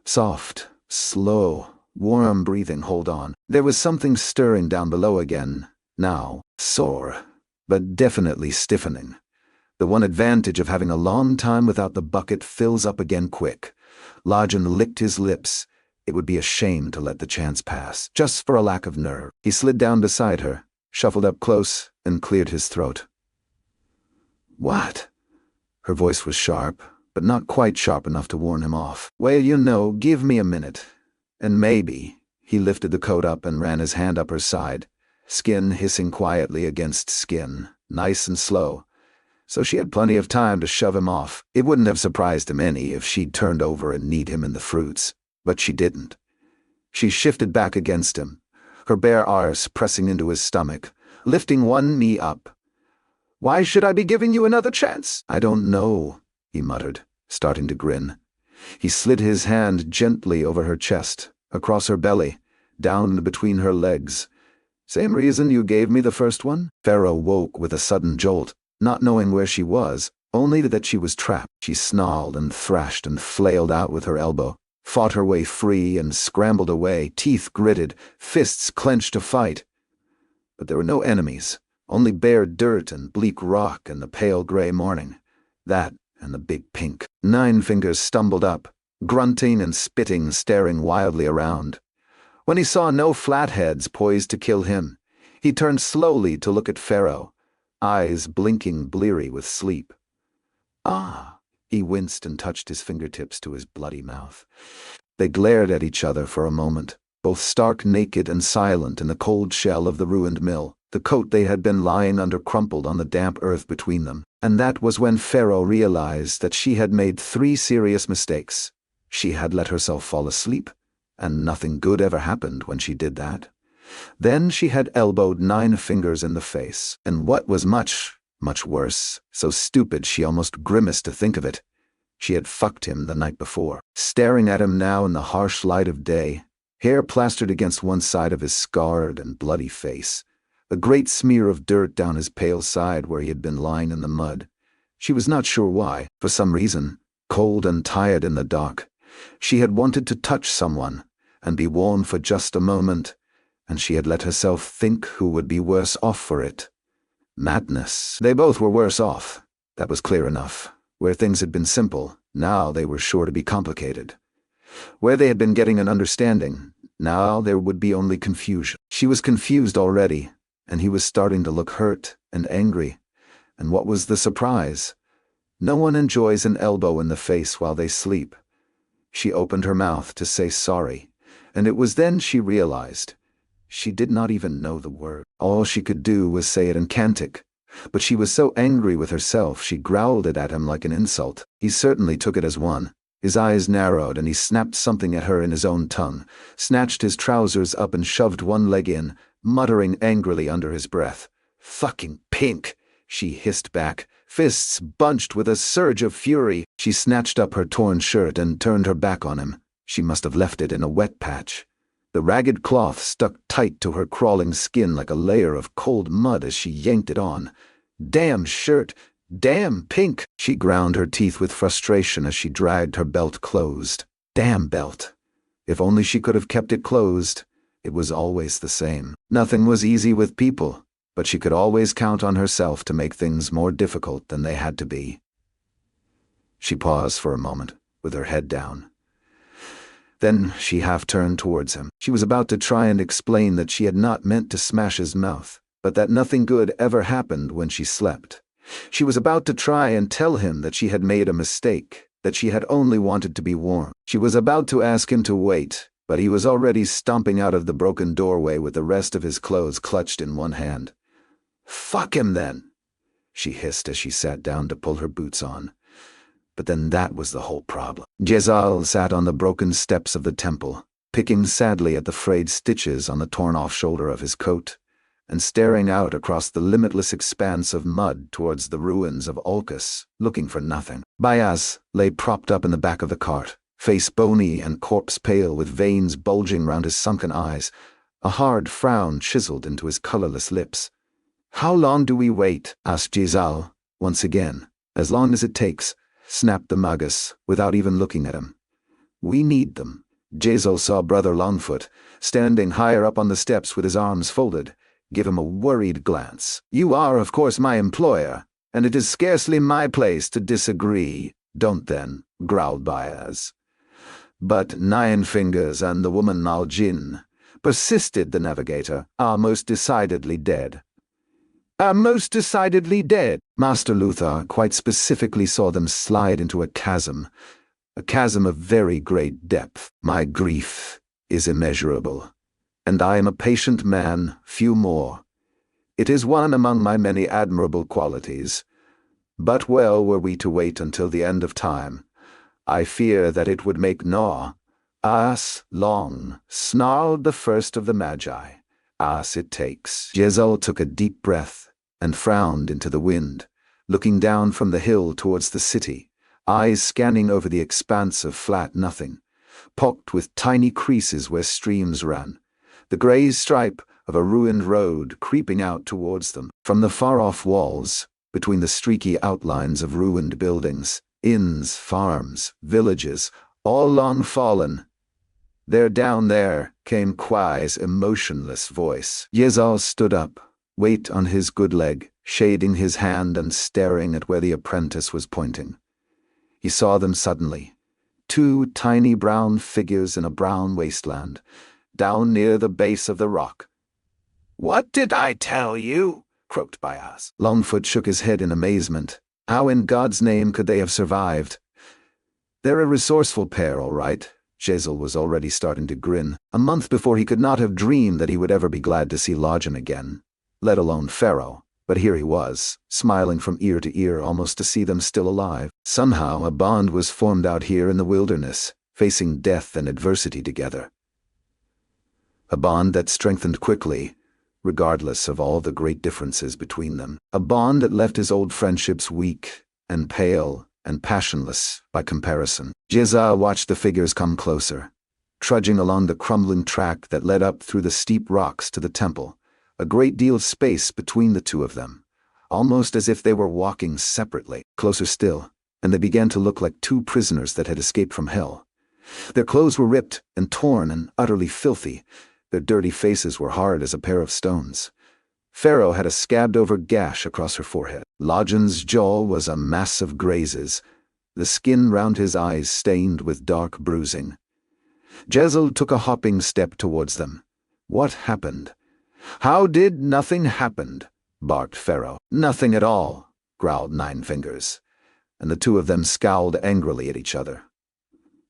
Soft, slow, warm breathing. Hold on. There was something stirring down below again. Now, sore, but definitely stiffening. The one advantage of having a long time without the bucket fills up again quick. Logen licked his lips. It would be a shame to let the chance pass, just for a lack of nerve. He slid down beside her, shuffled up close, and cleared his throat. What? Her voice was sharp, but not quite sharp enough to warn him off. Well, give me a minute. And maybe. He lifted the coat up and ran his hand up her side, skin hissing quietly against skin, nice and slow. So she had plenty of time to shove him off. It wouldn't have surprised him any if she'd turned over and kneed him in the fruits, but she didn't. She shifted back against him, her bare arse pressing into his stomach, lifting one knee up. Why should I be giving you another chance? I don't know, he muttered, starting to grin. He slid his hand gently over her chest, across her belly, down between her legs. Same reason you gave me the first one? Pharaoh woke with a sudden jolt, not knowing where she was, only that she was trapped. She snarled and thrashed and flailed out with her elbow, fought her way free and scrambled away, teeth gritted, fists clenched to fight. But there were no enemies, only bare dirt and bleak rock and the pale gray morning. That and the big pink. Nine Fingers stumbled up, grunting and spitting, staring wildly around. When he saw no flatheads poised to kill him, he turned slowly to look at Pharaoh, eyes blinking bleary with sleep. Ah! He winced and touched his fingertips to his bloody mouth. They glared at each other for a moment, both stark naked and silent in the cold shell of the ruined mill. The coat they had been lying under crumpled on the damp earth between them. And that was when Pharaoh realized that she had made 3 serious mistakes. She had let herself fall asleep, and nothing good ever happened when she did that. Then she had elbowed 9 Fingers in the face, and what was much, much worse, so stupid she almost grimaced to think of it, she had fucked him the night before. Staring at him now in the harsh light of day, hair plastered against one side of his scarred and bloody face, a great smear of dirt down his pale side where he had been lying in the mud. She was not sure why. For some reason, cold and tired in the dark, she had wanted to touch someone and be warm for just a moment, and she had let herself think who would be worse off for it. Madness. They both were worse off. That was clear enough. Where things had been simple, now they were sure to be complicated. Where they had been getting an understanding, now there would be only confusion. She was confused already, and he was starting to look hurt and angry. And what was the surprise? No one enjoys an elbow in the face while they sleep. She opened her mouth to say sorry, and it was then she realized. She did not even know the word. All she could do was say it in Cantic. But she was so angry with herself she growled it at him like an insult. He certainly took it as one. His eyes narrowed and he snapped something at her in his own tongue, snatched his trousers up and shoved one leg in, muttering angrily under his breath. "Fucking pink," she hissed back, fists bunched with a surge of fury. She snatched up her torn shirt and turned her back on him. She must have left it in a wet patch. The ragged cloth stuck tight to her crawling skin like a layer of cold mud as she yanked it on. Damn shirt, Damn pink! She ground her teeth with frustration as she dragged her belt closed. Damn belt! If only she could have kept it closed. It was always the same. Nothing was easy with people, but she could always count on herself to make things more difficult than they had to be. She paused for a moment, with her head down. Then she half-turned towards him. She was about to try and explain that she had not meant to smash his mouth, but that nothing good ever happened when she slept. She was about to try and tell him that she had made a mistake, that she had only wanted to be warm. She was about to ask him to wait, but he was already stomping out of the broken doorway with the rest of his clothes clutched in one hand. "Fuck him, then," she hissed as she sat down to pull her boots on. But then that was the whole problem. Jezal sat on the broken steps of the temple, picking sadly at the frayed stitches on the torn-off shoulder of his coat, and staring out across the limitless expanse of mud towards the ruins of Olcus, looking for nothing. Bayaz lay propped up in the back of the cart, face bony and corpse-pale with veins bulging round his sunken eyes, a hard frown chiseled into his colorless lips. "How long do we wait?" asked Jezal, once again. "As long as it takes," snapped the Magus, without even looking at him. "We need them." Jezal saw Brother Longfoot, standing higher up on the steps with his arms folded, give him a worried glance. "You are, of course, my employer, and it is scarcely my place to disagree." "Don't then," growled Bayaz. "But Nine Fingers and the woman Naljin," persisted the navigator, "are most decidedly dead." "Are most decidedly dead." Master Luther quite specifically saw them slide into a chasm of very great depth. "My grief is immeasurable, and I am a patient man, few more. It is one among my many admirable qualities. But well were we to wait until the end of time. I fear that it would make us long," snarled the first of the Magi. "Us it takes." Jezal took a deep breath and frowned into the wind, looking down from the hill towards the city, eyes scanning over the expanse of flat nothing, pocked with tiny creases where streams ran, the grey stripe of a ruined road creeping out towards them. From the far-off walls, between the streaky outlines of ruined buildings, inns, farms, villages, all long fallen, "They're down there," came Kwai's emotionless voice. Jezal stood up, weight on his good leg, shading his hand and staring at where the apprentice was pointing. He saw them suddenly, two tiny brown figures in a brown wasteland, down near the base of the rock. "What did I tell you?" croaked Bayaz. Longfoot shook his head in amazement. How in God's name could they have survived? "They're a resourceful pair, all right." Jezal was already starting to grin. A month before he could not have dreamed that he would ever be glad to see Logen again, let alone Pharaoh. But here he was, smiling from ear to ear almost to see them still alive. Somehow a bond was formed out here in the wilderness, facing death and adversity together. A bond that strengthened quickly, regardless of all the great differences between them. A bond that left his old friendships weak and pale and passionless by comparison. Jezal watched the figures come closer, trudging along the crumbling track that led up through the steep rocks to the temple, a great deal of space between the two of them, almost as if they were walking separately. Closer still, and they began to look like two prisoners that had escaped from hell. Their clothes were ripped and torn and utterly filthy. Their dirty faces were hard as a pair of stones. Pharaoh had a scabbed-over gash across her forehead. Logen's jaw was a mass of grazes, the skin round his eyes stained with dark bruising. Jezal took a hopping step towards them. What happened? "How did nothing happened?" barked Pharaoh. "Nothing at all," growled Nine Fingers, and the two of them scowled angrily at each other.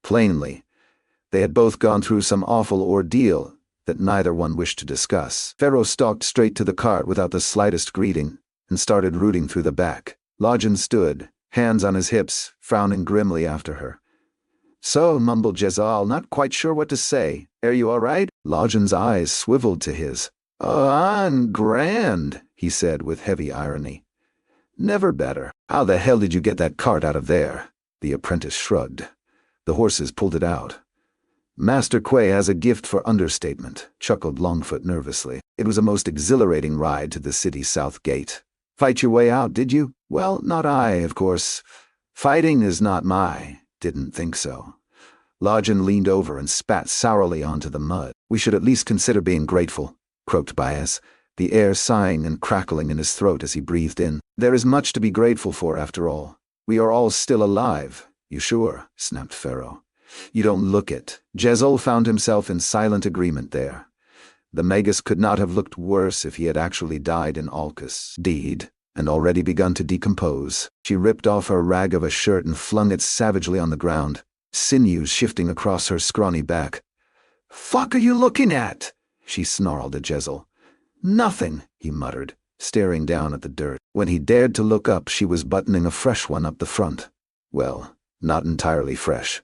Plainly, they had both gone through some awful ordeal that neither one wished to discuss. Pharaoh stalked straight to the cart without the slightest greeting and started rooting through the back. Logen stood, hands on his hips, frowning grimly after her. "So," mumbled Jezal, not quite sure what to say. "Are you all right?" Logen's eyes swiveled to his. "Oh, I'm grand," he said with heavy irony. "Never better." "How the hell did you get that cart out of there?" The apprentice shrugged. "The horses pulled it out." "Master Quay has a gift for understatement," chuckled Longfoot nervously. "It was a most exhilarating ride to the city's south gate. Fight your way out, did you? Well, not I, of course. Fighting is not didn't think so. Logen leaned over and spat sourly onto the mud. We should at least consider being grateful, croaked Bayaz, the air sighing and crackling in his throat as he breathed in. There is much to be grateful for, after all. We are all still alive. You sure? Snapped Pharaoh. You don't look it. Jezal found himself in silent agreement there. The Magus could not have looked worse if he had actually died in Alcus deed, and already begun to decompose. She ripped off her rag of a shirt and flung it savagely on the ground, sinews shifting across her scrawny back. "Fuck are you looking at?" she snarled at Jezal. "Nothing," he muttered, staring down at the dirt. When he dared to look up, she was buttoning a fresh one up the front. Well, not entirely fresh.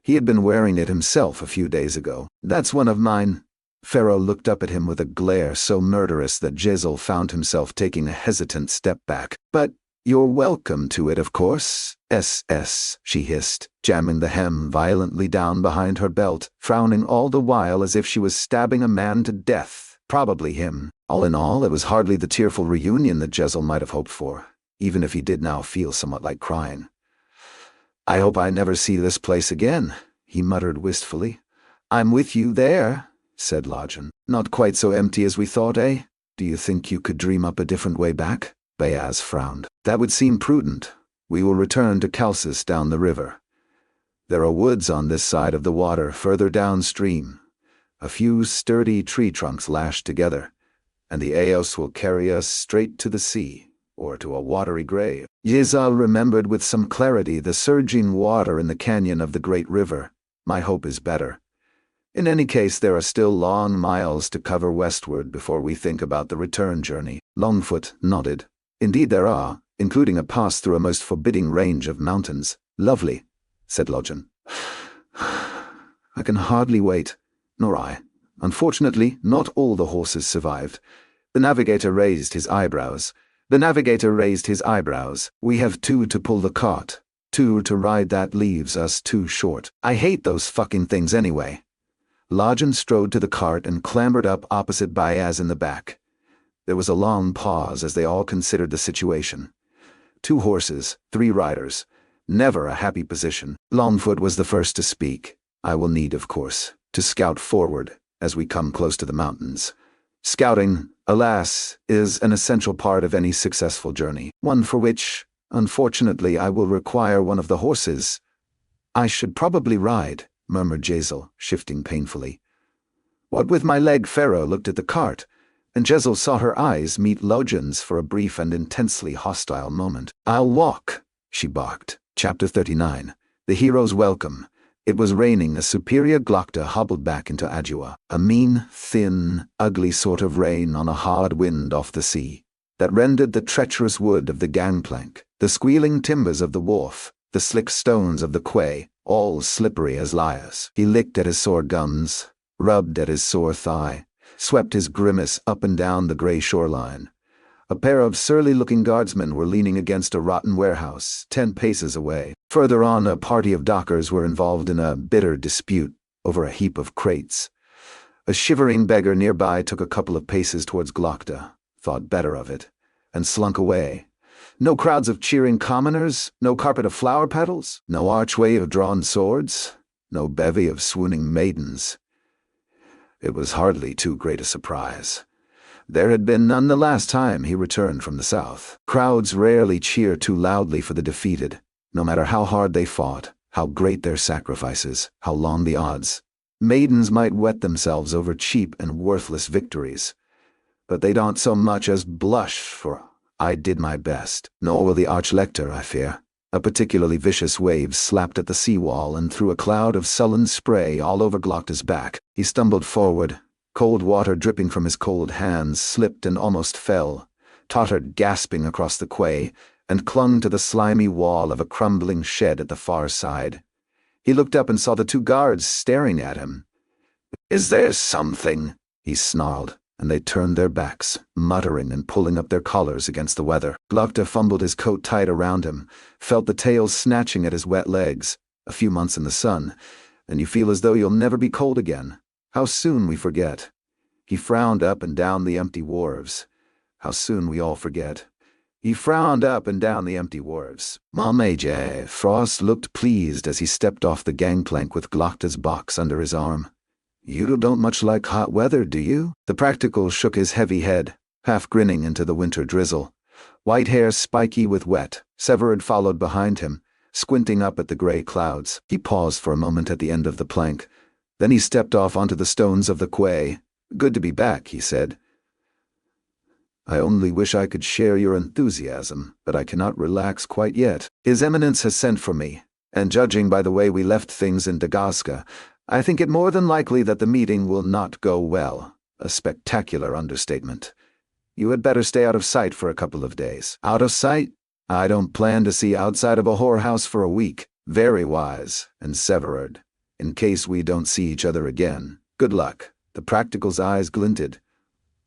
He had been wearing it himself a few days ago. "That's one of mine." Pharaoh looked up at him with a glare so murderous that Jezal found himself taking a hesitant step back. "But you're welcome to it, of course. SS," she hissed, jamming the hem violently down behind her belt, frowning all the while as if she was stabbing a man to death, probably him. All in all, it was hardly the tearful reunion that Jezal might have hoped for, even if he did now feel somewhat like crying. "I hope I never see this place again," he muttered wistfully. "I'm with you there," said Logen. "Not quite so empty as we thought, eh? Do you think you could dream up a different way back?" Bayaz frowned. "That would seem prudent. We will return to Chalcis down the river. There are woods on this side of the water further downstream. A few sturdy tree trunks lashed together, and the Eos will carry us straight to the sea, or to a watery grave." Jezal remembered with some clarity the surging water in the canyon of the great river. "My hope is better. In any case, there are still long miles to cover westward before we think about the return journey." Longfoot nodded. "Indeed there are, including a pass through a most forbidding range of mountains." "Lovely," said Logen. "I can hardly wait." "Nor I. Unfortunately, not all the horses survived." The navigator raised his eyebrows. "We have 2 to pull the cart. 2 to ride. That leaves us 2 short. I hate those fucking things anyway." Logen strode to the cart and clambered up opposite Bayaz in the back. There was a long pause as they all considered the situation. 2 horses, 3 riders. Never a happy position. Longfoot was the first to speak. "I will need, of course, to scout forward as we come close to the mountains. Scouting, alas, is an essential part of any successful journey, one for which, unfortunately, I will require one of the horses." "I should probably ride," murmured Jezal, shifting painfully. "What with my leg?" Pharaoh looked at the cart, and Jezal saw her eyes meet Logen's for a brief and intensely hostile moment. "I'll walk," she barked. Chapter 39. The Hero's Welcome. It was raining as superior Glokta hobbled back into Adua. A mean, thin, ugly sort of rain on a hard wind off the sea, that rendered the treacherous wood of the gangplank, the squealing timbers of the wharf, the slick stones of the quay, all slippery as liars. He licked at his sore gums, rubbed at his sore thigh, swept his grimace up and down the grey shoreline. A pair of surly-looking guardsmen were leaning against a rotten warehouse, 10 paces away. Further on, a party of dockers were involved in a bitter dispute over a heap of crates. A shivering beggar nearby took a couple of paces towards Glokta, thought better of it, and slunk away. No crowds of cheering commoners, no carpet of flower petals, no archway of drawn swords, no bevy of swooning maidens. It was hardly too great a surprise. There had been none the last time he returned from the south. Crowds rarely cheer too loudly for the defeated, no matter how hard they fought, how great their sacrifices, how long the odds. Maidens might wet themselves over cheap and worthless victories, but they don't so much as blush for "I did my best." Nor will the Archlector, I fear. A particularly vicious wave slapped at the seawall and threw a cloud of sullen spray all over Glokta's back. He stumbled forward. Cold water dripping from his cold hands, slipped and almost fell, tottered gasping across the quay, and clung to the slimy wall of a crumbling shed at the far side. He looked up and saw the 2 guards staring at him. "Is there something?" he snarled, and they turned their backs, muttering and pulling up their collars against the weather. Glokta fumbled his coat tight around him, felt the tails snatching at his wet legs. A few months in the sun, and you feel as though you'll never be cold again. How soon we forget. He frowned up and down the empty wharves. How soon we all forget. He frowned up and down the empty wharves. Mamaje, Frost looked pleased as he stepped off the gangplank with Glokta's box under his arm. You don't much like hot weather, do you? The practical shook his heavy head, half grinning into the winter drizzle. White hair spiky with wet, Severard followed behind him, squinting up at the gray clouds. He paused for a moment at the end of the plank. Then he stepped off onto the stones of the quay. Good to be back, he said. I only wish I could share your enthusiasm, but I cannot relax quite yet. His Eminence has sent for me, and judging by the way we left things in Dagaska, I think it more than likely that the meeting will not go well. A spectacular understatement. You had better stay out of sight for a couple of days. Out of sight? I don't plan to see outside of a whorehouse for a week. Very wise, and Severard. In case we don't see each other again. Good luck. The practical's eyes glinted.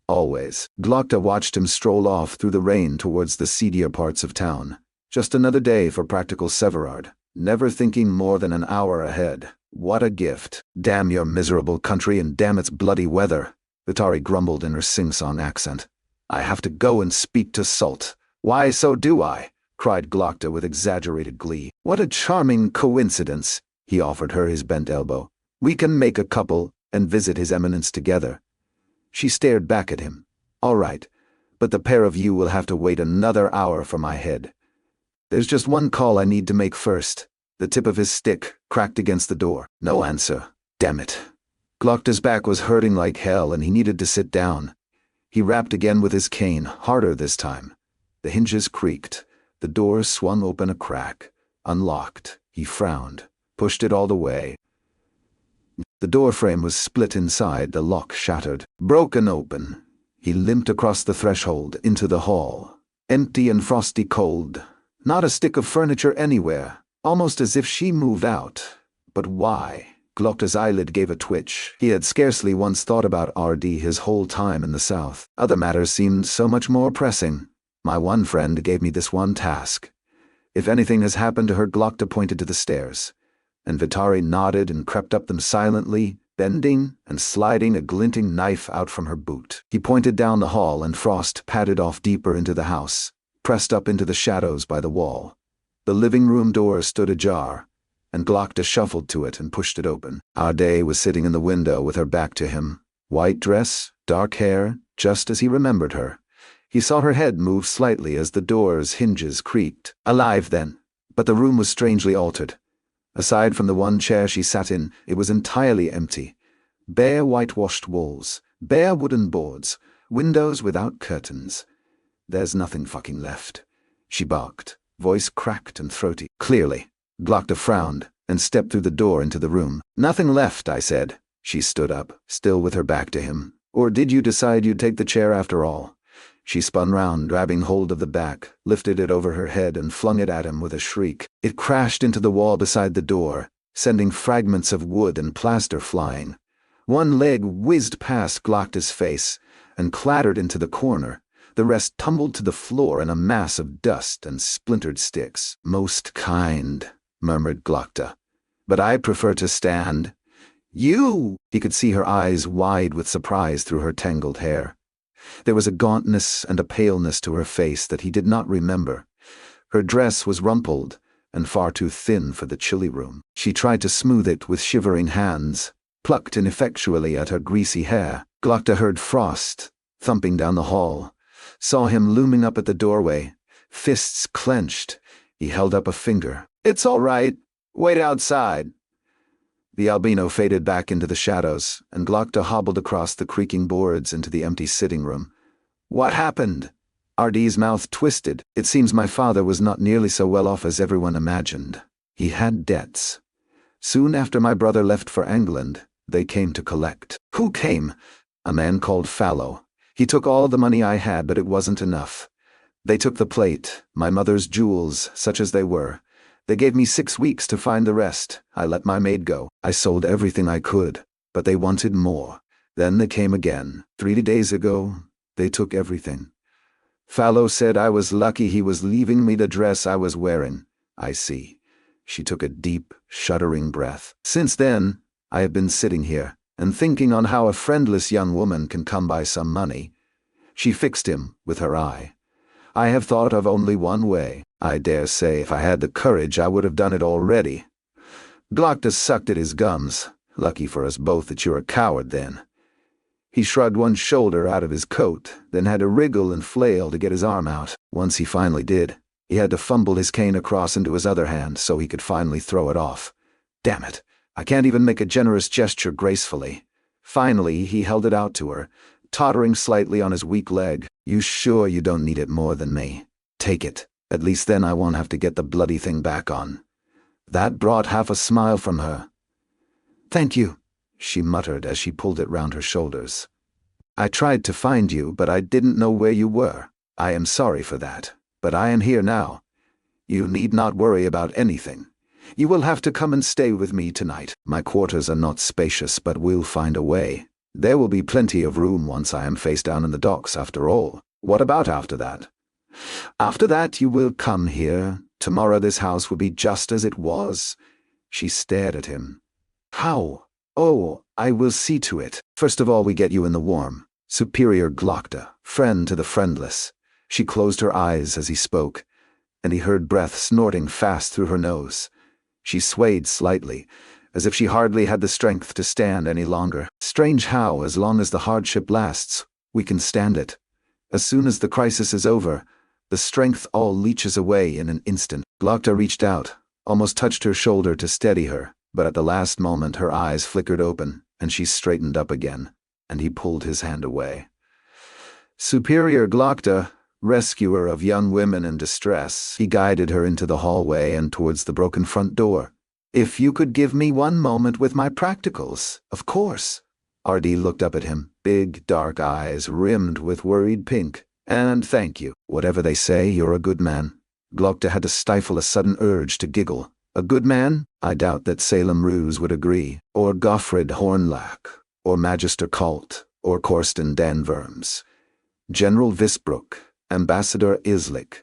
Always. Glokta watched him stroll off through the rain towards the seedier parts of town. Just another day for practical Severard, never thinking more than an hour ahead. What a gift. Damn your miserable country and damn its bloody weather, Vitari grumbled in her sing-song accent. I have to go and speak to Sult. Why, so do I, cried Glokta with exaggerated glee. What a charming coincidence. He offered her his bent elbow. We can make a couple and visit His Eminence together. She stared back at him. All right, but the pair of you will have to wait another hour for my head. There's just one call I need to make first. The tip of his stick cracked against the door. No answer. Damn it. Glokta's back was hurting like hell and he needed to sit down. He rapped again with his cane, harder this time. The hinges creaked. The door swung open a crack. Unlocked. He frowned, pushed it all the way. The door frame was split inside, the lock shattered, broken open. He limped across the threshold, into the hall. Empty and frosty cold. Not a stick of furniture anywhere, almost as if she moved out. But why? Glokta's eyelid gave a twitch. He had scarcely once thought about RD his whole time in the south. Other matters seemed so much more pressing. My one friend gave me this one task. If anything has happened to her, Glokta pointed to the stairs. And Vitari nodded and crept up them silently, bending and sliding a glinting knife out from her boot. He pointed down the hall and Frost padded off deeper into the house, pressed up into the shadows by the wall. The living room door stood ajar, and Glokta shuffled to it and pushed it open. Ade was sitting in the window with her back to him. White dress, dark hair, just as he remembered her. He saw her head move slightly as the door's hinges creaked. Alive then, but the room was strangely altered. Aside from the one chair she sat in, it was entirely empty. Bare whitewashed walls, bare wooden boards, windows without curtains. There's nothing fucking left, she barked, voice cracked and throaty. Clearly. Glokta frowned and stepped through the door into the room. Nothing left, I said. She stood up, still with her back to him. Or did you decide you'd take the chair after all? She spun round, grabbing hold of the back, lifted it over her head and flung it at him with a shriek. It crashed into the wall beside the door, sending fragments of wood and plaster flying. One leg whizzed past Glokta's face and clattered into the corner. The rest tumbled to the floor in a mass of dust and splintered sticks. Most kind, murmured Glokta. But I prefer to stand. You! He could see her eyes wide with surprise through her tangled hair. There was a gauntness and a paleness to her face that he did not remember. Her dress was rumpled and far too thin for the chilly room. She tried to smooth it with shivering hands, plucked ineffectually at her greasy hair. Glokta heard Frost thumping down the hall, saw him looming up at the doorway, fists clenched. He held up a finger. It's all right. Wait outside. The albino faded back into the shadows, and Glokta hobbled across the creaking boards into the empty sitting room. What happened? RD's mouth twisted. It seems my father was not nearly so well off as everyone imagined. He had debts. Soon after my brother left for Angland, they came to collect. Who came? A man called Fallow. He took all the money I had, but it wasn't enough. They took the plate, my mother's jewels, such as they were. They gave me 6 weeks to find the rest. I let my maid go. I sold everything I could, but they wanted more. Then they came again. 3 days ago, they took everything. Fallow said I was lucky he was leaving me the dress I was wearing. I see. She took a deep, shuddering breath. Since then, I have been sitting here and thinking on how a friendless young woman can come by some money. She fixed him with her eye. I have thought of only one way. I dare say if I had the courage I would have done it already." Glokta sucked at his gums. "Lucky for us both that you're a coward, then." He shrugged one shoulder out of his coat, then had to wriggle and flail to get his arm out. Once he finally did, he had to fumble his cane across into his other hand so he could finally throw it off. Damn it, I can't even make a generous gesture gracefully. Finally, he held it out to her, tottering slightly on his weak leg. "You sure you don't need it more than me? Take it. At least then I won't have to get the bloody thing back on." That brought half a smile from her. "Thank you," she muttered as she pulled it round her shoulders. "I tried to find you, but I didn't know where you were. I am sorry for that, but I am here now. You need not worry about anything. You will have to come and stay with me tonight. My quarters are not spacious, but we'll find a way. There will be plenty of room once I am face down in the docks, after all. What about after that?" "After that you will come here. Tomorrow this house will be just as it was." She stared at him. "How?" "Oh, I will see to it. First of all we get you in the warm. Superior Glokta, friend to the friendless." She closed her eyes as he spoke, and he heard breath snorting fast through her nose. She swayed slightly, as if she hardly had the strength to stand any longer. Strange how, as long as the hardship lasts, we can stand it. As soon as the crisis is over, the strength all leaches away in an instant. Glokta reached out, almost touched her shoulder to steady her, but at the last moment her eyes flickered open, and she straightened up again, and he pulled his hand away. "Superior Glokta, rescuer of young women in distress," he guided her into the hallway and towards the broken front door. "If you could give me one moment with my practicals, of course." R.D. looked up at him, big, dark eyes rimmed with worried pink. "And thank you. Whatever they say, you're a good man." Glokta had to stifle a sudden urge to giggle. "A good man? I doubt that Salem Ruse would agree, or Goffred Hornlack, or Magister Colt, or Corsten Danverms. General Visbrook, Ambassador Islik,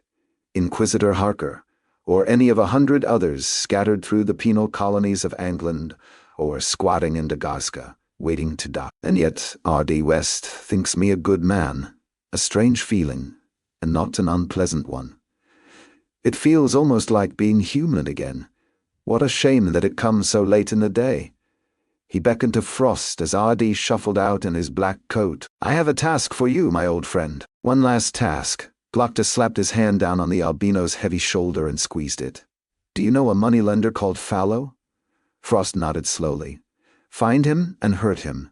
Inquisitor Harker, or any of 100 others scattered through the penal colonies of Angland, or squatting in Dagazka, waiting to die. And yet R.D. West thinks me a good man. A strange feeling, and not an unpleasant one. It feels almost like being human again. What a shame that it comes so late in the day." He beckoned to Frost as R.D. shuffled out in his black coat. "I have a task for you, my old friend." "One last task." Glokta slapped his hand down on the albino's heavy shoulder and squeezed it. "Do you know a moneylender called Fallow?" Frost nodded slowly. "Find him and hurt him.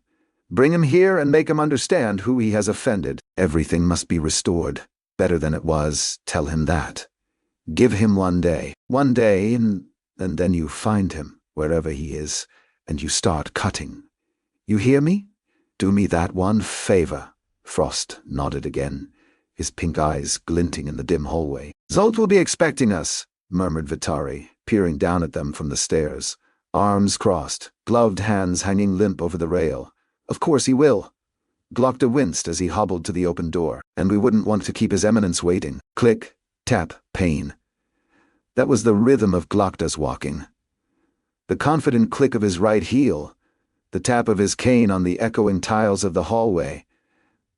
Bring him here and make him understand who he has offended. Everything must be restored. Better than it was, tell him that. Give him one day, and then you find him, wherever he is, and you start cutting. You hear me? Do me that one favor." Frost nodded again, his pink eyes glinting in the dim hallway. "Zolt will be expecting us," murmured Vitari, peering down at them from the stairs, arms crossed, gloved hands hanging limp over the rail. "Of course he will." Glokta winced as he hobbled to the open door, "and we wouldn't want to keep His Eminence waiting." Click, tap, pain. That was the rhythm of Glokta's walking. The confident click of his right heel, the tap of his cane on the echoing tiles of the hallway,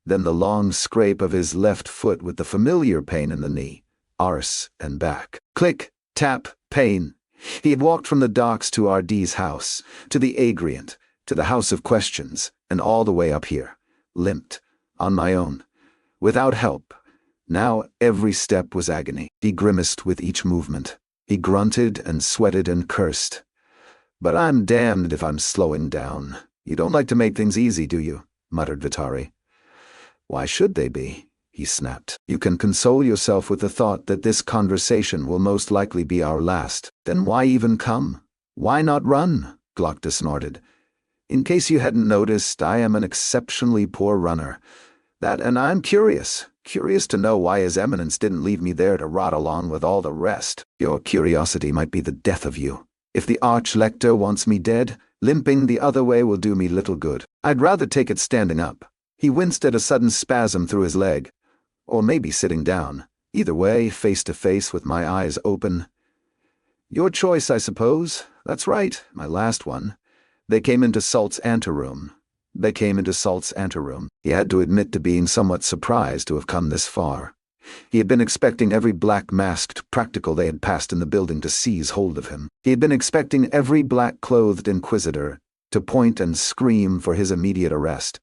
then the long scrape of his left foot with the familiar pain in the knee, arse and back. Click, tap, pain. He had walked from the docks to R.D.'s house, to the Agrient, to the House of Questions, and all the way up here, limped, on my own, without help. Now every step was agony. He grimaced with each movement. He grunted and sweated and cursed. "But I'm damned if I'm slowing down. You don't like to make things easy, do you?" muttered Vitari. "Why should they be?" he snapped. "You can console yourself with the thought that this conversation will most likely be our last. Then why even come? Why not run?" Glokta snorted. "In case you hadn't noticed, I am an exceptionally poor runner. And I'm curious to know why His Eminence didn't leave me there to rot along with all the rest. Your curiosity might be the death of you. If the Arch-Lector wants me dead, limping the other way will do me little good. I'd rather take it standing up." He winced at a sudden spasm through his leg. "Or maybe sitting down. Either way, face to face with my eyes open." "Your choice, I suppose. That's right, my last one." They came into Salt's anteroom. He had to admit to being somewhat surprised to have come this far. He had been expecting every black-masked practical they had passed in the building to seize hold of him. He had been expecting every black-clothed inquisitor to point and scream for his immediate arrest.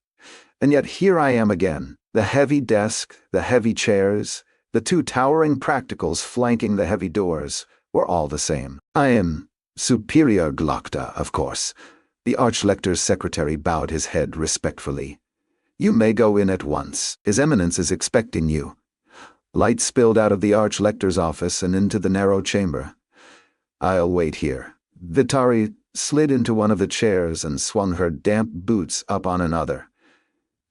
And yet here I am again, the heavy desk, the heavy chairs, the two towering practicals flanking the heavy doors were all the same. I am Superior Glokta, of course. The Archlector's secretary bowed his head respectfully. You may go in at once. His Eminence is expecting you. Light spilled out of the Archlector's office and into the narrow chamber. I'll wait here. Vitari slid into one of the chairs and swung her damp boots up on another.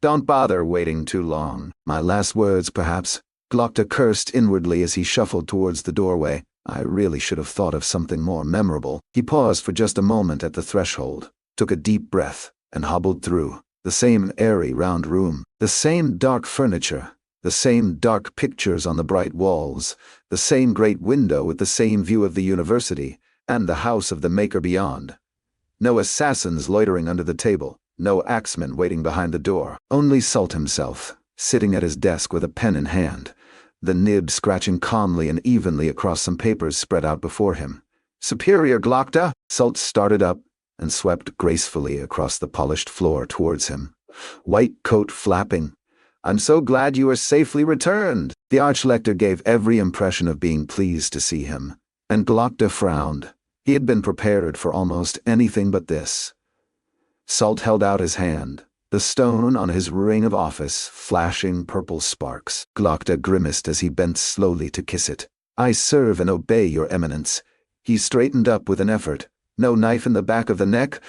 Don't bother waiting too long. My last words, perhaps. Glokta cursed inwardly as he shuffled towards the doorway. I really should have thought of something more memorable. He paused for just a moment at the threshold, took a deep breath, and hobbled through. The same airy round room, the same dark furniture, the same dark pictures on the bright walls, the same great window with the same view of the university, and the house of the Maker beyond. No assassins loitering under the table, no axemen waiting behind the door, only Salt himself, sitting at his desk with a pen in hand, the nib scratching calmly and evenly across some papers spread out before him. Superior Glokta! Salt started up and swept gracefully across the polished floor towards him, white coat flapping. I'm so glad you are safely returned. The Archlector gave every impression of being pleased to see him, and Glokta frowned. He had been prepared for almost anything but this. Salt held out his hand, the stone on his ring of office flashing purple sparks. Glokta grimaced as he bent slowly to kiss it. I serve and obey, Your Eminence. He straightened up with an effort, no knife in the back of the neck,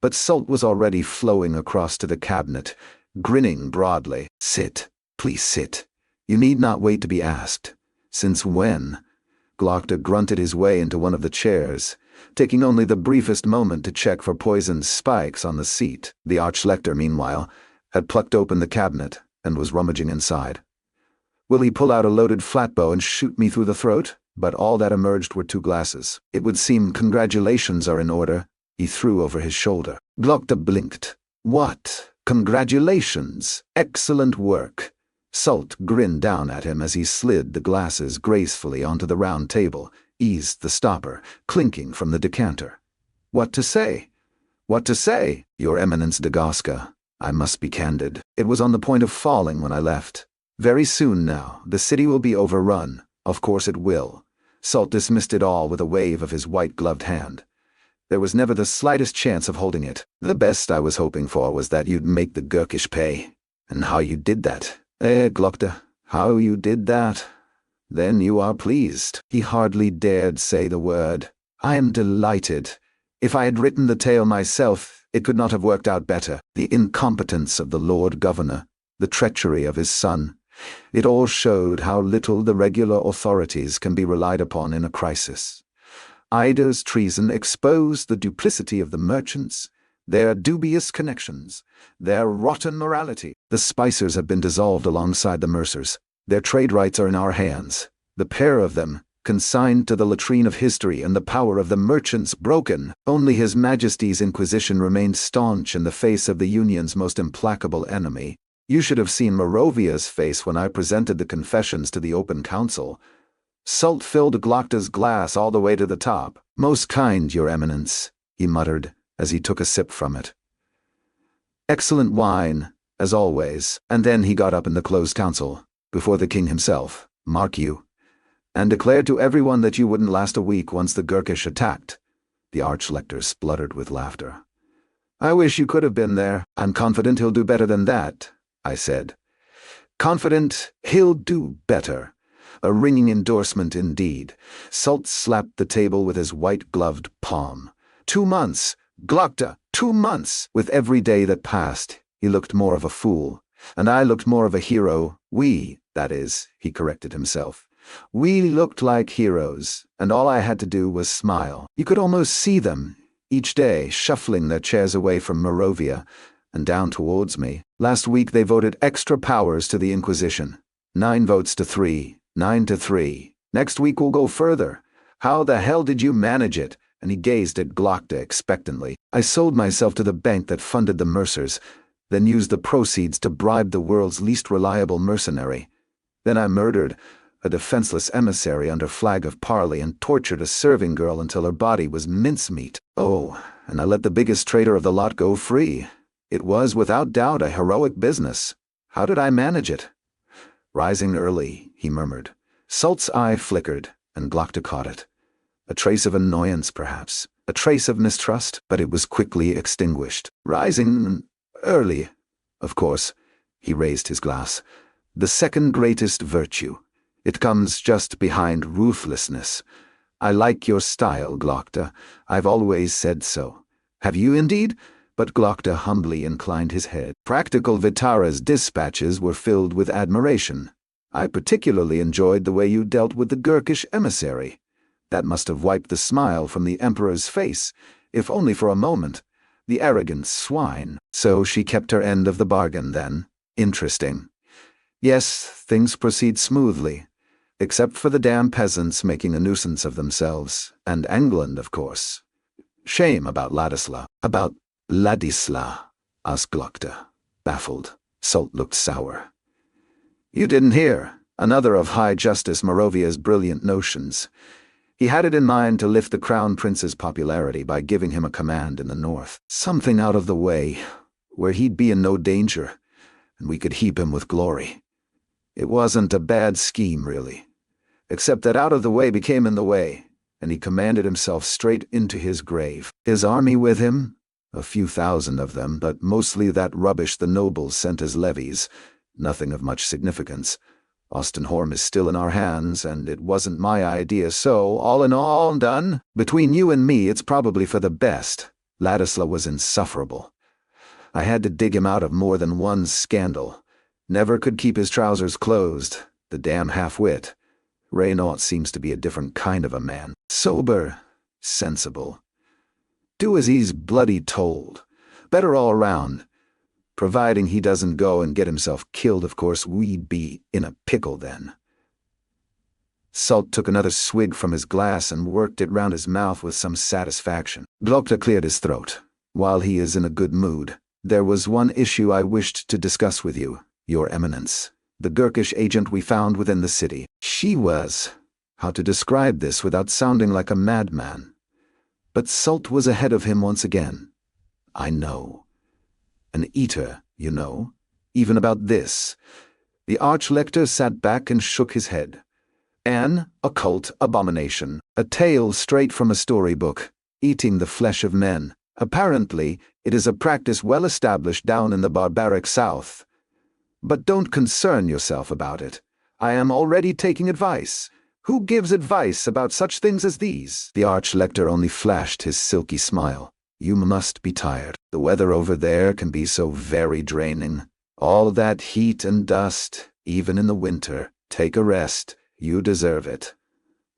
but Salt was already flowing across to the cabinet, grinning broadly. Sit, please sit. You need not wait to be asked. Since when? Glokta grunted his way into one of the chairs, taking only the briefest moment to check for poisoned spikes on the seat. The Archlector, meanwhile, had plucked open the cabinet and was rummaging inside. Will he pull out a loaded flatbow and shoot me through the throat? But all that emerged were 2 glasses. It would seem congratulations are in order, he threw over his shoulder. Glokta blinked. What? Congratulations! Excellent work! Salt grinned down at him as he slid the glasses gracefully onto the round table, eased the stopper, clinking from the decanter. What to say? What to say, Your Eminence de Goska? I must be candid. It was on the point of falling when I left. Very soon now, the city will be overrun. Of course it will. Salt dismissed it all with a wave of his white-gloved hand. There was never the slightest chance of holding it. The best I was hoping for was that you'd make the Gurkish pay. And how you did that. Glokta, how you did that. Then you are pleased. He hardly dared say the word. I am delighted. If I had written the tale myself, it could not have worked out better. The incompetence of the Lord Governor, the treachery of his son. It all showed how little the regular authorities can be relied upon in a crisis. Ida's treason exposed the duplicity of the merchants, their dubious connections, their rotten morality. The Spicers have been dissolved alongside the Mercers. Their trade rights are in our hands. The pair of them, consigned to the latrine of history, and the power of the merchants broken. Only His Majesty's Inquisition remained staunch in the face of the Union's most implacable enemy. You should have seen Moravia's face when I presented the confessions to the Open Council. Salt filled Glokta's glass all the way to the top. Most kind, Your Eminence, he muttered as he took a sip from it. Excellent wine, as always. And then he got up in the closed council, before the king himself, mark you, and declared to everyone that you wouldn't last a week once the Gurkish attacked. The Archlector spluttered with laughter. I wish you could have been there. I'm confident he'll do better than that, I said. Confident he'll do better. A ringing endorsement indeed. Salt slapped the table with his white-gloved palm. 2 months, Glokta, 2 months! With every day that passed, he looked more of a fool, and I looked more of a hero. We, that is, he corrected himself. We looked like heroes, and all I had to do was smile. You could almost see them, each day, shuffling their chairs away from Moravia and down towards me. Last week they voted extra powers to the Inquisition. 9 votes to 3. 9 to 3. Next week we'll go further. How the hell did you manage it? And he gazed at Glokta expectantly. I sold myself to the bank that funded the Mercers, then used the proceeds to bribe the world's least reliable mercenary. Then I murdered a defenseless emissary under flag of parley and tortured a serving girl until her body was mincemeat. Oh, and I let the biggest traitor of the lot go free. It was, without doubt, a heroic business. How did I manage it?" "Rising early," he murmured. Salt's eye flickered, and Glokta caught it. A trace of annoyance, perhaps. A trace of mistrust, but it was quickly extinguished. "Rising early, of course." He raised his glass. "The second greatest virtue. It comes just behind ruthlessness. I like your style, Glokta. I've always said so." "Have you indeed?" But Glokta humbly inclined his head. Practical Vitara's dispatches were filled with admiration. "I particularly enjoyed the way you dealt with the Gurkish emissary. That must have wiped the smile from the Emperor's face, if only for a moment. The arrogant swine. So she kept her end of the bargain, then. Interesting. Yes, things proceed smoothly. Except for the damn peasants making a nuisance of themselves, and Angland, of course. Shame about Ladisla." "About Ladisla?" asked Glokta, baffled. Salt looked sour. "You didn't hear. Another of High Justice Moravia's brilliant notions. He had it in mind to lift the Crown Prince's popularity by giving him a command in the north. Something out of the way, where he'd be in no danger, and we could heap him with glory. It wasn't a bad scheme, really. Except that out of the way became in the way, and he commanded himself straight into his grave. His army with him? A few thousand of them, but mostly that rubbish the nobles sent as levies. Nothing of much significance. Ostenhorn is still in our hands, and it wasn't my idea, so, all in all done, between you and me, it's probably for the best. Ladisla was insufferable. I had to dig him out of more than one scandal. Never could keep his trousers closed, the damn half-wit. Reynaud seems to be a different kind of a man. Sober, sensible. Do as he's bloody told. Better all round. Providing he doesn't go and get himself killed, of course, we'd be in a pickle then." Salt took another swig from his glass and worked it round his mouth with some satisfaction. Glokta cleared his throat. "While he is in a good mood, there was one issue I wished to discuss with you, Your Eminence. The Gurkish agent we found within the city. She was— how to describe this without sounding like a madman? But Salt was ahead of him once again. "I know. An eater, you know. Even about this." The Archlector sat back and shook his head. "An occult abomination. A tale straight from a storybook. Eating the flesh of men. Apparently, it is a practice well established down in the barbaric south. But don't concern yourself about it. I am already taking advice. Who gives advice about such things as these?" The Archlector only flashed his silky smile. "You must be tired. The weather over there can be so very draining. All that heat and dust, even in the winter. Take a rest. You deserve it.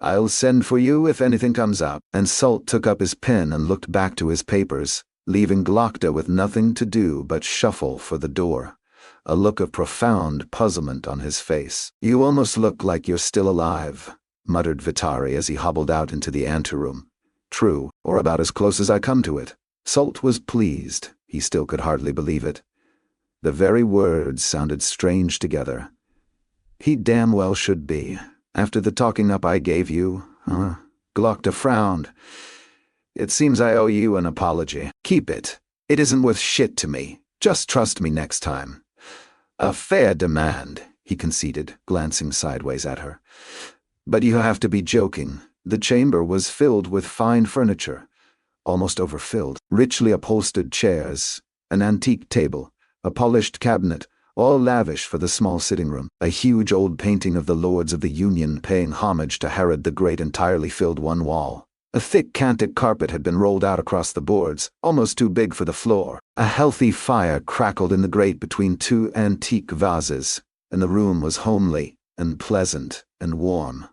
I'll send for you if anything comes up." And Salt took up his pen and looked back to his papers, leaving Glokta with nothing to do but shuffle for the door, a look of profound puzzlement on his face. "You almost look like you're still alive," muttered Vitari as he hobbled out into the anteroom. "True, or about as close as I come to it." Salt was pleased. He still could hardly believe it. The very words sounded strange together. He damn well should be. "After the talking up I gave you, huh?" Glokta frowned. "It seems I owe you an apology." "Keep it. It isn't worth shit to me. Just trust me next time." "A fair demand," he conceded, glancing sideways at her. "But you have to be joking." The chamber was filled with fine furniture, almost overfilled. Richly upholstered chairs, an antique table, a polished cabinet, all lavish for the small sitting room. A huge old painting of the Lords of the Union paying homage to Herod the Great entirely filled one wall. A thick Cantic carpet had been rolled out across the boards, almost too big for the floor. A healthy fire crackled in the grate between two antique vases, and the room was homely and pleasant and warm.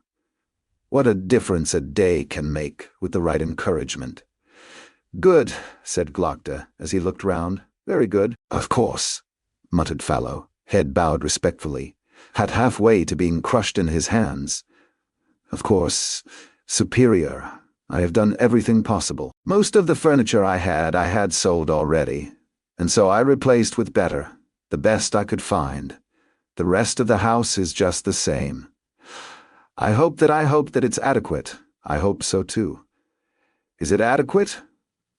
What a difference a day can make with the right encouragement. "Good," said Glokta as he looked round. "Very good." "Of course," muttered Fallow, head bowed respectfully, hat halfway to being crushed in his hands. "Of course, superior. I have done everything possible. Most of the furniture I had sold already, and so I replaced with better, the best I could find. The rest of the house is just the same. I hope that it's adequate. I hope so too. Is it adequate?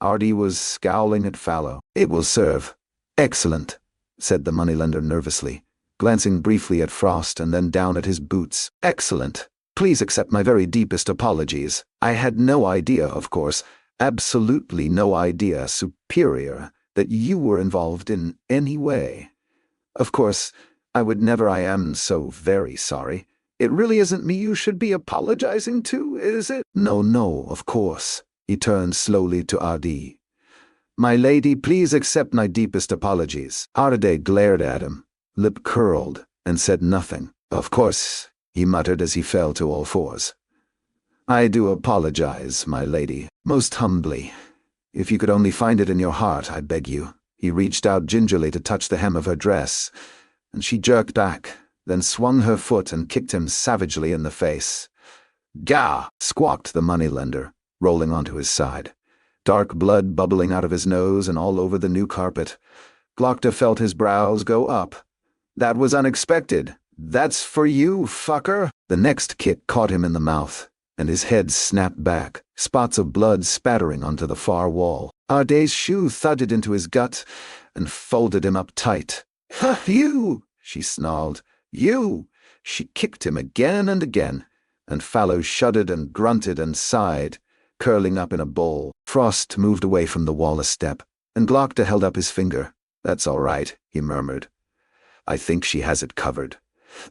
Artie was scowling at Fallow. It will serve. Excellent, said the moneylender nervously, glancing briefly at Frost and then down at his boots. Excellent. Please accept my very deepest apologies. I had no idea, of course, absolutely no idea, Superior, that you were involved in any way. Of course, I would never. I am so very sorry. It really isn't me you should be apologizing to, is it? No, of course. He turned slowly to Artie. My lady, please accept my deepest apologies. Artie glared at him, lip curled, and said nothing. Of course, he muttered as he fell to all fours. I do apologize, my lady, most humbly. If you could only find it in your heart, I beg you. He reached out gingerly to touch the hem of her dress, and she jerked back, then swung her foot and kicked him savagely in the face. Gah! Squawked the moneylender, rolling onto his side, dark blood bubbling out of his nose and all over the new carpet. Glokta felt his brows go up. That was unexpected. That's for you, fucker. The next kick caught him in the mouth, and his head snapped back, spots of blood spattering onto the far wall. Arday's shoe thudded into his gut and folded him up tight. You! She snarled. You! She kicked him again and again, and Fallow shuddered and grunted and sighed, curling up in a ball. Frost moved away from the wall a step, and Glokta held up his finger. That's all right, he murmured. I think she has it covered.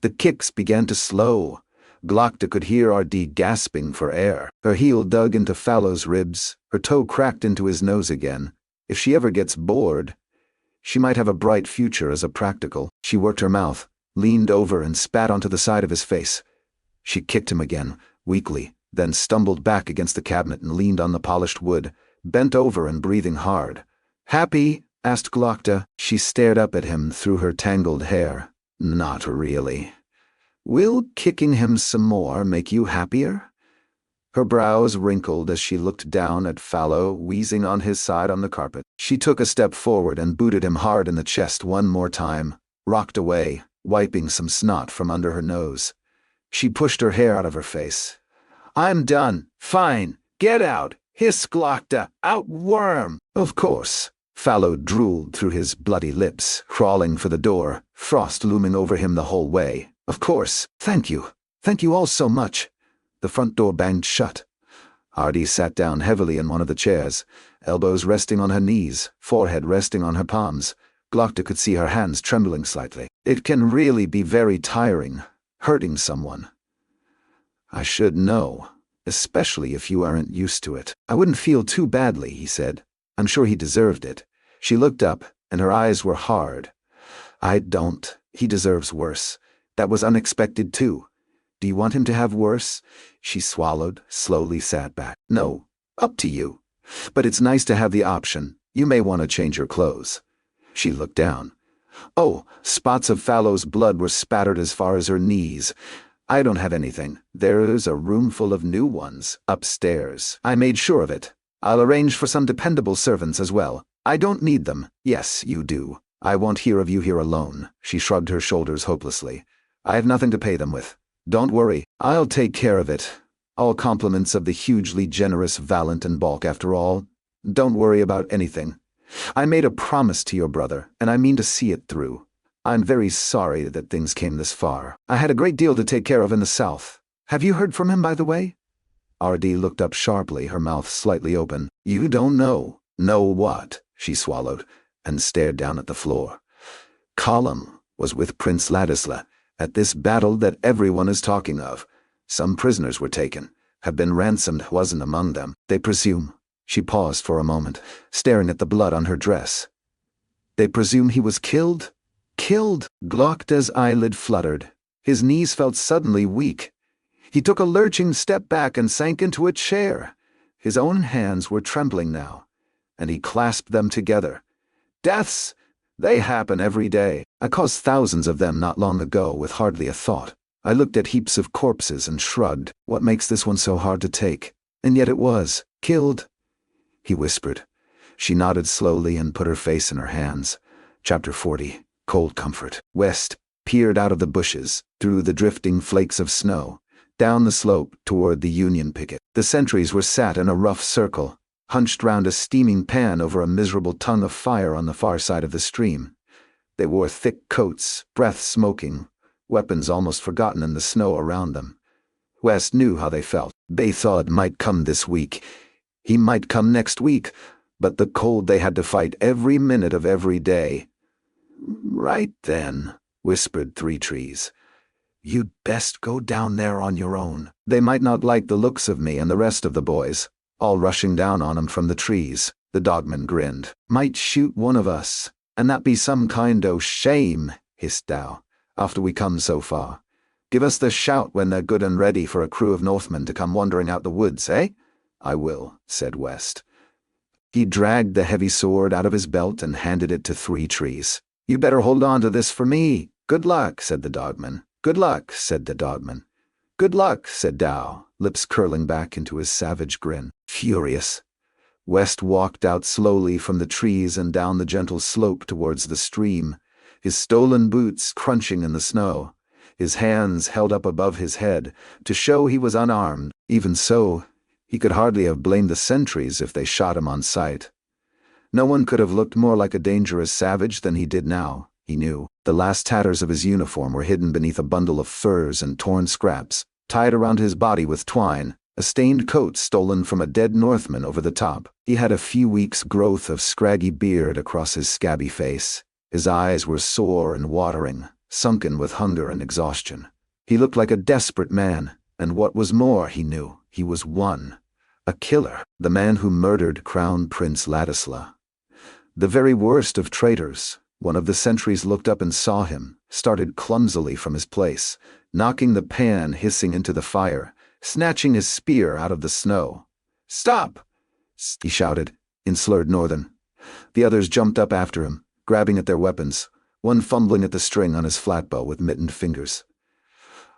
The kicks began to slow. Glokta could hear Artie gasping for air. Her heel dug into Fallow's ribs, her toe cracked into his nose again. If she ever gets bored, she might have a bright future as a practical. She worked her mouth, leaned over and spat onto the side of his face. She kicked him again, weakly, then stumbled back against the cabinet and leaned on the polished wood, bent over and breathing hard. Happy? Asked Glokta. She stared up at him through her tangled hair. Not really. Will kicking him some more make you happier? Her brows wrinkled as she looked down at Fallow, wheezing on his side on the carpet. She took a step forward and booted him hard in the chest one more time, rocked away, wiping some snot from under her nose. She pushed her hair out of her face. I'm done. Fine. Get out. Hiss, Glokta. Out, worm. Of course. Fallow drooled through his bloody lips, crawling for the door, Frost looming over him the whole way. Of course. Thank you. Thank you all so much. The front door banged shut. Artie sat down heavily in one of the chairs, elbows resting on her knees, forehead resting on her palms. Glokta could see her hands trembling slightly. It can really be very tiring, hurting someone. I should know, especially if you aren't used to it. I wouldn't feel too badly, he said. I'm sure he deserved it. She looked up, and her eyes were hard. I don't. He deserves worse. That was unexpected, too. Do you want him to have worse? She swallowed, slowly sat back. No, up to you. But it's nice to have the option. You may want to change your clothes. She looked down. Oh, spots of Fallow's blood were spattered as far as her knees. I don't have anything. There's a room full of new ones, upstairs. I made sure of it. I'll arrange for some dependable servants as well. I don't need them. Yes, you do. I won't hear of you here alone. She shrugged her shoulders hopelessly. I have nothing to pay them with. Don't worry. I'll take care of it. All compliments of the hugely generous Valent and Balk, after all. Don't worry about anything. I made a promise to your brother, and I mean to see it through. I'm very sorry that things came this far. I had a great deal to take care of in the south. Have you heard from him, by the way? Artie looked up sharply, her mouth slightly open. You don't know. Know what? She swallowed, and stared down at the floor. Colum was with Prince Ladisla at this battle that everyone is talking of. Some prisoners were taken, have been ransomed, wasn't among them, they presume. She paused for a moment, staring at the blood on her dress. They presume he was killed? Killed? Glokta's eyelid fluttered. His knees felt suddenly weak. He took a lurching step back and sank into a chair. His own hands were trembling now, and he clasped them together. Deaths! They happen every day. I caused thousands of them not long ago with hardly a thought. I looked at heaps of corpses and shrugged. What makes this one so hard to take? And yet it was. Killed, he whispered. She nodded slowly and put her face in her hands. Chapter 40. Cold Comfort. West. peered out of the bushes, through the drifting flakes of snow, down the slope toward the Union picket. The sentries were sat in a rough circle, hunched round a steaming pan over a miserable tongue of fire on the far side of the stream. They wore thick coats, breath smoking, weapons almost forgotten in the snow around them. West knew how they felt. Bayaz might come this week. He might come next week, but the cold they had to fight every minute of every day. "Right then," whispered Three Trees. "You'd best go down there on your own." They might not like the looks of me and the rest of the boys, all rushing down on him from the trees. The dogman grinned. "Might shoot one of us, and that be some kind o' shame," hissed Dow, "after we come so far. Give us the shout when they're good and ready for a crew of Northmen to come wandering out the woods, eh?" "I will," said West. He dragged the heavy sword out of his belt and handed it to Three Trees. "You better hold on to this for me. Good luck," said the dogman. "Good luck," said the dogman. "Good luck," said Dow, lips curling back into his savage grin. Furious, West walked out slowly from the trees and down the gentle slope towards the stream, his stolen boots crunching in the snow, his hands held up above his head to show he was unarmed. Even so, he could hardly have blamed the sentries if they shot him on sight. No one could have looked more like a dangerous savage than he did now, he knew. The last tatters of his uniform were hidden beneath a bundle of furs and torn scraps, tied around his body with twine, a stained coat stolen from a dead Northman over the top. He had a few weeks' growth of scraggy beard across his scabby face. His eyes were sore and watering, sunken with hunger and exhaustion. He looked like a desperate man, and what was more, he knew, he was one. A killer, the man who murdered Crown Prince Ladisla. The very worst of traitors. One of the sentries looked up and saw him, started clumsily from his place, knocking the pan hissing into the fire, snatching his spear out of the snow. "Stop!" he shouted, in slurred Northern. The others jumped up after him, grabbing at their weapons, one fumbling at the string on his flatbow with mittened fingers.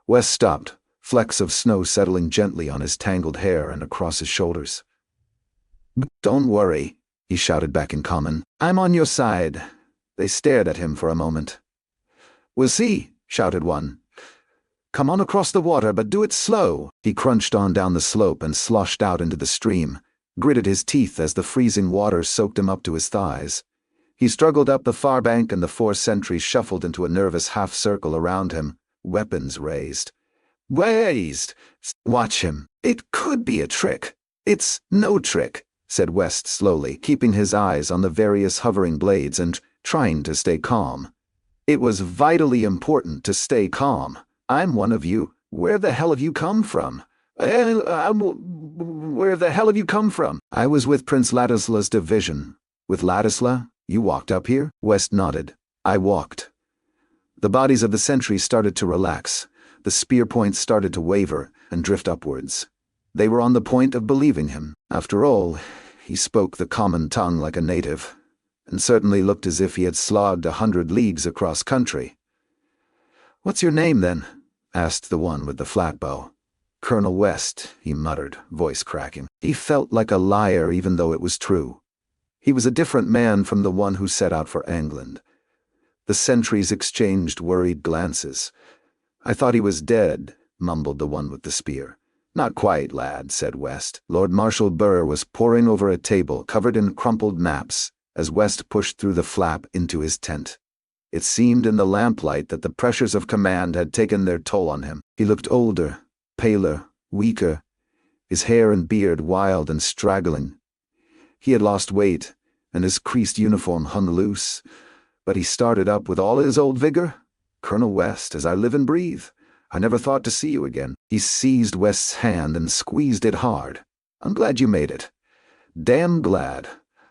West stopped, flecks of snow settling gently on his tangled hair and across his shoulders. "Don't worry," he shouted back in common. "I'm on your side." They stared at him for a moment. "We'll see," shouted one. "Come on across the water, but do it slow." He crunched on down the slope and sloshed out into the stream, gritted his teeth as the freezing water soaked him up to his thighs. He struggled up the far bank and the four sentries shuffled into a nervous half-circle around him, weapons raised. "Raised! Watch him. It could be a trick." "It's no trick," said West slowly, keeping his eyes on the various hovering blades and trying to stay calm. It was vitally important to stay calm. "I'm one of you. Where the hell have you come from?" Where the hell have you come from?" "I was with Prince Ladisla's division." "With Ladisla? You walked up here?" West nodded. "I walked." The bodies of the sentries started to relax. The spear points started to waver and drift upwards. They were on the point of believing him. After all, he spoke the common tongue like a native, and certainly looked as if he had slogged 100 leagues across country. "What's your name, then?" asked the one with the flatbow. "Colonel West," he muttered, voice cracking. He felt like a liar even though it was true. He was a different man from the one who set out for Angland. The sentries exchanged worried glances. "I thought he was dead," mumbled the one with the spear. "Not quite, lad," said West. Lord Marshal Burr was poring over a table covered in crumpled maps as West pushed through the flap into his tent. It seemed in the lamplight that the pressures of command had taken their toll on him. He looked older, paler, weaker, his hair and beard wild and straggling. He had lost weight, and his creased uniform hung loose, but he started up with all his old vigor. "Colonel West, as I live and breathe, I never thought to see you again." He seized West's hand and squeezed it hard. "I'm glad you made it. Damn glad.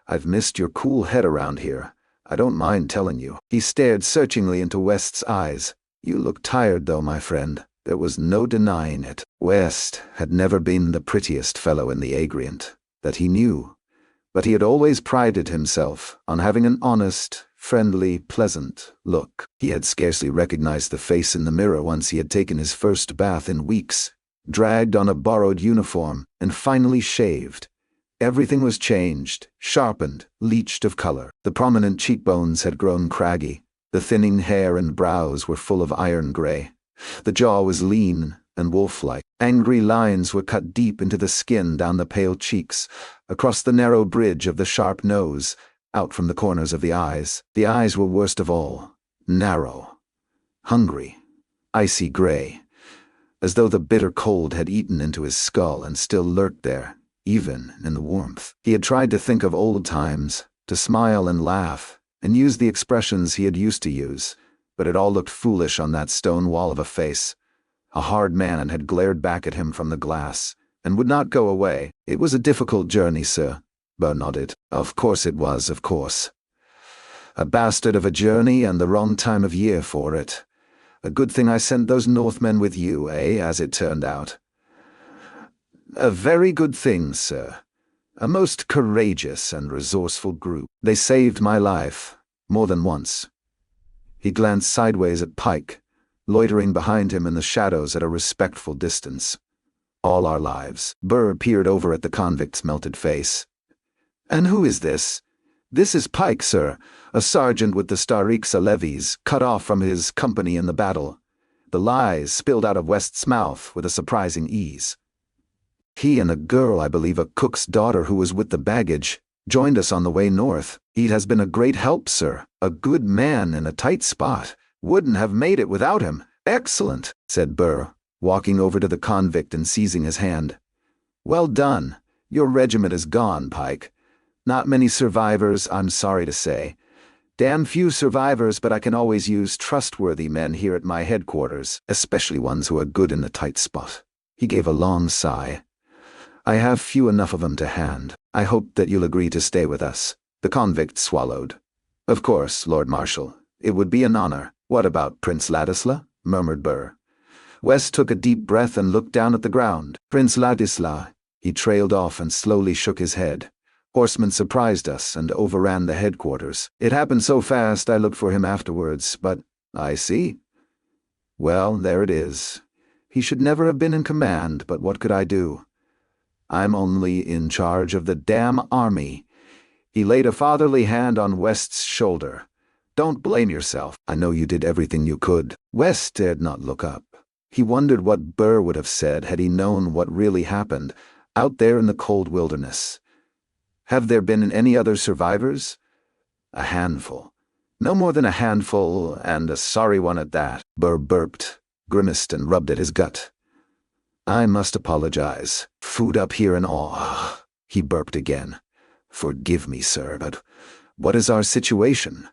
I've missed your cool head around here. I don't mind telling you." He stared searchingly into West's eyes. "You look tired, though, my friend." There was no denying it. West had never been the prettiest fellow in the Agrient, that he knew, but he had always prided himself on having an honest, friendly, pleasant look. He had scarcely recognized the face in the mirror once he had taken his first bath in weeks, dragged on a borrowed uniform, and finally shaved. Everything was changed, sharpened, leached of color. The prominent cheekbones had grown craggy. The thinning hair and brows were full of iron gray. The jaw was lean and wolf-like. Angry lines were cut deep into the skin down the pale cheeks, across the narrow bridge of the sharp nose, out from the corners of the eyes. The eyes were worst of all, narrow, hungry, icy gray, as though the bitter cold had eaten into his skull and still lurked there, even in the warmth. He had tried to think of old times, to smile and laugh, and use the expressions he had used to use, but it all looked foolish on that stone wall of a face. A hard man had glared back at him from the glass, and would not go away. "It was a difficult journey, sir," Burr nodded. "Of course it was, of course. A bastard of a journey and the wrong time of year for it. A good thing I sent those Northmen with you, as it turned out." "A very good thing, sir. A most courageous and resourceful group. They saved my life, more than once." He glanced sideways at Pike, loitering behind him in the shadows at a respectful distance. "All our lives." Burr peered over at the convict's melted face. "And who is this?" "This is Pike, sir, a sergeant with the Stariksa levies, cut off from his company in the battle." The lies spilled out of West's mouth with a surprising ease. "He and a girl, I believe a cook's daughter who was with the baggage, joined us on the way north. He has been a great help, sir. A good man in a tight spot. Wouldn't have made it without him." "Excellent," said Burr, walking over to the convict and seizing his hand. "Well done. Your regiment is gone, Pike. Not many survivors, I'm sorry to say. Damn few survivors, but I can always use trustworthy men here at my headquarters, especially ones who are good in the tight spot." He gave a long sigh. "I have few enough of them to hand. I hope that you'll agree to stay with us." The convict swallowed. "Of course, Lord Marshal. It would be an honor." "What about Prince Ladisla?" murmured Burr. West took a deep breath and looked down at the ground. "Prince Ladisla." He trailed off and slowly shook his head. "Horsemen surprised us and overran the headquarters. It happened so fast I looked for him afterwards, but—" "I see." "Well, there it is. He should never have been in command, but what could I do? I'm only in charge of the damn army." He laid a fatherly hand on West's shoulder. "Don't blame yourself. I know you did everything you could." West dared not look up. He wondered what Burr would have said had he known what really happened, out there in the cold wilderness. "Have there been any other survivors?" "A handful. No more than a handful, and a sorry one at that." Burr burped, grimaced, and rubbed at his gut. "I must apologize. Food up here and all." He burped again. "Forgive me, sir, but what is our situation?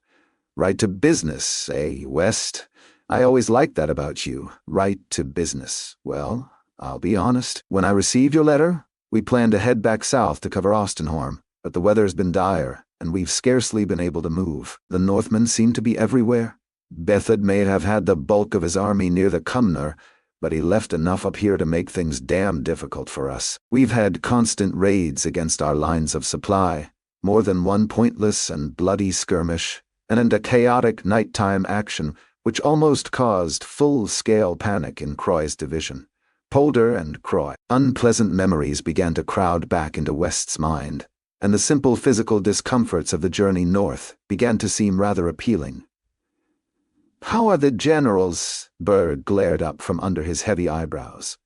Right to business, West? I always liked that about you. Right to business. Well, I'll be honest. When I received your letter, we planned to head back south to cover Ostenhorn, but the weather's been dire, and we've scarcely been able to move. The Northmen seem to be everywhere. Bethod may have had the bulk of his army near the Cumnor, but he left enough up here to make things damn difficult for us. We've had constant raids against our lines of supply, more than one pointless and bloody skirmish, and a chaotic nighttime action which almost caused full-scale panic in Croy's division. Polder and Croy. Unpleasant memories began to crowd back into West's mind, and the simple physical discomforts of the journey north began to seem rather appealing. "How are the generals?" Burr glared up from under his heavy eyebrows.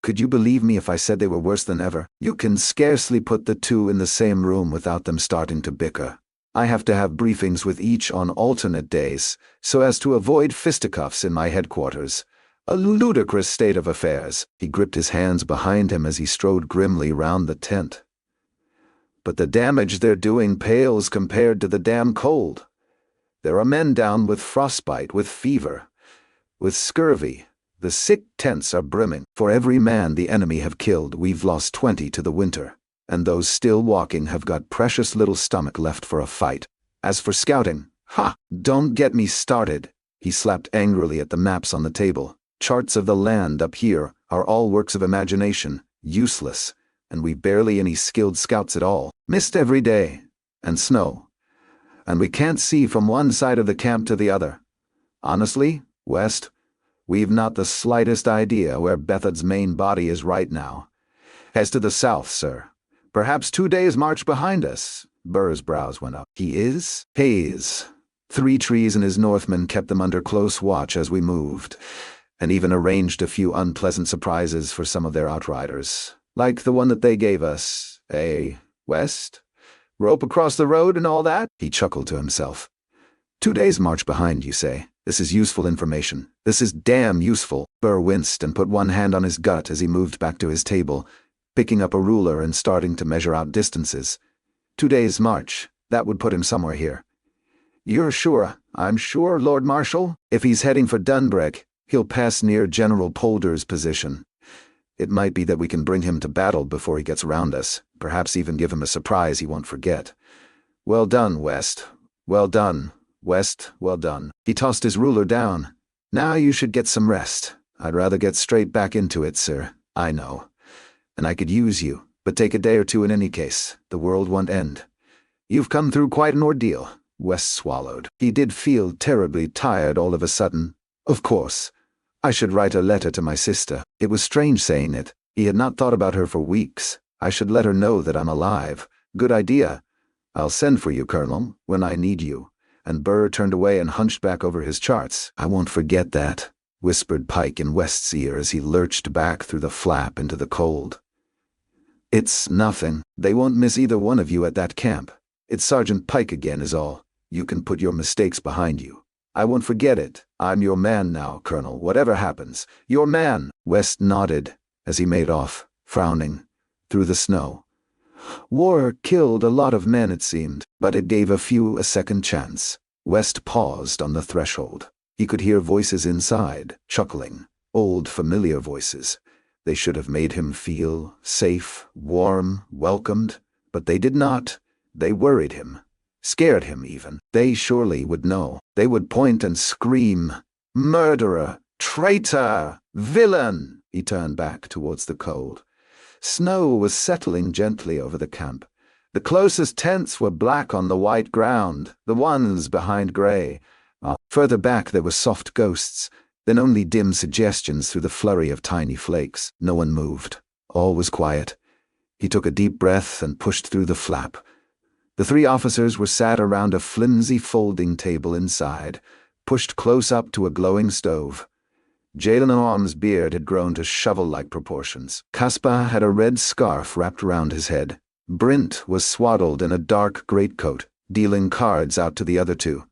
"Could you believe me if I said they were worse than ever? You can scarcely put the two in the same room without them starting to bicker. I have to have briefings with each on alternate days, so as to avoid fisticuffs in my headquarters. A ludicrous state of affairs." He gripped his hands behind him as he strode grimly round the tent. "But the damage they're doing pales compared to the damn cold. There are men down with frostbite, with fever, with scurvy. The sick tents are brimming. For every man the enemy have killed, we've lost 20 to the winter, and those still walking have got precious little stomach left for a fight. As for scouting, don't get me started." He slapped angrily at the maps on the table. "Charts of the land up here are all works of imagination, useless, and we've barely any skilled scouts at all. Mist every day, and snow. And we can't see from one side of the camp to the other. Honestly, West, we've not the slightest idea where Bethod's main body is right now. As to the south, sir, perhaps 2 days' march behind us." Burr's brows went up. "He is?" "Hayes. 3 trees and his Northmen kept them under close watch as we moved, and even arranged a few unpleasant surprises for some of their outriders, like the one that they gave us. West? Rope across the road and all that? He chuckled to himself. 2 days' march behind, you say? This is useful information. This is damn useful. Burr winced and put one hand on his gut as he moved back to his table, picking up a ruler and starting to measure out distances. 2 days' march. That would put him somewhere here. You're sure? I'm sure, Lord Marshal. If he's heading for Dunbrek, he'll pass near General Polder's position. It might be that we can bring him to battle before he gets round us, perhaps even give him a surprise he won't forget. Well done, West. Well done, West. Well done. He tossed his ruler down. Now you should get some rest. I'd rather get straight back into it, sir. I know. And I could use you, but take a day or two in any case. The world won't end. You've come through quite an ordeal. West swallowed. He did feel terribly tired all of a sudden. Of course. I should write a letter to my sister. It was strange saying it. He had not thought about her for weeks. I should let her know that I'm alive. Good idea. I'll send for you, Colonel, when I need you. And Burr turned away and hunched back over his charts. I won't forget that, whispered Pike in West's ear as he lurched back through the flap into the cold. It's nothing. They won't miss either one of you at that camp. It's Sergeant Pike again is all. You can put your mistakes behind you. I won't forget it. I'm your man now, Colonel, whatever happens. Your man. West nodded as he made off, frowning, through the snow. War killed a lot of men, it seemed, but it gave a few a second chance. West paused on the threshold. He could hear voices inside, chuckling, old familiar voices. They should have made him feel safe, warm, welcomed, but they did not. They worried him. Scared him, even. They surely would know. They would point and scream, "Murderer! Traitor! Villain!" He turned back towards the cold. Snow was settling gently over the camp. The closest tents were black on the white ground, the ones behind gray. Further back there were soft ghosts, then only dim suggestions through the flurry of tiny flakes. No one moved. All was quiet. He took a deep breath and pushed through the flap. The 3 officers were sat around a flimsy folding table inside, pushed close up to a glowing stove. Jezal's beard had grown to shovel-like proportions. Caspar had a red scarf wrapped around his head. Brint was swaddled in a dark greatcoat, dealing cards out to the other 2.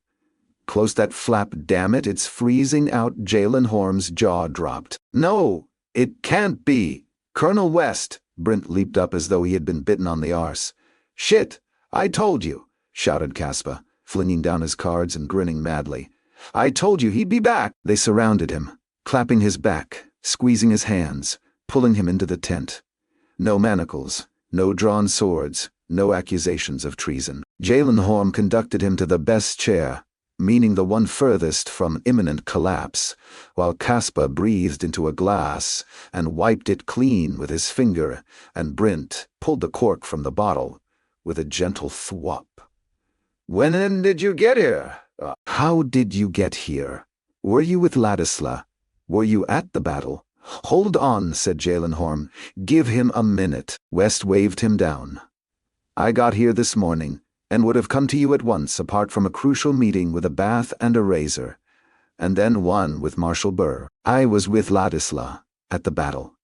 Close that flap, damn it, it's freezing out. Jezal's jaw dropped. No, it can't be. Colonel West. Brint leaped up as though he had been bitten on the arse. Shit! I told you, shouted Caspar, flinging down his cards and grinning madly. I told you he'd be back. They surrounded him, clapping his back, squeezing his hands, pulling him into the tent. No manacles, no drawn swords, no accusations of treason. Jezal conducted him to the best chair, meaning the one furthest from imminent collapse, while Caspar breathed into a glass and wiped it clean with his finger, and Brint pulled the cork from the bottle with a gentle thwop. When did you get here? How did you get here? Were you with Ladisla? Were you at the battle? Hold on, said Jezal. Give him a minute. West waved him down. I got here this morning, and would have come to you at once apart from a crucial meeting with a bath and a razor, and then one with Marshal Burr. I was with Ladisla at the battle,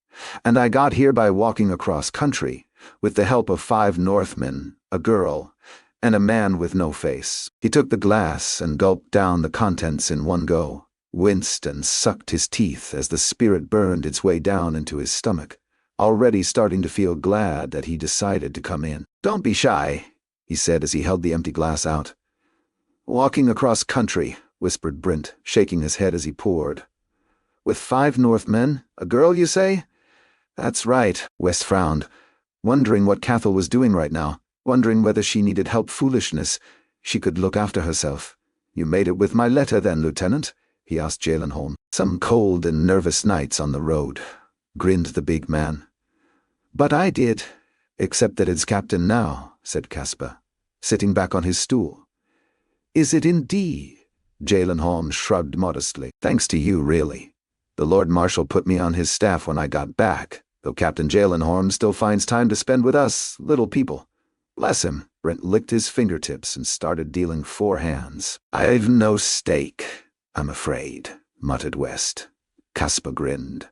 and I got here by walking across country, with the help of 5 Northmen, a girl, and a man with no face. He took the glass and gulped down the contents in one go, winced and sucked his teeth as the spirit burned its way down into his stomach, already starting to feel glad that he decided to come in. Don't be shy, he said as he held the empty glass out. Walking across country, whispered Brint, shaking his head as he poured. With 5 Northmen, a girl, you say? That's right, West frowned, wondering what Cathal was doing right now, wondering whether she needed help. Foolishness. She could look after herself. You made it with my letter then, Lieutenant? He asked Jezal. Some cold and nervous nights on the road, grinned the big man. But I did, except that it's Captain now, said Caspar, sitting back on his stool. Is it indeed? Jezal shrugged modestly. Thanks to you, really. The Lord Marshal put me on his staff when I got back, though Captain Jezal still finds time to spend with us, little people. Bless him. Brent licked his fingertips and started dealing 4 hands. "I've no stake, I'm afraid," muttered West. Caspar grinned.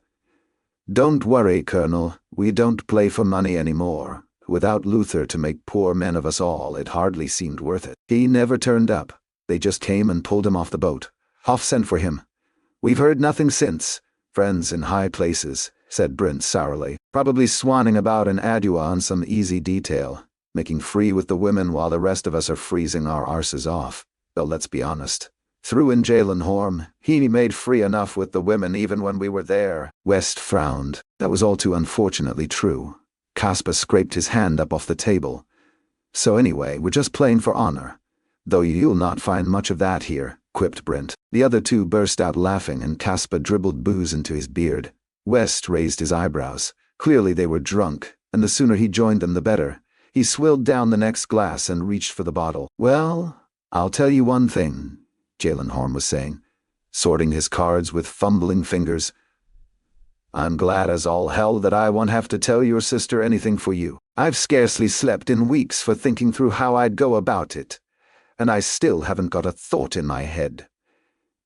"Don't worry, Colonel. We don't play for money anymore. Without Luther to make poor men of us all, it hardly seemed worth it. He never turned up. They just came and pulled him off the boat. Hoff sent for him. We've heard nothing since. Friends in high places," said Brent sourly. "Probably swanning about in Adua on some easy detail, making free with the women while the rest of us are freezing our arses off. Though let's be honest. Threw in Jalenhorm, he made free enough with the women even when we were there." West frowned. That was all too unfortunately true. Caspar scraped his hand up off the table. "So anyway, we're just playing for honor. Though you'll not find much of that here," quipped Brent. The other two burst out laughing and Caspar dribbled booze into his beard. West raised his eyebrows. Clearly they were drunk, and the sooner he joined them the better. He swilled down the next glass and reached for the bottle. "Well, I'll tell you one thing," Jalenhorm was saying, sorting his cards with fumbling fingers. "I'm glad as all hell that I won't have to tell your sister anything for you. I've scarcely slept in weeks for thinking through how I'd go about it, and I still haven't got a thought in my head."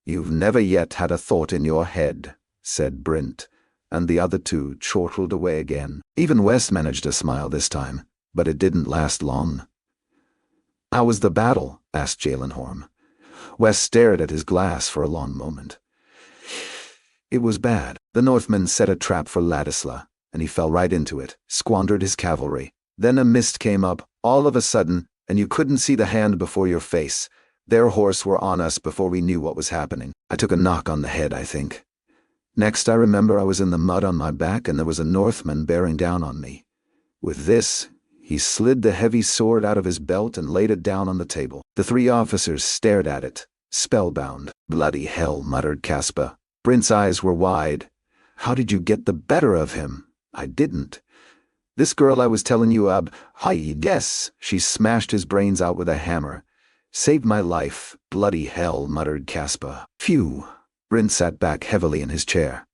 "You've never yet had a thought in your head," said Brent, and the other two chortled away again. Even West managed a smile this time, but it didn't last long. "How was the battle?" asked Jalenhorm. West stared at his glass for a long moment. "It was bad. The Northmen set a trap for Ladisla, and he fell right into it, squandered his cavalry. Then a mist came up, all of a sudden, and you couldn't see the hand before your face. Their horse were on us before we knew what was happening. I took a knock on the head, I think. Next I remember I was in the mud on my back and there was a Northman bearing down on me. With this, he slid the heavy sword out of his belt and laid it down on the table. The 3 officers stared at it, spellbound. "Bloody hell," muttered Caspar. Brent's eyes were wide. "How did you get the better of him?" "I didn't. This girl I was telling you yes." She smashed his brains out with a hammer. "Saved my life." "Bloody hell," muttered Caspar. "Phew." Brent sat back heavily in his chair.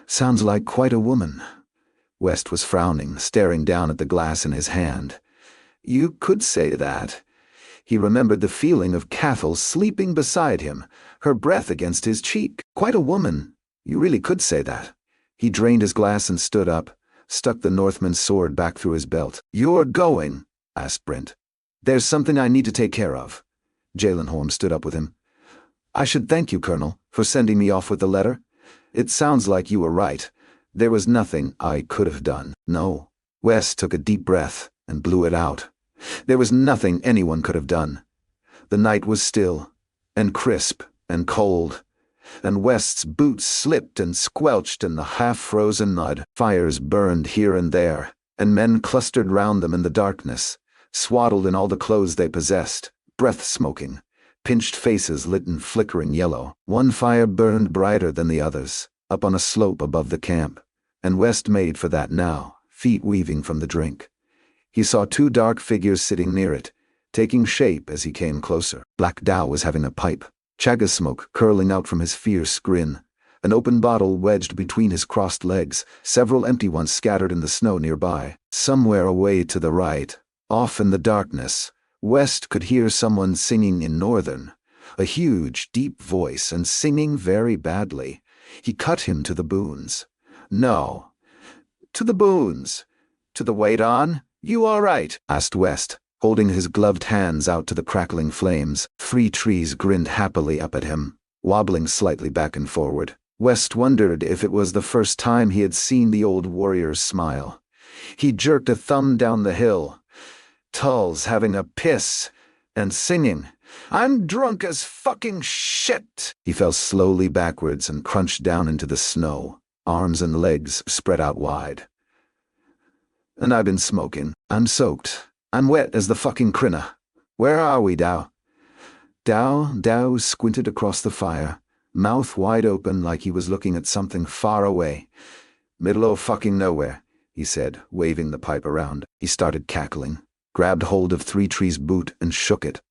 "Sounds like quite a woman." West was frowning, staring down at the glass in his hand. "You could say that." He remembered the feeling of Cathal sleeping beside him, her breath against his cheek. "Quite a woman. You really could say that." He drained his glass and stood up, stuck the Northman's sword back through his belt. "You're going?" asked Brent. "There's something I need to take care of." Jalenhorm stood up with him. "I should thank you, Colonel, for sending me off with the letter. It sounds like you were right. There was nothing I could have done." "No." West took a deep breath and blew it out. There was nothing anyone could have done. The night was still, and crisp, and cold, and West's boots slipped and squelched in the half-frozen mud. Fires burned here and there, and men clustered round them in the darkness, swaddled in all the clothes they possessed, breath-smoking, pinched faces lit in flickering yellow. One fire burned brighter than the others, up on a slope above the camp, and West made for that now, feet weaving from the drink. He saw 2 dark figures sitting near it, taking shape as he came closer. Black Dow was having a pipe, chaga smoke curling out from his fierce grin, an open bottle wedged between his crossed legs, several empty ones scattered in the snow nearby. Somewhere away to the right, off in the darkness, West could hear someone singing in Northern, a huge, deep voice, and singing very badly. He cut him to the boons. "No." "To the boons. To the weight on? You all right?" asked West, holding his gloved hands out to the crackling flames. 3 trees grinned happily up at him, wobbling slightly back and forward. West wondered if it was the first time he had seen the old warrior's smile. He jerked a thumb down the hill. "Tull's having a piss, and singing. I'm drunk as fucking shit." He fell slowly backwards and crunched down into the snow, arms and legs spread out wide. "And I've been smoking. I'm soaked. I'm wet as the fucking crinner. Where are we, Dow?" Dow squinted across the fire, mouth wide open like he was looking at something far away. "Middle o' fucking nowhere," he said, waving the pipe around. He started cackling, grabbed hold of 3 Tree's boot and shook it.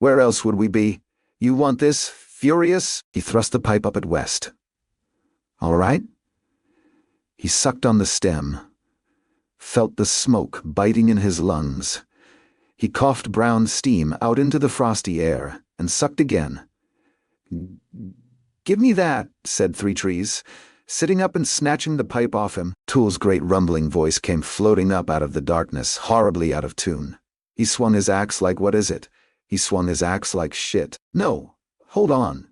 "Where else would we be? You want this, furious?" He thrust the pipe up at West. "All right?" He sucked on the stem, felt the smoke biting in his lungs. He coughed brown steam out into the frosty air and sucked again. "Give me that," said Three Trees, sitting up and snatching the pipe off him. Tool's great rumbling voice came floating up out of the darkness, horribly out of tune. He swung his axe like what is it? He swung his axe like shit. "No, hold on.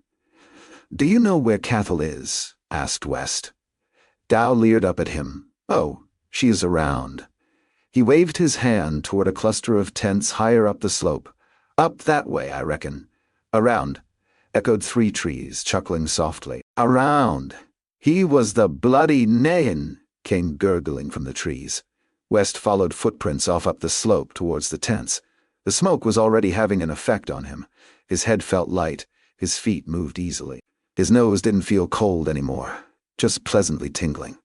Do you know where Cathal is?" asked West. Dow leered up at him. "Oh, she is around." He waved his hand toward a cluster of tents higher up the slope. "Up that way, I reckon." "Around," echoed Three Trees, chuckling softly. "Around. He was the bloody nain," came gurgling from the trees. West followed footprints off up the slope towards the tents. The smoke was already having an effect on him. His head felt light, his feet moved easily. His nose didn't feel cold anymore, just pleasantly tingling.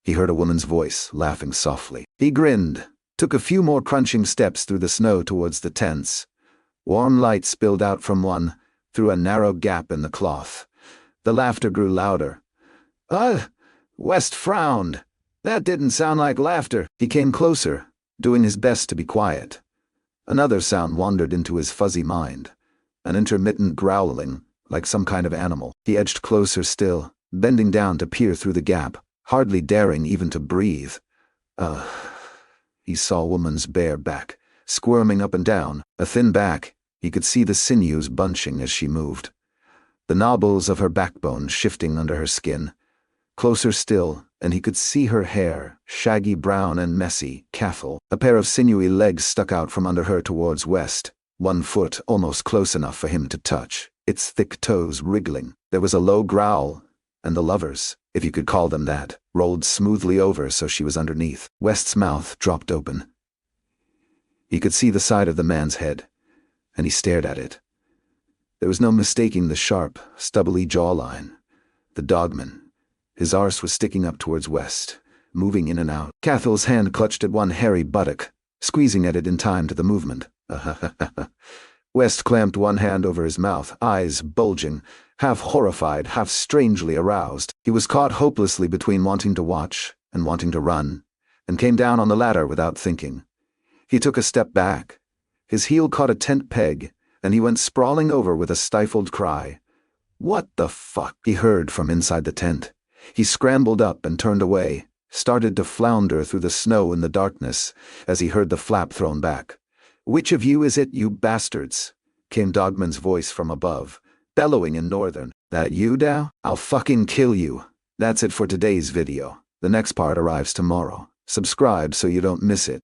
He heard a woman's voice, laughing softly. He grinned, took a few more crunching steps through the snow towards the tents. Warm light spilled out from one, through a narrow gap in the cloth. The laughter grew louder. West frowned. That didn't sound like laughter. He came closer, doing his best to be quiet. Another sound wandered into his fuzzy mind, an intermittent growling, like some kind of animal. He edged closer still, bending down to peer through the gap, hardly daring even to breathe. He saw a woman's bare back, squirming up and down, a thin back. He could see the sinews bunching as she moved, the knobbles of her backbone shifting under her skin. Closer still, and he could see her hair, shaggy brown and messy, Cathal. A pair of sinewy legs stuck out from under her towards West, one foot almost close enough for him to touch, its thick toes wriggling. There was a low growl, and the lovers, if you could call them that, rolled smoothly over so she was underneath. West's mouth dropped open. He could see the side of the man's head, and he stared at it. There was no mistaking the sharp, stubbly jawline. The dogman. His arse was sticking up towards West, moving in and out. Cathal's hand clutched at one hairy buttock, squeezing at it in time to the movement. West clamped one hand over his mouth, eyes bulging, half horrified, half strangely aroused. He was caught hopelessly between wanting to watch and wanting to run, and came down on the ladder without thinking. He took a step back. His heel caught a tent peg, and he went sprawling over with a stifled cry. "What the fuck?" he heard from inside the tent. He scrambled up and turned away, started to flounder through the snow in the darkness as he heard the flap thrown back. "Which of you is it, you bastards?" came Dogman's voice from above, bellowing in Northern. "That you, Dow? I'll fucking kill you." That's it for today's video. The next part arrives tomorrow. Subscribe so you don't miss it.